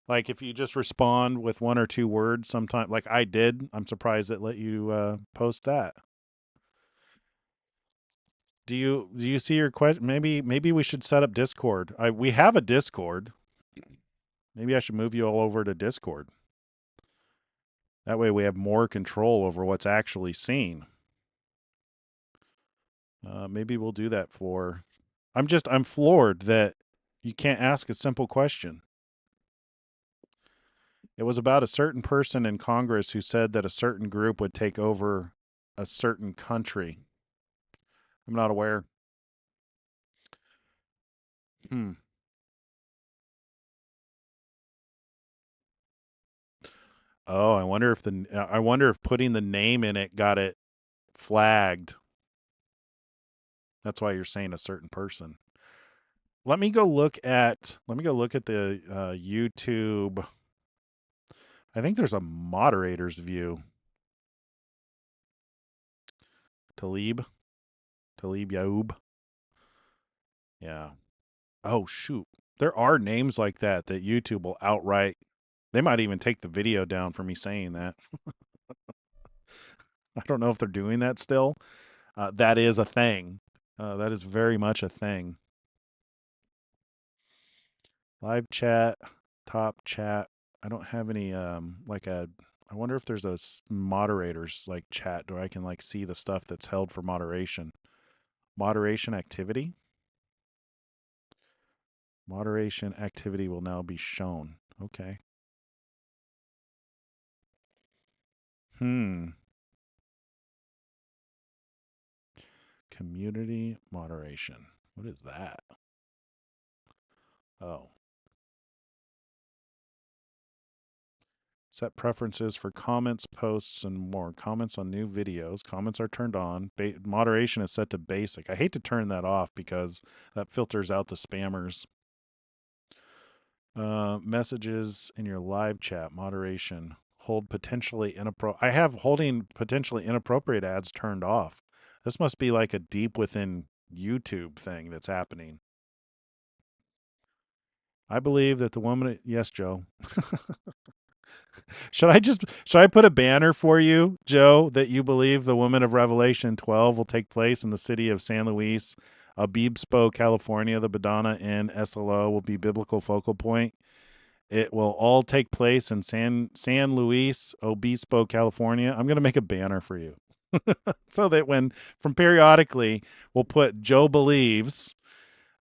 Like if you just respond with 1 or 2 words, sometimes, like I did, I'm surprised it let you post that. Do you see your question? Maybe we should set up Discord. We have a Discord. Maybe I should move you all over to Discord. That way we have more control over what's actually seen. Maybe we'll do that for... I'm floored that you can't ask a simple question. It was about a certain person in Congress who said that a certain group would take over a certain country. I'm not aware. Oh, I wonder if putting the name in it got it flagged. That's why you're saying a certain person. Let me go look at the YouTube. I think there's a moderator's view. Talib Yaoub. Yeah. Oh shoot. There are names like that YouTube will outright. They might even take the video down for me saying that. I don't know if they're doing that still. That is a thing. That is very much a thing. Live chat, top chat. I don't have any I wonder if there's those moderators like chat where I can like see the stuff that's held for moderation. Moderation activity. Moderation activity will now be shown. Okay. Community moderation. What is that? Oh. Set preferences for comments, posts, and more. Comments on new videos. Comments are turned on. Moderation is set to basic. I hate to turn that off because that filters out the spammers. Messages in your live chat. Moderation. Hold potentially inappropriate. I have holding potentially inappropriate ads turned off. This must be like a deep within YouTube thing that's happening. I believe that the woman. Yes, Joe. Should I put a banner for you, Joe, that you believe the woman of Revelation 12 will take place in the city of San Luis Obispo, California? The Badana Inn SLO will be biblical focal point. It will all take place in San Luis Obispo, California. I'm going to make a banner for you. So that when from periodically we'll put Joe believes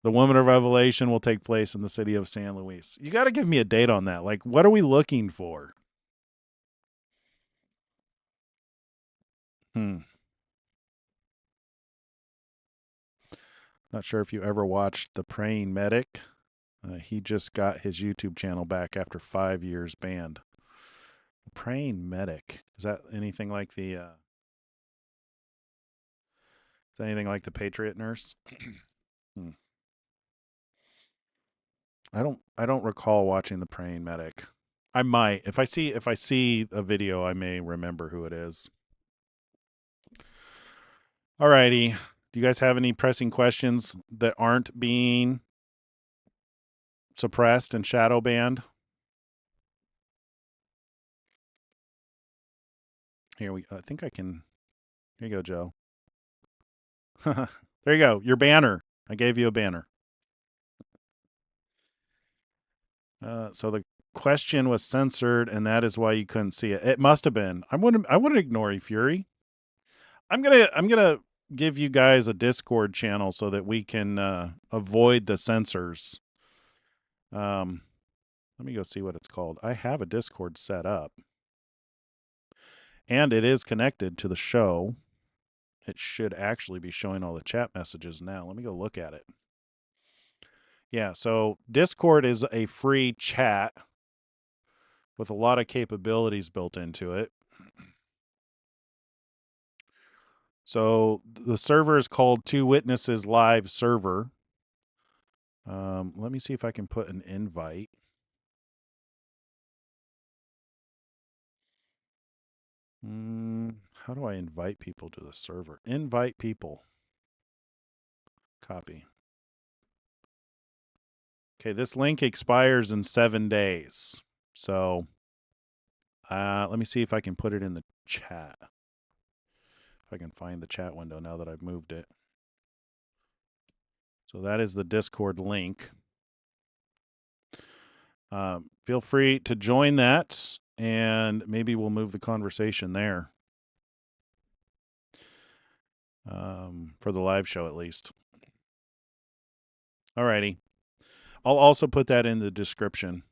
the woman of Revelation will take place in the city of San Luis. You got to give me a date on that. Like, what are we looking for? Not sure if you ever watched The Praying Medic. He just got his YouTube channel back after 5 years banned. The Praying Medic. Is that anything like the Patriot Nurse? I don't recall watching The Praying Medic. I might. If I see a video, I may remember who it is. Alrighty. Do you guys have any pressing questions that aren't being suppressed and shadow banned? I think I can. Here you go, Joe. There you go. Your banner. I gave you a banner. So the question was censored, and that is why you couldn't see it. It must have been. I wouldn't ignore you, Fury. I'm gonna give you guys a Discord channel so that we can avoid the censors. Let me go see what it's called. I have a Discord set up, and it is connected to the show. It should actually be showing all the chat messages now. Let me go look at it. Yeah, so Discord is a free chat with a lot of capabilities built into it. So the server is called Two Witnesses Live Server. Let me see if I can put an invite. How do I invite people to the server? Invite people. Copy. Okay, this link expires in 7 days. So let me see if I can put it in the chat. If I can find the chat window now that I've moved it. So that is the Discord link. Feel free to join that, and maybe we'll move the conversation there. For the live show, at least. Alrighty. I'll also put that in the description.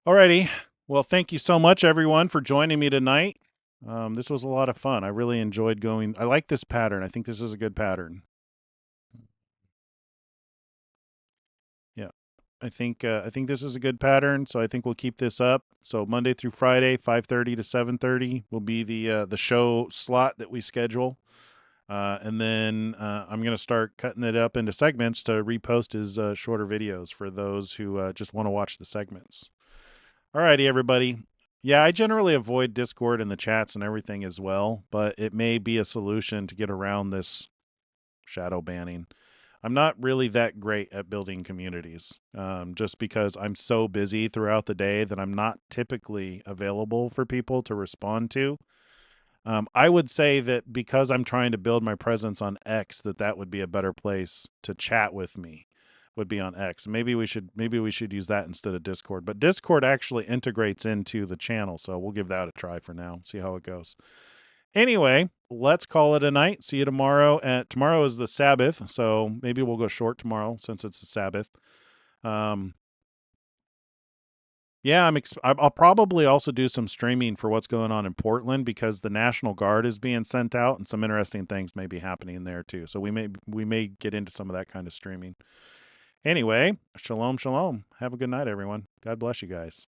Alrighty. Well, thank you so much, everyone, for joining me tonight. This was a lot of fun. I really enjoyed going. I like this pattern. I think this is a good pattern. Yeah. I think this is a good pattern, so I think we'll keep this up. So Monday through Friday, 5:30 to 7:30 will be the show slot that we schedule. And then I'm going to start cutting it up into segments to repost as shorter videos for those who just want to watch the segments. All righty, everybody. Yeah, I generally avoid Discord and the chats and everything as well, but it may be a solution to get around this shadow banning. I'm not really that great at building communities, just because I'm so busy throughout the day that I'm not typically available for people to respond to. I would say that because I'm trying to build my presence on X, that would be a better place to chat with me, would be on X. Maybe we should use that instead of Discord. But Discord actually integrates into the channel, so we'll give that a try for now. See how it goes. Anyway, let's call it a night. See you tomorrow. Tomorrow is the Sabbath, so maybe we'll go short tomorrow since it's the Sabbath. Yeah, I'll probably also do some streaming for what's going on in Portland because the National Guard is being sent out and some interesting things may be happening there too. So we may get into some of that kind of streaming. Anyway, shalom, shalom. Have a good night, everyone. God bless you guys.